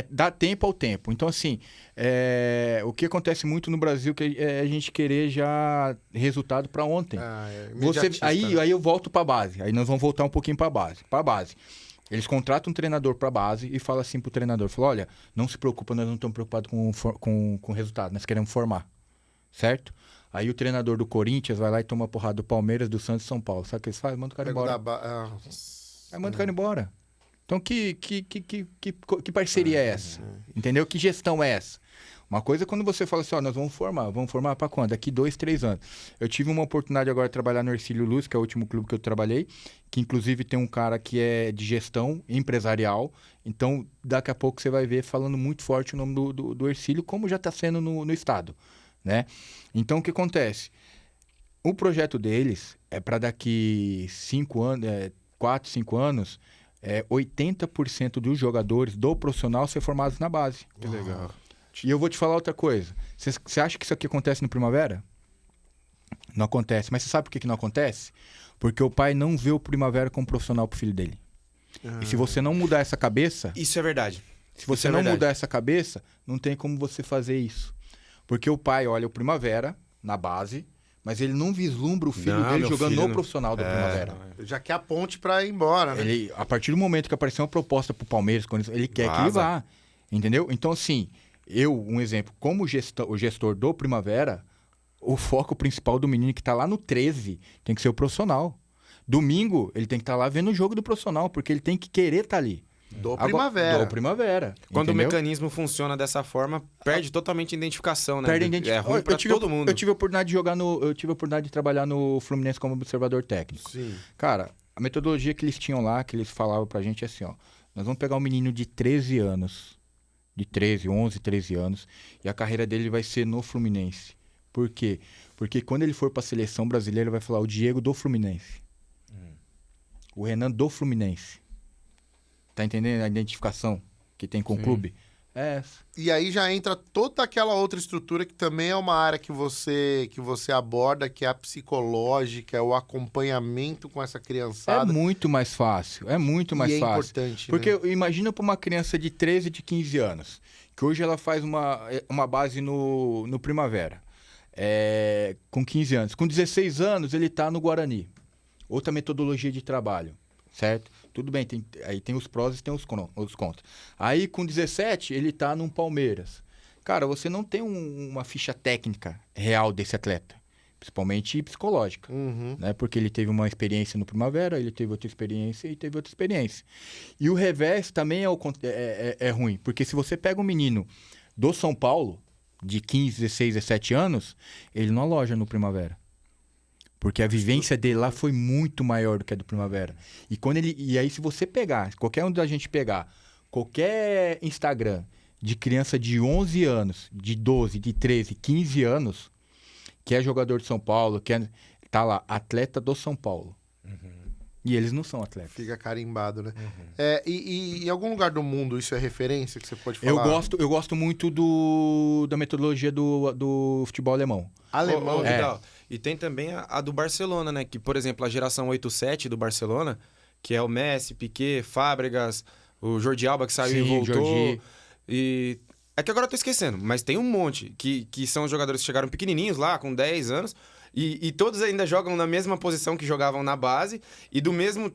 dá tempo ao tempo. Então, assim, o que acontece muito no Brasil é a gente querer já resultado para ontem. Aí eu volto para base. Aí nós vamos voltar um pouquinho para base. Eles contratam um treinador para base e falam assim pro treinador, olha, não se preocupa, nós não estamos preocupados com o resultado, nós queremos formar, certo? Aí o treinador do Corinthians vai lá e toma porrada do Palmeiras, do Santos e São Paulo. Sabe o que eles fazem? Manda o cara embora. Aí manda o cara embora. Então que parceria é essa? Entendeu? Que gestão é essa? Uma coisa é quando você fala assim, ó, nós vamos formar para quando? Daqui 2, 3 anos. Eu tive uma oportunidade agora de trabalhar no Hercílio Luz, que é o último clube que eu trabalhei, que inclusive tem um cara que é de gestão empresarial, então daqui a pouco você vai ver falando muito forte o nome do Hercílio, como já está sendo no estado, né? Então o que acontece? O projeto deles é para daqui 5 anos, 4, 5 anos, 80% dos jogadores do profissional ser formados na base. Que legal. E eu vou te falar outra coisa. Você acha que isso aqui acontece no Primavera? Não acontece. Mas você sabe por que não acontece? Porque o pai não vê o Primavera como profissional pro filho dele. E se você não mudar essa cabeça... Isso é verdade. Se você não mudar essa cabeça, não tem como você fazer isso. Porque o pai olha o Primavera na base, mas ele não vislumbra o filho dele jogando no profissional do Primavera. Já quer a ponte pra ir embora, né? Ele, a partir do momento que apareceu uma proposta pro Palmeiras, ele quer que ele vá. Entendeu? Então, assim... um exemplo, como o gestor do Primavera, o foco principal do menino que tá lá no 13 tem que ser o profissional. Domingo, ele tem que estar lá vendo o jogo do profissional, porque ele tem que querer estar ali. Do Primavera. Quando entendeu? o mecanismo funciona dessa forma, perde totalmente a identificação, né? Perde a identificação. É ruim pra todo mundo. Eu tive a oportunidade de eu tive a oportunidade de trabalhar no Fluminense como observador técnico. Sim. Cara, a metodologia que eles tinham lá, que eles falavam pra gente é assim, ó. Nós vamos pegar um menino de 13 anos, de 11, 13 anos, e a carreira dele vai ser no Fluminense. Por quê? Porque quando ele for para a seleção brasileira, vai falar o Diego do Fluminense. O Renan do Fluminense. Tá entendendo a identificação que tem com o clube? É essa. E aí já entra toda aquela outra estrutura que também é uma área que você aborda, que é a psicológica, é o acompanhamento com essa criançada. É muito mais fácil. É muito mais fácil. Importante, porque né? imagina para uma criança de 13, de 15 anos, que hoje ela faz uma base no Primavera. Com 15 anos. Com 16 anos, ele tá no Guarani. Outra metodologia de trabalho, certo? Tudo bem, aí tem os prós e tem os contras. Aí, com 17, ele tá num Palmeiras. Cara, você não tem uma ficha técnica real desse atleta, principalmente psicológica, né? Porque ele teve uma experiência no Primavera, ele teve outra experiência e teve outra experiência. E o revés também é ruim, porque se você pega um menino do São Paulo, de 15, 16, 17 anos, ele não aloja no Primavera. Porque a vivência dele lá foi muito maior do que a do Primavera. E aí, se você pegar, qualquer um da gente pegar, qualquer Instagram de criança de 11 anos, de 12, de 13, 15 anos, que é jogador de São Paulo, tá lá, atleta do São Paulo. E eles não são atletas. Fica carimbado, né? E em algum lugar do mundo isso é referência que você pode falar? Eu gosto muito da metodologia do futebol alemão. Alemão, legal. E tem também a do Barcelona, né? Que, por exemplo, a geração 8-7 do Barcelona, que é o Messi, Piqué, Fábregas, o Jordi Alba que saiu e voltou. Jordi. E é que agora eu tô esquecendo, mas tem um monte que são jogadores que chegaram pequenininhos lá, com 10 anos, e todos ainda jogam na mesma posição que jogavam na base e do mesmo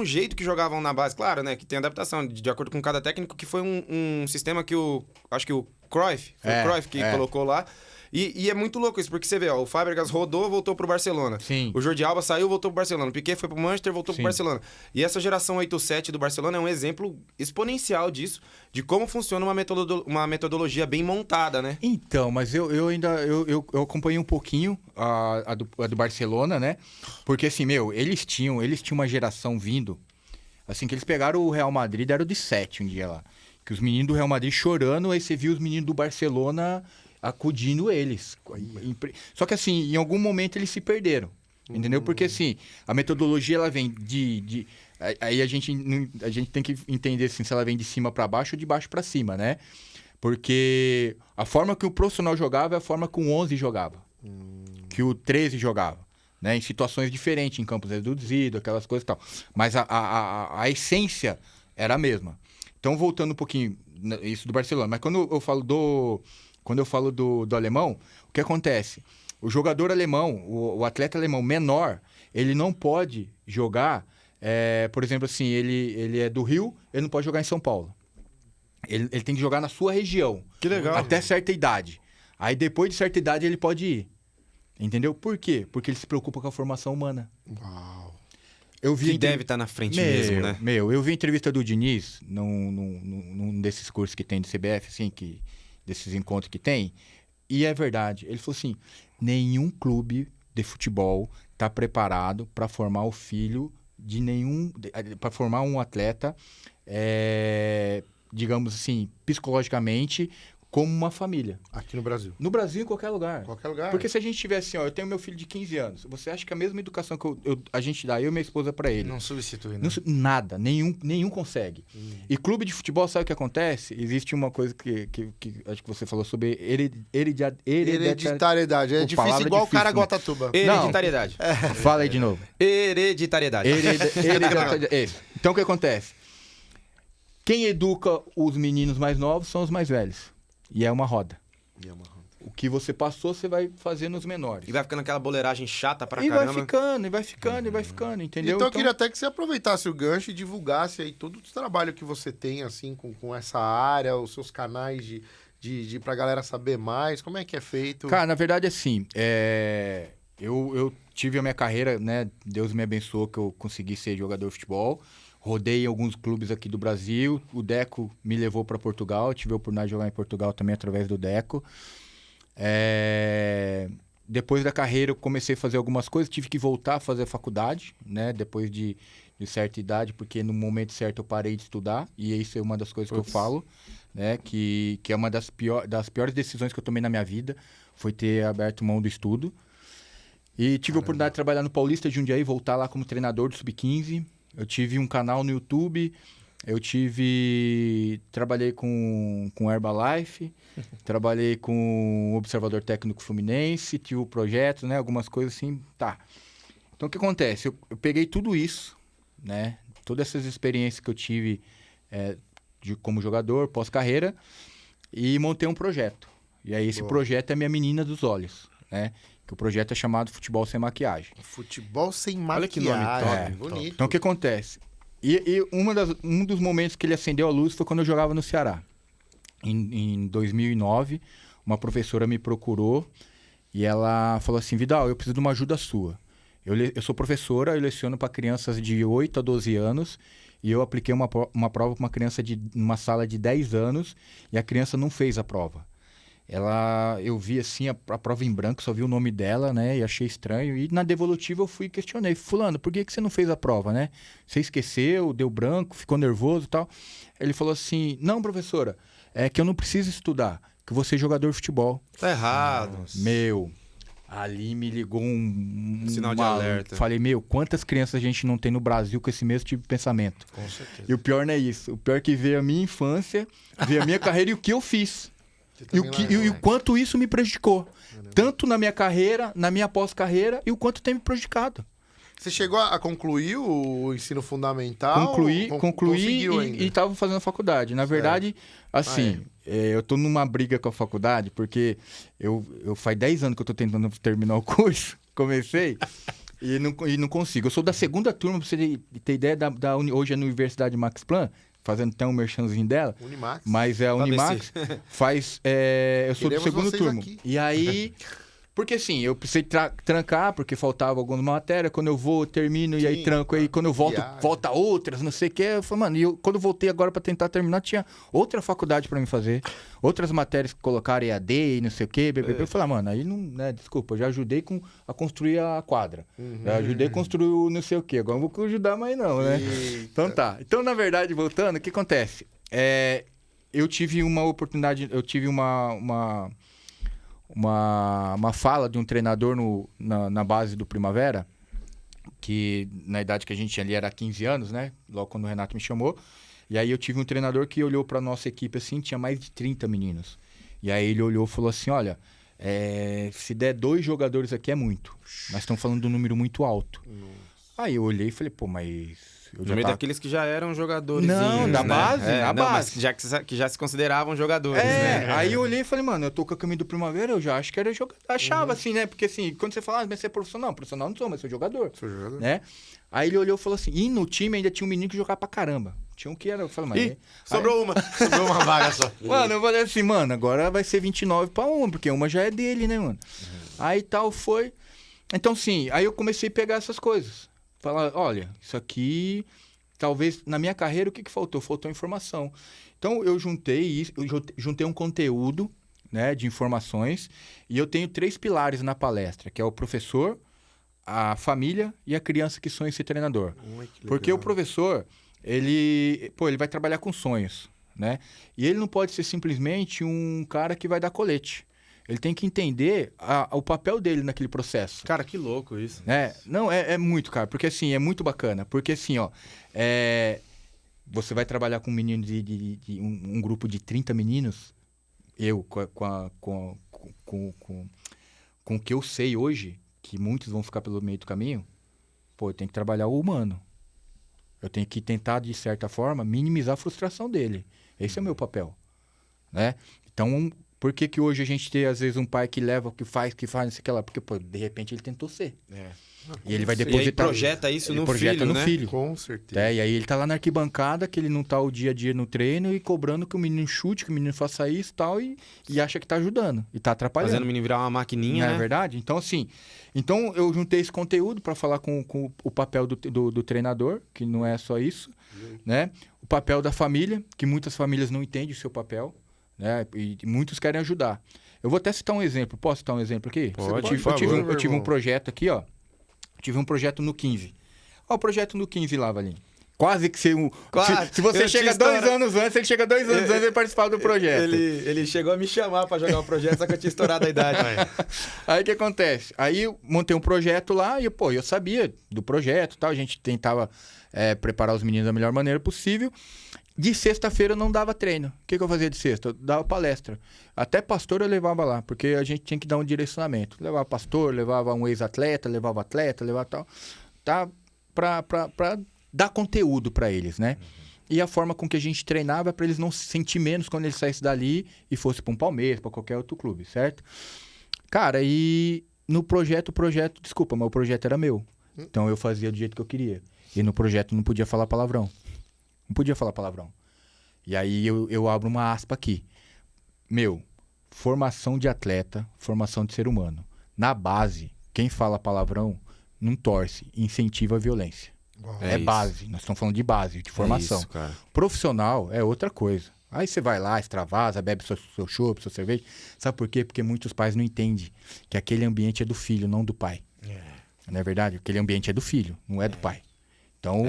jeito que jogavam na base. Claro, né? Que tem adaptação de acordo com cada técnico, que foi um sistema que acho que o Cruyff, foi o Cruyff que colocou lá. E é muito louco isso, porque você vê, ó, o Fábregas rodou, voltou pro Barcelona. Sim. O Jordi Alba saiu, voltou pro Barcelona. O Piqué foi pro Manchester, voltou Sim. pro Barcelona. E essa geração 8-7 do Barcelona é um exemplo exponencial disso, de como funciona uma metodologia bem montada, né? Então, mas eu ainda eu acompanhei um pouquinho a do Barcelona, né? Porque assim, eles tinham uma geração vindo, assim, que eles pegaram o Real Madrid, deram de 7 um dia lá. Que os meninos do Real Madrid chorando, aí você viu os meninos do Barcelona acudindo eles. Só que assim, em algum momento eles se perderam. Entendeu? Porque assim, a metodologia ela vem aí a gente tem que entender assim, se ela vem de cima para baixo ou de baixo para cima, né? Porque a forma que o profissional jogava é a forma que o 11 jogava. Que o 13 jogava. Né? Em situações diferentes, em campos reduzidos, aquelas coisas e tal. Mas a essência era a mesma. Então, voltando um pouquinho, isso do Barcelona. Mas quando eu falo do alemão, o que acontece? O jogador alemão, o atleta alemão menor, ele não pode jogar, por exemplo, assim, ele é do Rio, ele não pode jogar em São Paulo. Ele tem que jogar na sua região. Que legal. Até certa idade. Aí, depois de certa idade, ele pode ir. Entendeu? Por quê? Porque ele se preocupa com a formação humana. Uau. Eu vi Que deve estar na frente mesmo, né? Eu vi a entrevista do Diniz num desses cursos que tem do CBF, assim, desses encontros que tem, e é verdade. Ele falou assim, nenhum clube de futebol está preparado para formar o filho de para formar um atleta, digamos assim, psicologicamente, como uma família. Aqui no Brasil. No Brasil, em qualquer lugar. Qualquer lugar. Porque se a gente tivesse assim, ó, eu tenho meu filho de 15 anos, você acha que a mesma educação que a gente dá, eu e minha esposa, pra ele? Não substitui, né? Nada, nenhum consegue. E clube de futebol, sabe o que acontece? Existe uma coisa que acho que você falou sobre Hereditariedade. É Pô, difícil palavra igual o difícil, né? Caraguatatuba. Hereditariedade. Fala aí de novo. Hereditariedade. Então, o que acontece? Quem educa os meninos mais novos são os mais velhos. E é uma roda. O que você passou, você vai fazer nos menores. E vai ficando aquela boleiragem chata pra E caramba. vai ficando, entendeu? Então eu queria até que você aproveitasse o gancho e divulgasse aí todo o trabalho que você tem, assim, com essa área, os seus canais pra galera saber mais, como é que é feito? Cara, na verdade, assim, eu tive a minha carreira, né? Deus me abençoou que eu consegui ser jogador de futebol. Rodei em alguns clubes aqui do Brasil. O Deco me levou para Portugal. Tive a oportunidade de jogar em Portugal também através do Deco. Depois da carreira, eu comecei a fazer algumas coisas. Tive que voltar a fazer faculdade, né? Depois de certa idade, porque no momento certo eu parei de estudar. E isso é uma das coisas que eu falo, né? Que é uma das piores decisões que eu tomei na minha vida. Foi ter aberto mão do estudo. E tive a oportunidade de trabalhar no Paulista de Jundiaí, voltar lá como treinador do Sub-15. Eu tive um canal no YouTube, trabalhei com Herbalife, trabalhei com o Observador Técnico Fluminense, tive o projeto, né, algumas coisas assim, tá. Então, o que acontece? Eu peguei tudo isso, né, todas essas experiências que eu tive como jogador, pós-carreira, e montei um projeto. E aí, esse projeto é minha menina dos olhos, né? Que o projeto é chamado Futebol Sem Maquiagem. Futebol Sem Maquiagem. Olha que nome top. Bonito. Então, o que acontece? E um dos momentos que ele acendeu a luz foi quando eu jogava no Ceará. Em 2009, uma professora me procurou e ela falou assim, Vidal, eu preciso de uma ajuda sua. Eu sou professora, eu leciono para crianças de 8 a 12 anos e eu apliquei uma prova para uma criança de uma sala de 10 anos e a criança não fez a prova. Eu vi assim a prova em branco, só vi o nome dela, né? E achei estranho. E na devolutiva eu fui e questionei. Fulano, por que você não fez a prova, né? Você esqueceu, deu branco, ficou nervoso e tal. Ele falou assim, não, professora, é que eu não preciso estudar, que eu vou ser jogador de futebol. Tá errado. Ali me ligou um sinal de alerta. Falei, quantas crianças a gente não tem no Brasil com esse mesmo tipo de pensamento? Com certeza. E o pior não é isso. O pior é que veio a minha infância, veio a minha carreira e o que eu fiz. E o quanto isso me prejudicou. Tanto na minha carreira, na minha pós-carreira, e o quanto tem me prejudicado. Você chegou a concluir o ensino fundamental? Concluí e estava fazendo a faculdade. Na verdade, assim, eu tô numa briga com a faculdade, porque eu faz 10 anos que eu tô tentando terminar o curso, comecei, e não consigo. Eu sou da segunda turma, pra você ter ideia, hoje é na Universidade Max Planck, fazendo até um merchanzinho dela. Unimax. Mas a Unimax faz... eu sou do Queremos segundo vocês turno. aqui. E aí... Porque assim, eu precisei trancar, porque faltava alguma matéria. Quando eu vou, eu termino e aí Sim, tranco. Aí quando eu volto, viagem. volta outras, não sei o quê. Eu falei, mano, quando eu voltei agora pra tentar terminar, tinha outra faculdade pra mim fazer. Outras matérias que colocaram EAD e não sei o quê. Eu falei, mano, aí não, né, desculpa, eu já ajudei a construir a quadra. Já ajudei a construir o não sei o quê. Agora não vou ajudar mais não, né? Então tá. Então, na verdade, voltando, o que acontece? Eu tive uma oportunidade, eu tive uma fala de um treinador na base do Primavera, que na idade que a gente tinha ali era 15 anos, né? Logo quando o Renato me chamou. E aí eu tive um treinador que olhou pra nossa equipe assim, tinha mais de 30 meninos. E aí ele olhou e falou assim, olha, se der 2 jogadores aqui é muito. Nós estamos falando de um número muito alto. Aí eu olhei e falei, pô, mas... No meio daqueles que já eram jogadores. Não, da base, na base. Mas que já se consideravam jogadores, né? Aí eu olhei e falei, mano, eu tô com a camisa do Primavera, eu já acho que era jogador. Achava assim, né? Porque assim, quando você fala, mas você é profissional não sou, mas sou jogador. Sou jogador. Né? Aí ele olhou e falou assim, e no time ainda tinha um menino que jogava pra caramba. Tinha um que era, eu falei, mas... Sobrou uma vaga só. Mano, eu falei assim, mano, agora vai ser 29 pra uma, porque uma já é dele, né, mano? Aí tal, foi... Então, sim, aí eu comecei a pegar essas coisas. Falar, olha, isso aqui... Talvez, na minha carreira, o que faltou? Faltou informação. Então, eu juntei isso, juntei um conteúdo, né, de informações, e eu tenho 3 pilares na palestra, que é o professor, a família e a criança que sonha em ser treinador. Porque o professor, ele vai trabalhar com sonhos, né? E ele não pode ser simplesmente um cara que vai dar colete. Ele tem que entender o papel dele naquele processo. Cara, que louco isso. Não, é muito, cara. Porque assim, é muito bacana. Porque assim, ó... você vai trabalhar com um menino um grupo de 30 meninos. Eu, com o que eu sei hoje, que muitos vão ficar pelo meio do caminho, pô, eu tenho que trabalhar o humano. Eu tenho que tentar, de certa forma, minimizar a frustração dele. Esse é o meu papel, né? Então... Por que hoje a gente tem, às vezes, um pai que leva, que faz, não sei o que lá? Porque, pô, de repente ele tentou ser. E ele vai depositar... E aí projeta isso no filho. Com certeza. E aí ele tá lá na arquibancada, que ele não tá o dia a dia no treino, e cobrando que o menino chute, que o menino faça isso e tal, e acha que tá ajudando. E tá atrapalhando. Fazendo o menino virar uma maquininha, não né? é verdade? Então, assim... Então, eu juntei esse conteúdo para falar com o papel do treinador, que não é só isso, né? O papel da família, que muitas famílias não entendem o seu papel. Né? E muitos querem ajudar. Eu vou até citar um exemplo. Posso citar um exemplo aqui? Eu tive um projeto aqui, ó. Tive um projeto no 15. Ó, o projeto no 15 lá, Valinho. Quase que se você chega 2 anos antes, ele chega 2 anos antes e participar do projeto. Ele chegou a me chamar pra jogar o projeto, só que eu tinha estourado a idade. Aí o que acontece? Aí eu montei um projeto lá e, pô, eu sabia do projeto e tal. A gente tentava preparar os meninos da melhor maneira possível. De sexta-feira eu não dava treino. O que eu fazia de sexta? Eu dava palestra. Até pastor eu levava lá, porque a gente tinha que dar um direcionamento. Levava pastor, levava um ex-atleta, levava tal. Tá? Pra dar conteúdo pra eles, né? E a forma com que a gente treinava é pra eles não se sentir menos quando eles saíssem dali e fossem pra um Palmeiras, pra qualquer outro clube, certo? Cara, e no projeto, desculpa, mas o projeto era meu. Então eu fazia do jeito que eu queria. E no projeto não podia falar palavrão. Não podia falar palavrão. E aí eu abro uma aspa aqui. Formação de atleta, formação de ser humano. Na base, quem fala palavrão não torce, incentiva a violência. É base. Nós estamos falando de base, de formação. Isso, cara. Profissional é outra coisa. Aí você vai lá, extravasa, bebe seu chopp, sua cerveja. Sabe por quê? Porque muitos pais não entendem que aquele ambiente é do filho, não do pai. Não é verdade? Aquele ambiente é do filho, não é do pai. Então,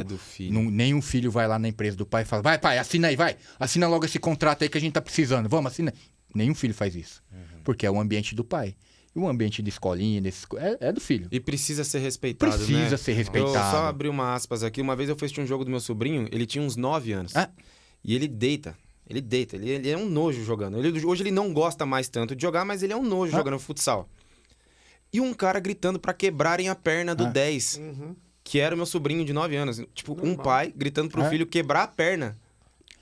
nenhum filho vai lá na empresa do pai e fala, vai pai, assina aí, vai. Assina logo esse contrato aí que a gente tá precisando. Vamos, assina. Nenhum filho faz isso. Porque é o ambiente do pai. E o ambiente de escolinha, é do filho. E precisa ser respeitado, Precisa ser respeitado. Eu só abri uma aspas aqui. Uma vez eu fui assistir um jogo do meu sobrinho, ele tinha uns 9 anos. E ele deita. Ele é um nojo jogando. Hoje ele não gosta mais tanto de jogar, mas ele é um nojo jogando futsal. E um cara gritando pra quebrarem a perna do 10. Que era o meu sobrinho de 9 anos. Tipo, um pai gritando pro filho quebrar a perna.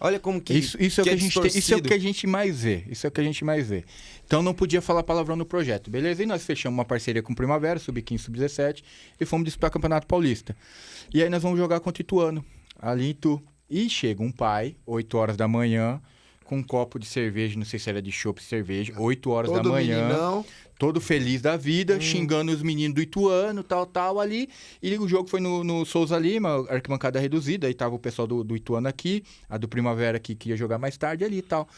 Olha como que isso é o que a gente tem, isso é o que a gente mais vê. Isso é o que a gente mais vê. Então não podia falar palavrão no projeto, beleza? E nós fechamos uma parceria com o Primavera, Sub-15, Sub-17, e fomos disputar o Campeonato Paulista. E aí nós vamos jogar contra o Ituano, ali em Itu. E chega um pai, 8 horas da manhã, com um copo de cerveja, não sei se era de chopp, cerveja, 8 horas da manhã, meninão. todo feliz da vida, xingando os meninos do Ituano, tal, ali. E o jogo foi no Souza Lima, arquibancada reduzida, aí tava o pessoal do Ituano aqui, a do Primavera aqui, que ia jogar mais tarde ali e tal.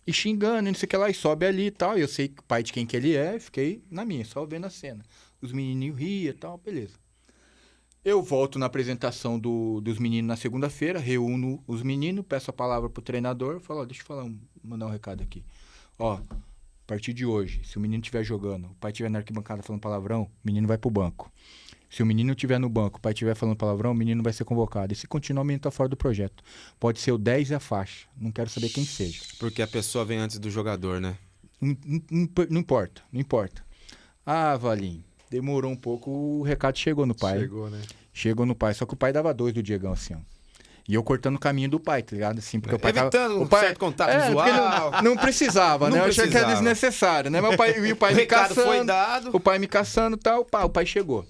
E xingando, e não sei o que lá, e sobe ali e tal. E eu sei o pai de quem que ele é, fiquei na minha, só vendo a cena. Os menininhos riam e tal, beleza. Eu volto na apresentação dos meninos na segunda-feira, reúno os meninos, peço a palavra pro treinador, falo, ó, deixa eu mandar um recado aqui. Ó, a partir de hoje, se o menino estiver jogando, o pai estiver na arquibancada falando palavrão, o menino vai pro banco. Se o menino estiver no banco, o pai estiver falando palavrão, o menino vai ser convocado. E se continuar, o menino tá fora do projeto. Pode ser o 10 e a faixa. Não quero saber quem seja. Porque a pessoa vem antes do jogador, né? Não importa. Ah, Valim, demorou um pouco, o recado chegou no pai. Chegou no pai, só que o pai dava 2 do Diegão, assim, ó. E eu cortando o caminho do pai, tá ligado? Assim, porque o pai evitando o pai, certo contato visual. Não precisava, né? Eu achei que era desnecessário, né? Mas o pai me caçando. Foi dado. O pai me caçando e tal. O pai chegou.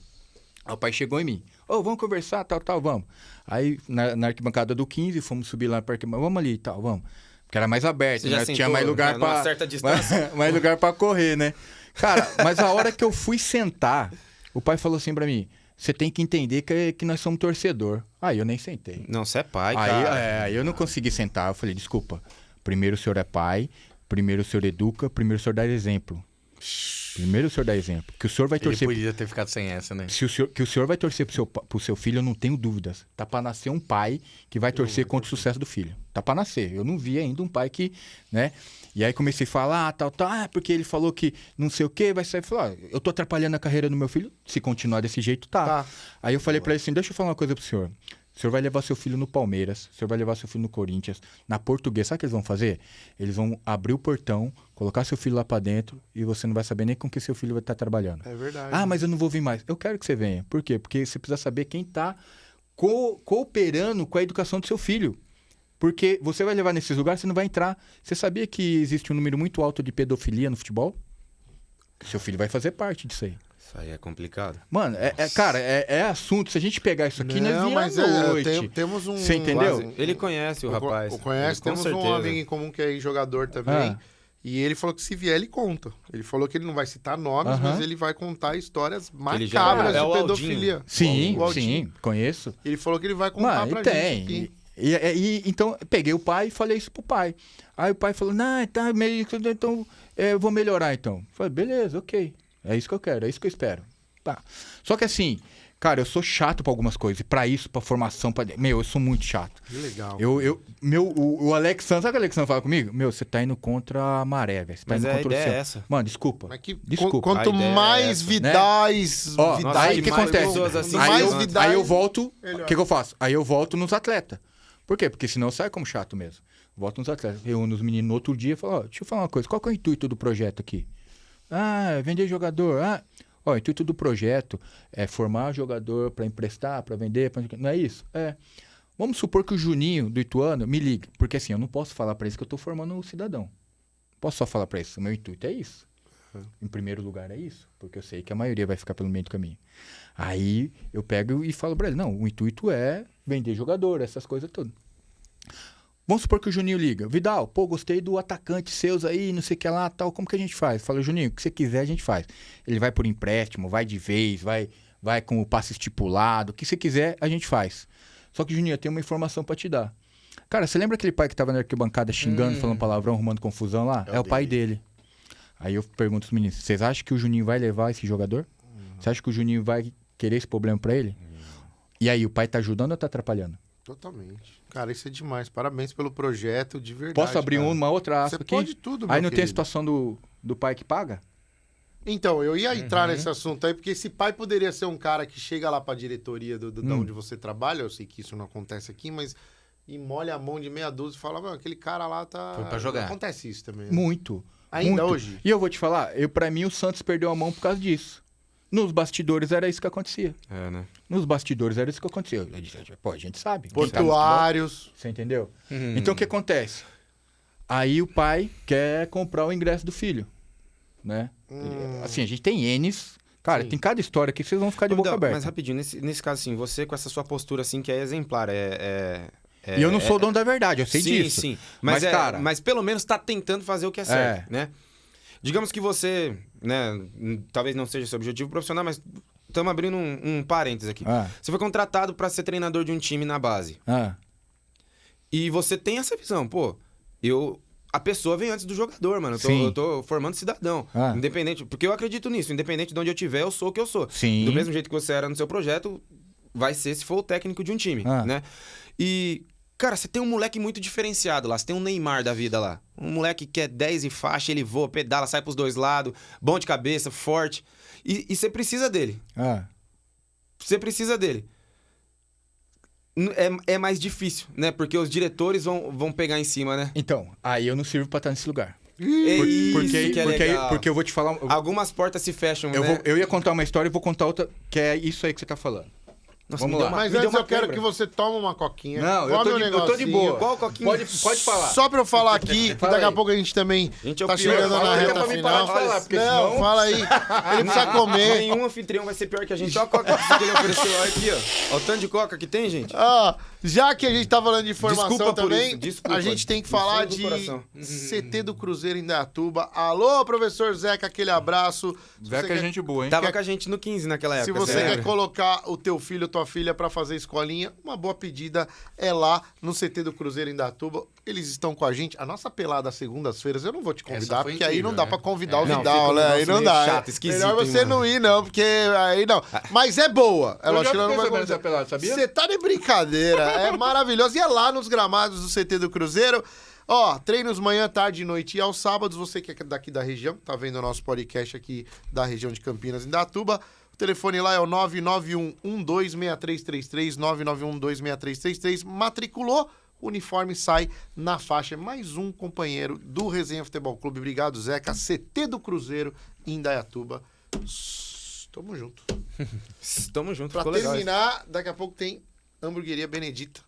O pai chegou em mim. Vamos conversar, tal, vamos. Aí, na arquibancada do 15, fomos subir lá pra arquibancada. Vamos ali e tal, vamos. Porque era mais aberto, né? Sentou, tinha mais lugar pra... Uma certa distância. mais lugar pra correr, né? Cara, mas a hora que eu fui sentar, o pai falou assim pra mim, você tem que entender que nós somos torcedor. Aí eu nem sentei. Não, você é pai, cara. Aí eu não consegui sentar. Eu falei, desculpa, primeiro o senhor é pai, primeiro o senhor educa, primeiro o senhor dá exemplo. Primeiro o senhor dá exemplo. Que o senhor vai torcer... Ele podia ter ficado sem essa, né? Que o senhor vai torcer pro seu filho, eu não tenho dúvidas. Tá pra nascer um pai que vai torcer contra o sucesso do filho. Tá pra nascer. Eu não vi ainda um pai que, né? E aí comecei a falar, tal. Porque ele falou que não sei o quê, vai sair. Falei, eu tô atrapalhando a carreira do meu filho. Se continuar desse jeito, tá. Aí eu falei pra ele assim, deixa eu falar uma coisa pro senhor. O senhor vai levar seu filho no Palmeiras, o senhor vai levar seu filho no Corinthians, na Portuguesa. Sabe o que eles vão fazer? Eles vão abrir o portão, colocar seu filho lá pra dentro e você não vai saber nem com que seu filho vai estar trabalhando. É verdade. Ah, mas eu não vou vir mais. Eu quero que você venha. Por quê? Porque você precisa saber quem tá cooperando com a educação do seu filho. Porque você vai levar nesses lugares, você não vai entrar. Você sabia que existe um número muito alto de pedofilia no futebol? Seu filho vai fazer parte disso aí. Isso aí é complicado. Mano, cara, é assunto. Se a gente pegar isso aqui, nós mas noite. temos um... Você entendeu? Quase. Ele conhece o rapaz. Conhece, temos um amigo em comum que é jogador também. E ele falou que se vier, ele conta. Ele falou que ele não vai citar nomes, mas ele vai contar histórias macabras de pedofilia. Sim, conheço. Ele falou que ele vai contar pra gente aqui. Então, peguei o pai e falei isso pro pai. Aí o pai falou, não, tá meio... Então, eu vou melhorar, então. Eu falei, beleza, ok. É isso que eu quero, é isso que eu espero. Tá. Só que assim, cara, eu sou chato pra algumas coisas. Pra isso, pra formação, eu sou muito chato. Que legal. O Alex Santos, sabe o que o Alex Santos fala comigo? Você tá indo contra a maré, velho. Você tá Mas indo a contra ideia o céu. é essa. Mano, desculpa. Mas desculpa. Quanto mais Vidais... Aí o que acontece? Assim, Aí eu volto... O que eu faço? Aí eu volto nos atletas. Por quê? Porque senão sai como chato mesmo. Volto nos atletas. Reúno os meninos no outro dia e falo, deixa eu falar uma coisa. Qual que é o intuito do projeto aqui? Vender jogador. O intuito do projeto é formar jogador para emprestar, para vender. Não é isso? Vamos supor que o Juninho do Ituano me ligue. Porque assim, eu não posso falar para isso que eu estou formando um cidadão. Posso só falar para isso. O meu intuito é isso. Em primeiro lugar é isso. Porque eu sei que a maioria vai ficar pelo meio do caminho. Aí eu pego e falo para ele, não, o intuito é vender jogador, essas coisas todas. Vamos supor que o Juninho liga. Vidal, gostei do atacante seus aí, não sei o que lá, tal. Como que a gente faz? Fala, Juninho, o que você quiser a gente faz. Ele vai por empréstimo, vai de vez, vai com o passe estipulado. O que você quiser a gente faz. Só que, Juninho, eu tenho uma informação pra te dar. Cara, você lembra aquele pai que tava na arquibancada xingando, falando palavrão, arrumando confusão lá? É o pai dele. Aí eu pergunto aos meninos, vocês acham que o Juninho vai levar esse jogador? Você acha que o Juninho vai querer esse problema pra ele? E aí, o pai tá ajudando ou tá atrapalhando? Totalmente. Cara, isso é demais. Parabéns pelo projeto, de verdade. Posso abrir cara. uma outra aspa Você aqui? pode tudo, meu Aí não querido. tem a situação do pai que paga? Então, eu ia entrar nesse assunto aí, porque esse pai poderia ser um cara que chega lá pra diretoria da onde você trabalha, eu sei que isso não acontece aqui, mas e molha a mão de meia dúzia e fala, meu, aquele cara lá tá... Foi pra jogar. Acontece isso também. Né? Muito. Ainda muito. hoje? E eu vou te falar, pra mim o Santos perdeu a mão por causa disso. Nos bastidores era isso que acontecia. Né? Nos bastidores era isso que acontecia. Pô, a gente sabe. Portuários. Você entendeu? Então o que acontece? Aí o pai quer comprar o ingresso do filho, né? Assim, a gente tem N's. Cara, tem cada história aqui que vocês vão ficar de boca aberta. Mas rapidinho, nesse caso assim, você com essa sua postura assim que é exemplar, E eu não sou dono da verdade, eu sei disso. Sim, Mas, cara... mas pelo menos tá tentando fazer o que é certo, né? Digamos que você, né, talvez não seja seu objetivo profissional, mas estamos abrindo um parênteses aqui. Você foi contratado para ser treinador de um time na base. E você tem essa visão, pô, a pessoa vem antes do jogador, mano. Eu tô formando cidadão. Independente, porque eu acredito nisso, independente de onde eu estiver, eu sou o que eu sou. Sim. Do mesmo jeito que você era no seu projeto, vai ser se for o técnico de um time, né? E, cara, você tem um moleque muito diferenciado lá. Você tem um Neymar da vida lá. Um moleque que é 10 e faixa, ele voa, pedala, sai pros dois lados, bom de cabeça, forte. E você precisa dele. Você precisa dele. É mais difícil, né? Porque os diretores vão pegar em cima, né? Então, aí eu não sirvo pra estar nesse lugar. Porque eu vou te falar... Algumas portas se fecham, né? Eu ia contar uma história e vou contar outra, que é isso aí que você tá falando. Nossa, Vamos lá. Mas antes eu quero que você tome uma coquinha. Não, eu tô de boa. Qual coquinha? Pode falar. Só pra eu falar aqui, que daqui a pouco a gente também tá chegando na reta final. Não, fala aí. Ele precisa comer. Nenhum anfitrião vai ser pior que a gente. Olha a coca que ele ofereceu. Olha aqui, ó. Olha o tanto de coca que tem, gente. Já que a gente tá falando de formação Desculpa por também, isso, desculpa. a gente tem que falar de CT do Cruzeiro em Indaiatuba. Alô, professor Zeca, aquele abraço. Zeca é gente boa, hein? Tava com a gente no 15 naquela época. Se você quer colocar o teu filho ou tua filha pra fazer escolinha, uma boa pedida é lá no CT do Cruzeiro em Indaiatuba. Eles estão com a gente. A nossa pelada às segundas-feiras, eu não vou te convidar, porque aí não dá pra convidar o Vidal, né? Aí não dá. Chato, esquisito, melhor você não ir, não, porque aí não. Mas é boa. É lógico que não vai convidar. Pelada, sabia? Você tá de brincadeira. É maravilhoso. E é lá nos gramados do CT do Cruzeiro. Treinos manhã, tarde e noite e aos sábados. Você que é daqui da região, tá vendo o nosso podcast aqui da região de Campinas, Indaiatuba. O telefone lá é o 991-126333, 991-126333. Matriculou, o uniforme sai na faixa. Mais um companheiro do Resenha Futebol Clube. Obrigado, Zeca. CT do Cruzeiro, Indaiatuba. Tamo junto. Tamo junto. Pra terminar, daqui a pouco tem Hamburgueria Benedita.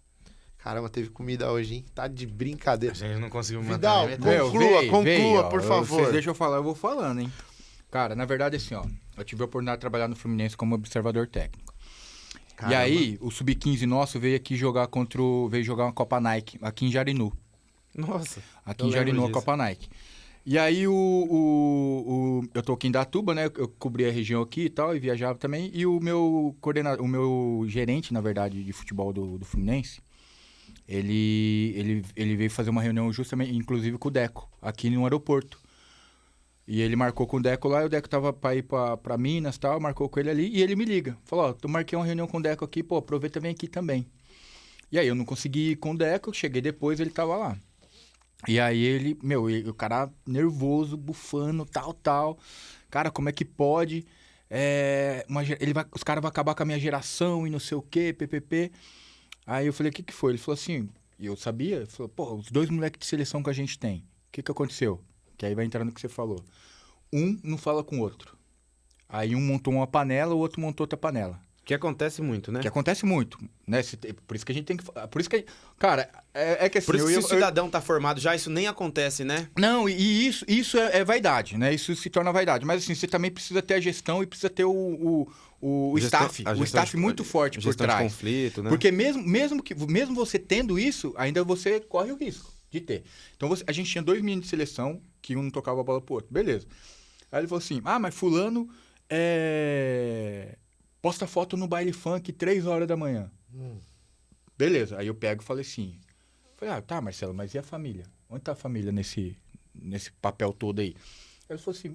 Caramba, teve comida hoje, hein? Tá de brincadeira. A gente não conseguiu manter. Vidal, conclua, por favor. Deixa eu falar, eu vou falando, hein? Cara, na verdade, assim, eu tive a oportunidade de trabalhar no Fluminense como observador técnico. Caramba. E aí, o Sub-15 nosso veio aqui jogar veio jogar uma Copa Nike, aqui em Jarinu. Nossa. Aqui em Jarinu, a Copa Nike. E aí, eu tô aqui em Indaiatuba, né? Eu cobri a região aqui e tal, e viajava também. E o meu gerente, na verdade, de futebol do Fluminense, ele veio fazer uma reunião justamente, inclusive, com o Deco, aqui no aeroporto. E ele marcou com o Deco lá, e o Deco tava pra ir pra Minas e tal, marcou com ele ali, e ele me liga. Falou, eu marquei uma reunião com o Deco aqui, pô, aproveita e vem aqui também. E aí eu não consegui ir com o Deco, cheguei depois, ele tava lá. E aí ele, o cara nervoso, bufando, tal. Cara, como é que pode? Os caras vão acabar com a minha geração e não sei o quê, ppp. Aí eu falei, o que foi? Ele falou assim, e eu sabia, ele falou, pô, os 2 moleques de seleção que a gente tem, o que aconteceu? Que aí vai entrar no que você falou. Um não fala com o outro. Aí um montou uma panela, o outro montou outra panela. Que acontece muito, né? Que acontece muito, né? Por isso que a gente tem que... Por isso que... Cara, é que assim... Por isso que se o cidadão tá formado já, isso nem acontece, né? Não, e isso é vaidade, né? Isso se torna vaidade. Mas assim, você também precisa ter a gestão e precisa ter o staff. O staff muito forte por trás. De conflito, né? Porque mesmo você tendo isso, ainda você corre o risco de ter. Então a gente tinha 2 meninos de seleção, que um não tocava a bola pro outro. Beleza. Aí ele falou assim, mas fulano posta foto no baile funk 3 horas da manhã. Beleza. Aí eu pego e falei assim... tá, Marcelo, mas e a família? Onde tá a família nesse papel todo aí? Ele falou assim,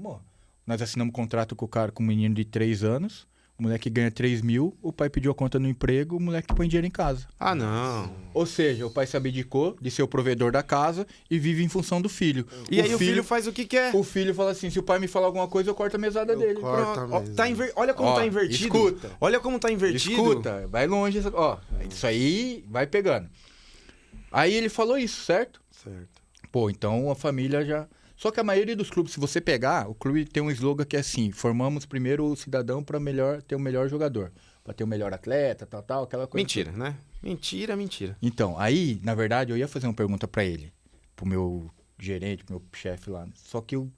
nós assinamos um contrato com um menino de 3 anos, o moleque ganha 3 mil, o pai pediu a conta no emprego, o moleque põe dinheiro em casa. Ah, não. Ou seja, o pai se abdicou de ser o provedor da casa e vive em função do filho. E aí o filho faz o que quer. O filho fala assim, se o pai me falar alguma coisa, eu corto a mesada dele. Olha como tá invertido. Escuta. Olha como tá invertido. Escuta, vai longe. Isso aí vai pegando. Aí ele falou isso, certo? Certo. Pô, então a família já... Só que a maioria dos clubes, se você pegar, o clube tem um slogan que é assim, formamos primeiro o cidadão para ter o melhor jogador, para ter o melhor atleta, tal, aquela coisa. Mentira, né? Mentira. Então, aí, na verdade, eu ia fazer uma pergunta para ele, pro meu gerente, pro meu chefe lá. Só que eu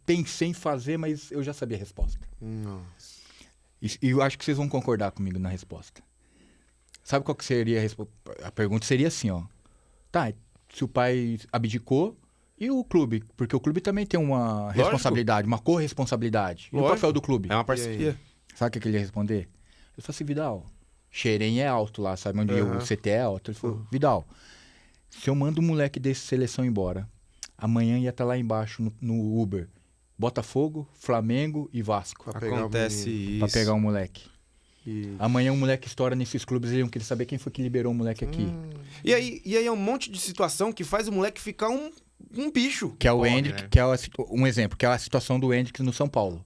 pensei em fazer, mas eu já sabia a resposta. Nossa. E eu acho que vocês vão concordar comigo na resposta. Sabe qual que seria a pergunta? Seria assim, ó. Tá, se o pai abdicou e o clube? Porque o clube também tem uma responsabilidade, uma corresponsabilidade. E o papel do clube? É uma parceria. Sabe o que ele ia responder? Ele falou assim, Vidal, Xerém é alto lá, sabe onde o CT é alto? Ele falou, Vidal, se eu mando um moleque desse seleção embora, amanhã ia estar lá embaixo no Uber, Botafogo, Flamengo e Vasco. Acontece isso. Pra pegar um moleque. Amanhã um moleque estoura nesses clubes, eles iam querer saber quem foi que liberou o moleque aqui. E aí é um monte de situação que faz o moleque ficar um bicho. Que é o Pobre, Hendrick, né? que é um exemplo, que é a situação do Hendrick no São Paulo.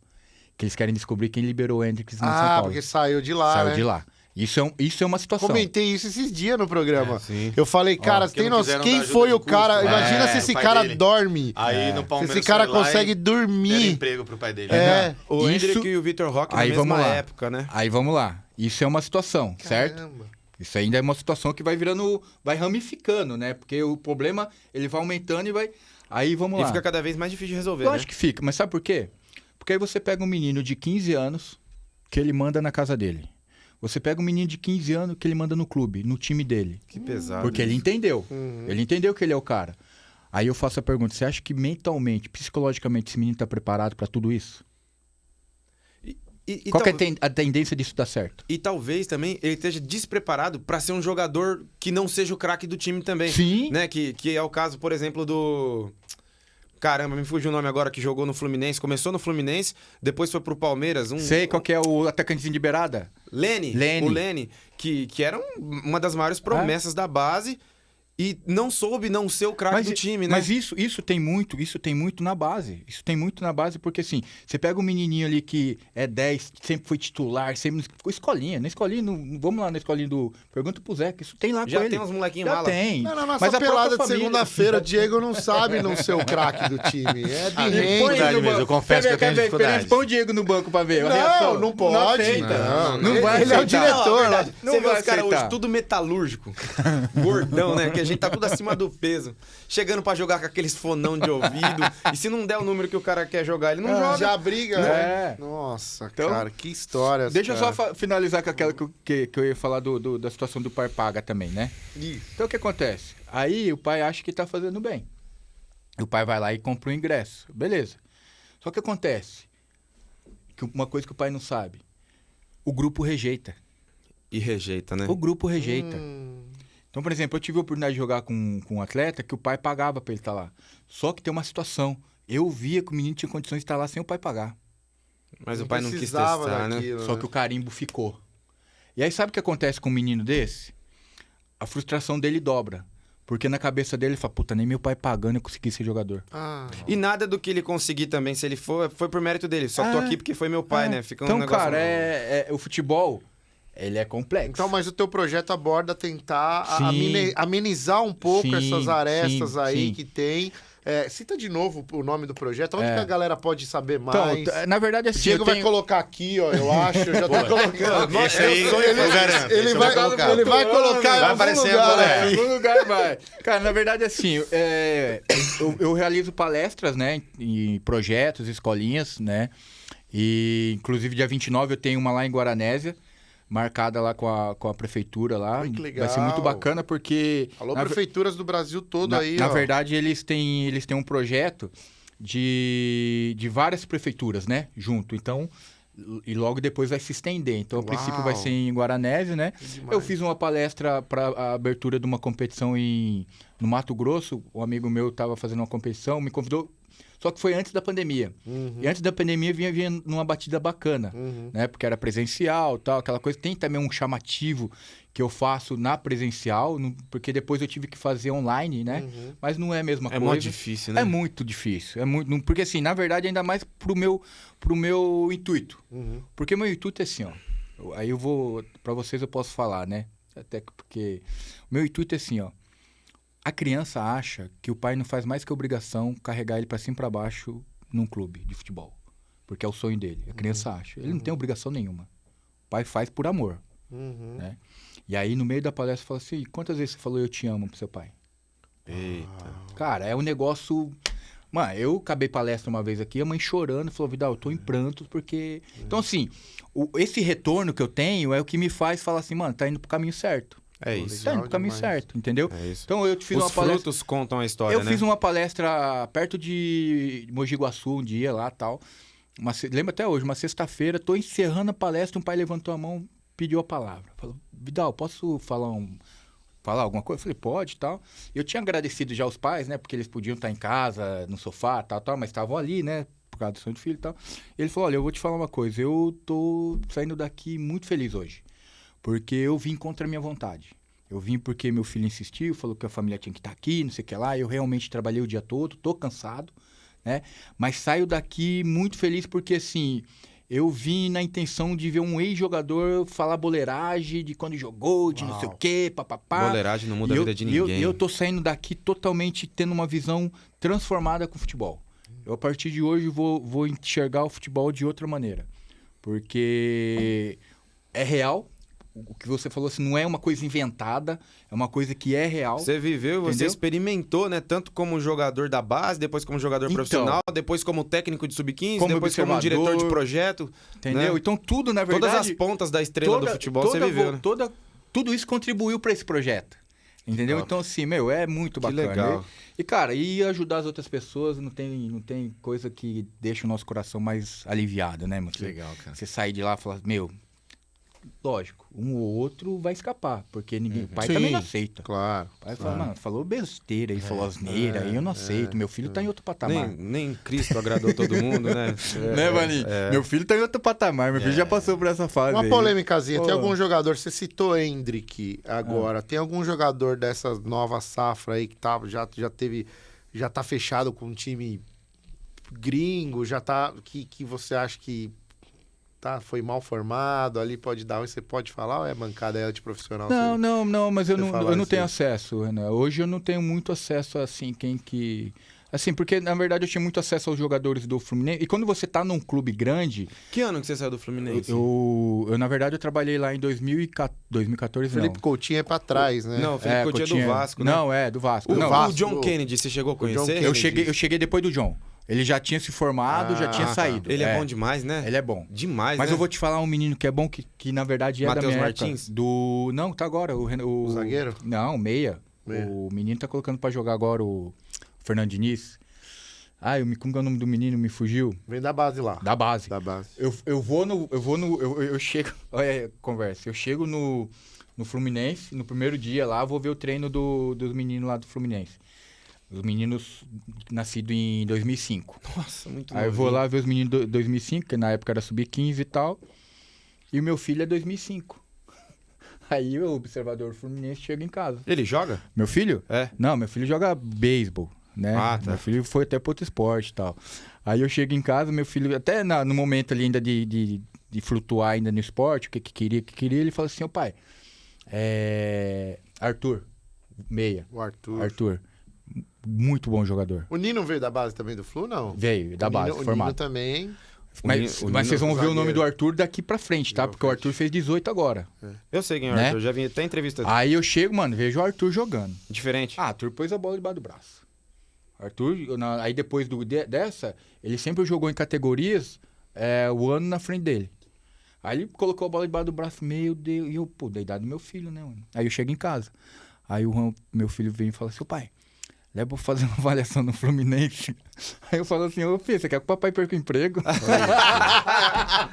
Que eles querem descobrir quem liberou o Hendrick no São Paulo. porque saiu de lá, Saiu né? de lá. Isso é uma situação. Comentei isso esses dias no programa. Sim. Eu falei, cara, porque tem não noção, quiseram quem dar foi ajuda o de cara? custo, né? Imagina se É, esse o pai cara dele. dorme. Aí no Se Palmeiras esse cara foi lá consegue e deram dormir. emprego pro pai dele. É. O Isso- Hendrick e o Vitor Roque na Aí mesma vamos lá. época, né? Aí vamos lá. Isso é uma situação, certo? Caramba. Isso ainda é uma situação que vai virando, vai ramificando, né? Porque o problema, ele vai aumentando e vai... Aí vamos E lá. fica cada vez mais difícil de resolver, Eu né? acho que fica, mas sabe por quê? Porque aí você pega um menino de 15 anos que ele manda na casa dele. Você pega um menino de 15 anos que ele manda no clube, no time dele. Que pesado. Porque ele isso. entendeu. Ele entendeu que ele é o cara. Aí eu faço a pergunta, você acha que mentalmente, psicologicamente, esse menino tá preparado pra tudo isso? E Qual que é a tendência disso dar certo? E talvez também ele esteja despreparado pra ser um jogador que não seja o craque do time também. Sim. Né? Que é o caso, por exemplo, do... Caramba, me fugiu o nome agora, que jogou no Fluminense. Começou no Fluminense, depois foi pro Palmeiras. Sei qual que é o atacantezinho de beirada? Lene. Lene. O Lene, que era uma das maiores promessas da base e não soube não ser o craque do time, né? Mas isso tem muito na base. Isso tem muito na base, porque assim, você pega um menininho ali que é 10, sempre foi titular, sempre ficou escolinha. Na escolinha, vamos lá na escolinha do... Pergunta pro Zé, que isso tem lá Já com ele. tem uns molequinhos Já mala. tem. Não, na nossa Mas a pelada própria de família- segunda-feira, o Diego não sabe não ser o craque do time. É Põe birrento. ele dificuldade no mesmo, banco. eu confesso que eu tenho Quer ver a dificuldade. experiência? Põe o Diego no banco pra ver. a Não, reação. não pode. aceita. Não, vai ele é o aceitar. diretor. Não, verdade. Não Você vê vai os caras aceitar. hoje tudo metalúrgico. Gordão, né? Que a gente tá tudo acima do peso. Chegando pra jogar com aqueles fonão de ouvido. E se não der o número que o cara quer jogar, ele não joga. Já briga, né? É. Nossa, Então, cara, que história. Deixa eu só finalizar com aquela que eu ia falar da situação do pai paga também, né? Então o que acontece? Aí o pai acha que tá fazendo bem. O pai vai lá e compra o ingresso. Beleza. Só que acontece, que uma coisa que o pai não sabe, o grupo rejeita. E rejeita, né? O grupo rejeita. Então, por exemplo, eu tive a oportunidade de jogar com um atleta que o pai pagava pra ele estar lá. Só que tem uma situação. Eu via que o menino tinha condições de estar lá sem o pai pagar. Mas o pai não quis precisava testar, né? daquilo, Só que o carimbo ficou. E aí sabe o que acontece com um menino desse? A frustração dele dobra. Porque na cabeça dele ele fala, puta, nem meu pai pagando eu consegui ser jogador. E nada do que ele conseguir também, se ele for, foi por mérito dele. Só tô aqui porque foi meu pai, né? Fica um Então, negócio... cara, o futebol, ele é complexo. Então, mas o teu projeto aborda tentar Sim. amenizar um pouco Sim, essas arestas sim, aí sim. que tem. Cita de novo o nome do projeto, onde É. que a galera pode saber Então, mais? na verdade, O assim, Diego eu vai tenho... colocar aqui, ó, eu acho, eu já tô colocando. Esse aí, eu garanto. Ele esse eu vai, vou colocar. ele vai colocar em Vai algum aparecer lugar agora, aqui. Em algum lugar vai. Cara, na verdade, assim, eu realizo palestras, né, em projetos, escolinhas, né, e inclusive dia 29 eu tenho uma lá em Guaranésia, marcada lá com a prefeitura lá. Ai, que legal. Vai ser muito bacana porque... Alô, na ver- prefeituras do Brasil todo aí, na ó. verdade, eles têm um projeto de várias prefeituras, né? Junto. Então, e logo depois vai se estender. Então, a princípio vai ser em Guaranésia, né? Eu fiz uma palestra para a abertura de uma competição no Mato Grosso. Um amigo meu estava fazendo uma competição, me convidou. Só que foi antes da pandemia. E antes da pandemia vinha numa batida bacana, né? Porque era presencial, tal, aquela coisa. Tem também um chamativo que eu faço na presencial, porque depois eu tive que fazer online, né? Mas não é a mesma É coisa. muito difícil, né? É muito difícil. Porque assim, na verdade, ainda mais pro meu intuito. Porque meu intuito é assim, ó. Aí eu vou... Pra vocês eu posso falar, né? Até porque... O meu intuito é assim, ó. A criança acha que o pai não faz mais que obrigação carregar ele pra cima e pra baixo num clube de futebol. Porque é o sonho dele. A criança acha. Ele não tem obrigação nenhuma. O pai faz por amor. Né? E aí, no meio da palestra, fala assim, quantas vezes você falou eu te amo pro seu pai? Eita. Cara, é um negócio... Mano, eu acabei palestra uma vez aqui, a mãe chorando, falou, Vidal, eu tô em prantos, porque... Então, assim, esse retorno que eu tenho é o que me faz falar assim, mano, tá indo pro caminho certo. É isso. Tá indo pro caminho certo, entendeu? É isso. Então, eu te fiz Os uma palestra... frutos contam a história, né? Eu fiz uma palestra perto de Mogi Guaçu um dia lá, tal. Lembro até hoje, uma sexta-feira, tô encerrando a palestra, um pai levantou a mão, pediu a palavra. Falou, Vidal, posso falar alguma coisa? Eu falei, pode e tal. Eu tinha agradecido já aos pais, né? Porque eles podiam estar em casa, no sofá, tal, mas estavam ali, né? Por causa do sonho do filho e tal. Ele falou, olha, eu vou te falar uma coisa. Eu tô saindo daqui muito feliz hoje. Porque eu vim contra a minha vontade. Eu vim porque meu filho insistiu, falou que a família tinha que estar aqui, não sei o que lá. Eu realmente trabalhei o dia todo, tô cansado, né? Mas saio daqui muito feliz porque, assim... Eu vim na intenção de ver um ex-jogador falar boleiragem de quando jogou, de não sei o quê, papapá. Boleiragem não muda a vida de ninguém. E eu tô saindo daqui totalmente tendo uma visão transformada com o futebol. Eu, a partir de hoje, vou enxergar o futebol de outra maneira. Porque é real. O que você falou assim, não é uma coisa inventada, é uma coisa que é real. Você viveu, você experimentou, né? Tanto como jogador da base, depois como jogador profissional, depois como técnico de sub-15, depois como diretor de projeto. Entendeu? Né? Então tudo, na verdade... Todas as pontas da estrela do futebol você viveu, né? Tudo isso contribuiu para esse projeto. Entendeu? Então, assim, é muito bacana. Que legal. E, cara, ajudar as outras pessoas não tem coisa que deixa o nosso coração mais aliviado, né, mano? Que legal, cara. Você sair de lá e falar, lógico, um ou outro vai escapar, porque ninguém, o pai também não aceita. Claro. O pai fala, mano, falou besteira aí, falou asneira, aí eu não aceito. Meu filho tá em outro patamar. Nem Cristo agradou todo mundo, né? Né, Vaninho? Meu filho tá em outro patamar, meu filho já passou por essa fase. Uma aí. polêmicazinha, tem algum jogador, você citou Hendrick agora, tem algum jogador dessa nova safra aí que já tá fechado com um time gringo, já tá, que você acha que foi mal formado, ali pode dar, você pode falar ou é bancada antiprofissional? Não, mas eu não tenho assim? acesso, né? Hoje eu não tenho muito acesso, assim, Assim, porque na verdade eu tinha muito acesso aos jogadores do Fluminense. E quando você tá num clube grande... Que ano que você saiu do Fluminense? Eu na verdade, eu trabalhei lá em 2014, Felipe Coutinho é pra trás, né? Não, o Felipe Coutinho é do Vasco, né? Não, do Vasco. O John Kennedy, você chegou a conhecer? Eu cheguei depois do John. Ele já tinha se formado, já tinha saído. Ele é bom demais, né? Ele é bom. Demais, Mas né? eu vou te falar um menino que é bom, que na verdade é Mateus da minha Martins? época. Não, tá agora. O zagueiro? Não, meia. O menino tá colocando pra jogar agora o Fernando Diniz. Como é o nome do menino? Me fugiu. Vem da base lá. Da base. Da base. Eu chego... Olha a conversa. Eu chego no Fluminense, no primeiro dia lá, vou ver o treino dos meninos lá do Fluminense. Os meninos nascidos em 2005. Nossa, muito Aí eu vou lá ver os meninos de 2005, que na época era sub-15 e tal. E o meu filho é 2005. Aí o observador Fluminense chega em casa. Ele joga? Meu filho? É. Não, meu filho joga beisebol, né? Ah, tá. Meu filho foi até pro outro esporte e tal. Aí eu chego em casa, meu filho, até no momento ali ainda de flutuar ainda no esporte, o que queria, ele fala assim, ô pai, Arthur, meia. O Arthur. Arthur. Muito bom jogador. O Nino veio da base também do Flu, não? Veio, da base, formado. O Nino também. Mas vocês vão ver o nome do Arthur daqui pra frente, tá? Porque o Arthur fez 18 agora. Eu sei quem é o Arthur, já vi até entrevista dele. Aí eu chego, mano, vejo o Arthur jogando. Diferente. Arthur pôs a bola debaixo do braço. Arthur, aí depois dessa, ele sempre jogou em categorias o ano na frente dele. Aí ele colocou a bola debaixo do braço, meu Deus, e eu, da idade do meu filho, né, mano? Aí eu chego em casa. Aí meu filho vem e fala assim, pai, leva pra fazer uma avaliação no Fluminense. Aí eu falo assim, ô filho, você quer que o papai perca o emprego?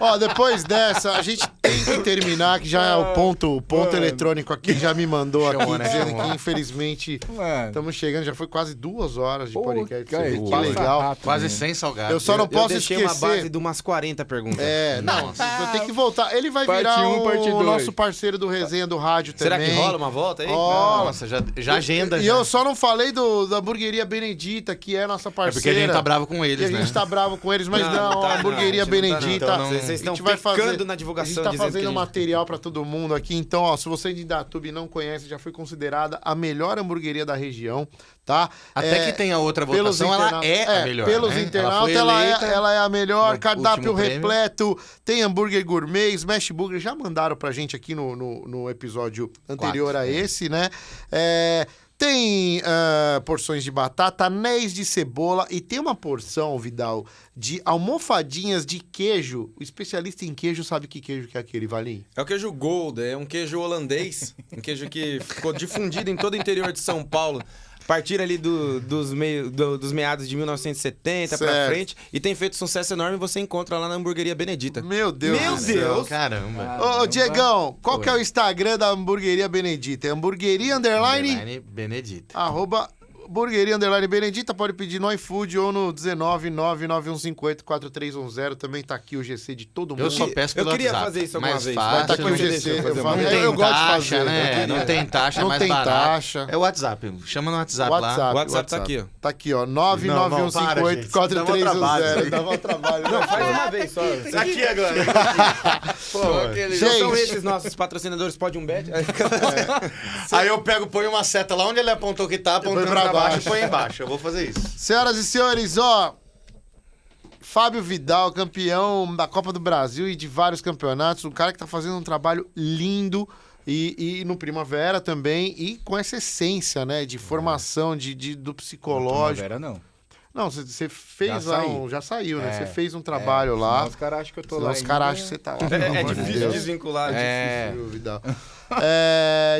Ó, depois dessa, a gente tem que terminar, que já é o ponto eletrônico aqui, já me mandou aqui, dizendo que infelizmente estamos chegando, já foi quase 2 horas de podcast. Cara, que legal. Rápido, Quase né? 100 salgados. Eu só não posso deixei esquecer. uma base de umas 40 perguntas. Eu tenho que voltar. Ele vai Parte virar 1, parte o 2. nosso parceiro do Resenha do Rádio Será também. que rola uma volta aí? Ó, Nossa, já agenda. E eu só não falei da hamburgueria Benedita, que é nossa É parceira. porque a gente tá bravo com E eles, a né? gente tá bravo com eles, mas Não, não, tá, a hamburgueria não, a gente não tá, Benedita. não. Então, vocês a estão gente vai pecando fazer, na divulgação, a gente tá dizendo que fazendo a gente- material pra todo mundo aqui. Então, ó, se você de Indaiatuba não conhece, já foi considerada a melhor hamburgueria da região, tá? Até que tem a outra pelos votação, ela interna- é a melhor. Pelos né? internautas, foi eleita ela é a melhor. no Cardápio último prêmio. repleto, tem hambúrguer gourmet, smash burger. Já mandaram pra gente aqui no episódio anterior 4, a esse, né? Tem porções de batata, anéis de cebola e tem uma porção, Vidal, de almofadinhas de queijo. O especialista em queijo sabe que queijo que é aquele, Valim? É o queijo Gouda, é um queijo holandês, um queijo que ficou difundido em todo o interior de São Paulo. A partir ali dos meados de 1970 pra Certo. frente. E tem feito sucesso enorme, você encontra lá na hamburgueria Benedita. Meu Deus do céu. Caramba. Ô, Diegão, qual que é o Instagram da hamburgueria Benedita? É hamburgueria _ Benedita. arroba hamburgueria _ Benedita. Pode pedir no iFood ou no 19991584310. Também tá aqui o GC de todo mundo. Eu só peço pelo Eu queria WhatsApp. fazer isso alguma mais vez. fácil, Vai tá aqui o Você GC. deixa eu fazer Eu uma faço- vez? Não tem eu gosto de taxa, fazer. Eu né? queria. Não tem taxa, Não mais tem barato. taxa. É o WhatsApp. Chama no WhatsApp, WhatsApp. lá. O WhatsApp tá aqui, ó. Tá aqui, ó. Não, para, gente. 991584310. Dá mó trabalho. Não, faz uma vez só. Aqui agora. Pô, Gente. são esses nossos patrocinadores Podium Bet. Aí eu pego, ponho uma seta lá onde ele apontou que tá, apontando pra pra baixo baixo. e põe embaixo. Eu vou fazer isso. Senhoras e senhores, ó, Fábio Vidal, campeão da Copa do Brasil e de vários campeonatos, um cara que tá fazendo um trabalho lindo e no Primavera também, e com essa essência, né, de formação, do psicológico. Primavera, não. Não, você fez Já lá, saí. já saiu, né? É, Você fez um trabalho lá. Senão os caras acham que eu tô Senão lá os ainda. caras acham que você tá lá. pelo É amor de difícil Deus. desvincular. É. Difícil, Vidal.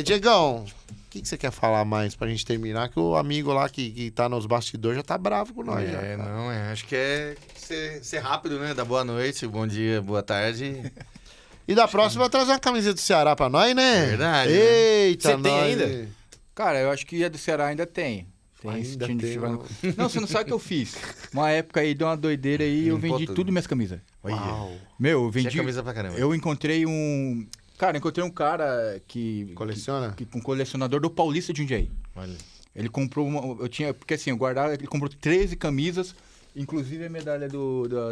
Diegão, o que você quer falar mais pra gente terminar? Que o amigo lá que tá nos bastidores já tá bravo com nós. já. Acho que é ser rápido, né? Dar boa noite, bom dia, boa tarde. E da próxima trazer uma camiseta do Ceará pra nós, né? Verdade, né? Eita, Você tem nós. ainda? Cara, eu acho que a do Ceará ainda tem. Ainda time de tem, futebol. mano. Não, você não sabe o que eu fiz. Uma época aí deu uma doideira aí, eu Limpou vendi tudo. tudo minhas camisas. Uau. Meu, eu Tinha vendi. camisa pra caramba. Eu encontrei um. Cara, encontrei um cara que. Coleciona? Um colecionador do Paulista de Jundiaí. Olha. Ele comprou uma. Eu tinha. Porque assim, eu guardava. Ele comprou 13 camisas, inclusive a medalha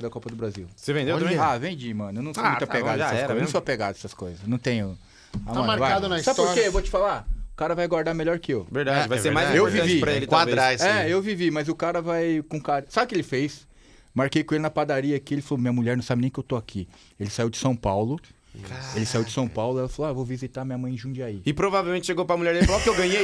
da Copa do Brasil. Você vendeu Olha. também? Ah, vendi, mano. Eu não sou Ah, muito tá apegado bom, já a essas era coisas. Eu não mesmo. sou apegado a essas coisas. Não tenho. Ah, Tá marcado na Sabe por história. quê? Eu vou te falar. O cara vai guardar melhor que eu. Verdade, vai É ser mais verdade. importante Eu vivi. pra ele, Enquadrar talvez. isso aí. Eu vivi, mas o cara vai com cara. Sabe o que ele fez? Marquei com ele na padaria aqui, ele falou: minha mulher não sabe nem que eu tô aqui. Ele saiu de São Paulo. Ele saiu de São Paulo, ela falou: vou visitar minha mãe em Jundiaí. E provavelmente chegou pra mulher dele e falou que eu ganhei.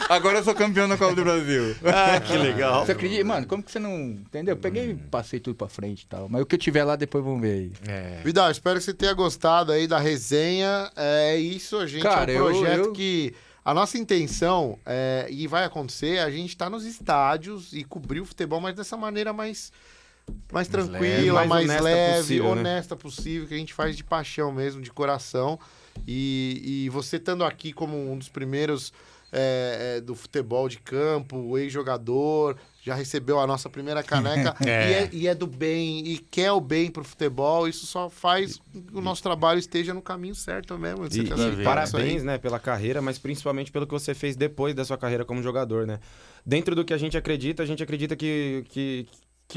Agora eu sou campeão da Copa do Brasil. Ah, que legal. Você acredita? Mano, como que você não. Entendeu? Eu peguei e passei tudo pra frente e tal. Mas o que eu tiver lá, depois vamos ver aí. Vidal, espero que você tenha gostado aí da resenha. É isso, a gente. Cara, é um projeto eu- que. A nossa intenção, e vai acontecer, a gente tá nos estádios e cobrir o futebol, mas dessa maneira mais tranquila, mais mais honesta leve, possível, né? honesta possível, que a gente faz de paixão mesmo, de coração. E você estando aqui como um dos primeiros do futebol de campo, o ex-jogador, já recebeu a nossa primeira caneca e é do bem, e quer o bem pro futebol, isso só faz que o nosso trabalho esteja no caminho certo mesmo. Você E, tá e certo, parabéns, isso né, pela carreira, mas principalmente pelo que você fez depois da sua carreira como jogador, né? Dentro do que a gente acredita que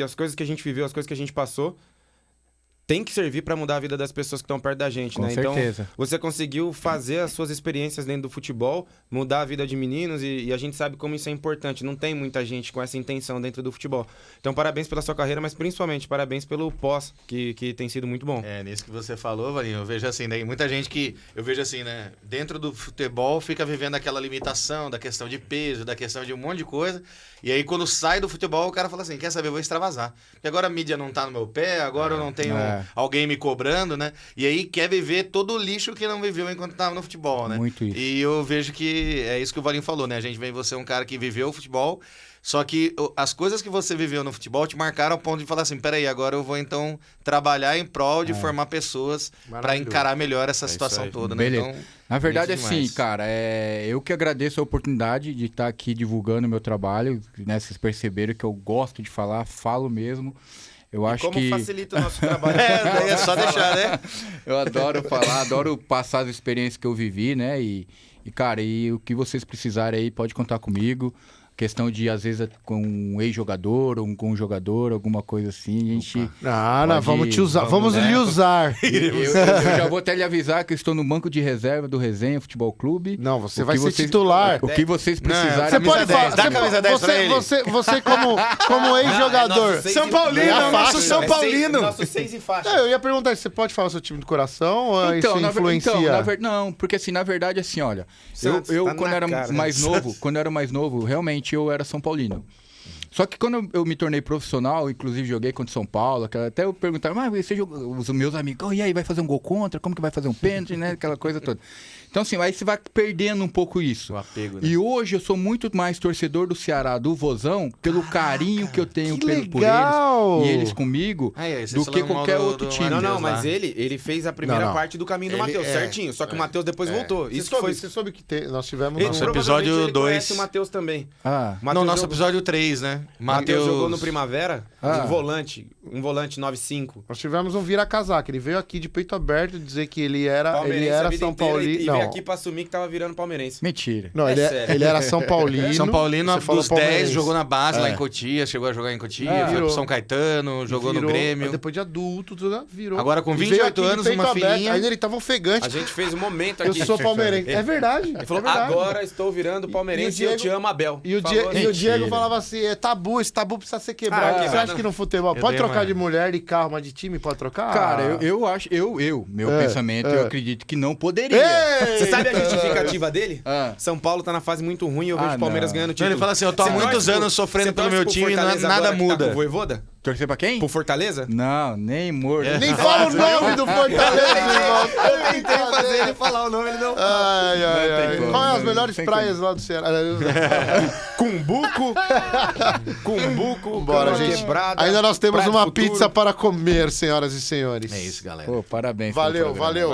as coisas que a gente viveu, as coisas que a gente passou, tem que servir para mudar a vida das pessoas que estão perto da gente, Com né? certeza. Então, você conseguiu fazer as suas experiências dentro do futebol, mudar a vida de meninos e a gente sabe como isso é importante. Não tem muita gente com essa intenção dentro do futebol. Então, parabéns pela sua carreira, mas principalmente parabéns pelo pós, que tem sido muito bom. É, nisso que você falou, Valinho, eu vejo assim, né? Muita gente que, eu vejo assim, né? Dentro do futebol fica vivendo aquela limitação da questão de peso, da questão de um monte de coisa. E aí, quando sai do futebol, o cara fala assim, quer saber, eu vou extravasar. Porque agora a mídia não tá no meu pé, agora eu não tenho alguém me cobrando, né? E aí quer viver todo o lixo que não viveu enquanto tava no futebol, né? Muito isso. E eu vejo que é isso que o Valinho falou, né? A gente vê você um cara que viveu o futebol, só que as coisas que você viveu no futebol te marcaram ao ponto de falar assim, peraí, agora eu vou então trabalhar em prol de formar pessoas pra Maravilhoso. encarar melhor essa isso situação aí. toda, né? Beleza. Então, Na verdade, isso assim, demais. cara, eu que agradeço a oportunidade de estar aqui divulgando o meu trabalho, né? Vocês perceberam que eu gosto de falar, falo mesmo. Eu acho Como que facilita o nosso trabalho. daí é só deixar, né? eu adoro falar, adoro passar as experiências que eu vivi, né? E cara, e o que vocês precisarem aí, pode contar comigo. questão de, às vezes, com um ex-jogador ou com um jogador, alguma coisa assim, a gente... Não, vamos te usar. Vamos lhe usar. Eu já vou até lhe avisar que eu estou no banco de reserva do Resenha Futebol Clube. Não, você vai ser titular. O que vocês precisarem... Você pode falar. Dá a camisa 10 pra ele. Você como ex-jogador. São Paulino, é o nosso São Paulino. Nosso 6 e faixa. Eu ia perguntar, você pode falar o seu time do coração ou isso influencia? Não, porque assim, na verdade, assim, olha, Santos, eu tá quando na era cara, mais né? novo, quando eu era mais novo, realmente eu era São Paulino. Só que quando eu me tornei profissional, inclusive joguei contra o São Paulo, até eu perguntava, mas você jogou, os meus amigos, e aí, vai fazer um gol contra? Como que vai fazer um pênalti, né? Aquela coisa toda. Então, assim, aí você vai perdendo um pouco isso. O apego, né? E hoje eu sou muito mais torcedor do Ceará, do Vozão, pelo carinho que eu tenho por eles e eles comigo, do que qualquer outro time. Não, mas ele fez a primeira parte do caminho do Matheus, certinho. Só que o Matheus depois voltou. Isso que foi. Você soube que nós tivemos... Ele, Nosso provavelmente, episódio ele 2. conhece o Matheus também. Não, nosso episódio 3, né? Matheus jogou no Primavera, Ah. um volante 9-5. Nós tivemos um vira-casaca. Ele veio aqui de peito aberto dizer que ele era São Paulino. E veio aqui pra assumir que tava virando palmeirense. Mentira. Não, sério. ele era São Paulino. São Paulino, Você falou dos 10, palmeirense. jogou na base lá em Cotia, chegou a jogar em Cotia, foi virou. pro São Caetano, jogou no Virou, Grêmio. Depois de adulto, virou. Agora com E 28 veio aqui de anos, peito uma aberto. filhinha. Ainda ele tava ofegante. A gente fez um momento Eu aqui. sou palmeirense. É verdade. Ele falou, é verdade. agora estou virando palmeirense e eu te amo, Abel. E o, Falou assim. e o Diego falava assim, é tabu, esse tabu precisa ser quebrado. Ah, Você quebrado. acha que no futebol Eu pode dei trocar uma- de mulher, de carro, mas de time pode trocar? Cara, eu acho, meu pensamento, eu acredito que não poderia. Ei! Você sabe a justificativa dele? Ah. São Paulo tá na fase muito ruim e eu vejo o Palmeiras não. ganhando Não, título. ele fala assim, eu tô há Você muitos torce anos por- sofrendo você pelo torce meu pro time e Fortaleza nada agora que tá muda. com o Voivoda? Torcer pra quem? Pro Fortaleza? Não, nem morto. Nem fala o nome do Fortaleza, irmão. Eu tentei fazer ele falar o nome, ele não... Ai, ai, tem ai. como, Qual é as não melhores tem praias lá do Ceará? Cumbuco. Cumbuco. Bora, Cama gente. Quebrada, Ainda nós temos Praia do uma Futuro. pizza para comer, senhoras e senhores. É isso, galera. Pô, parabéns. Valeu, pelo programa. valeu.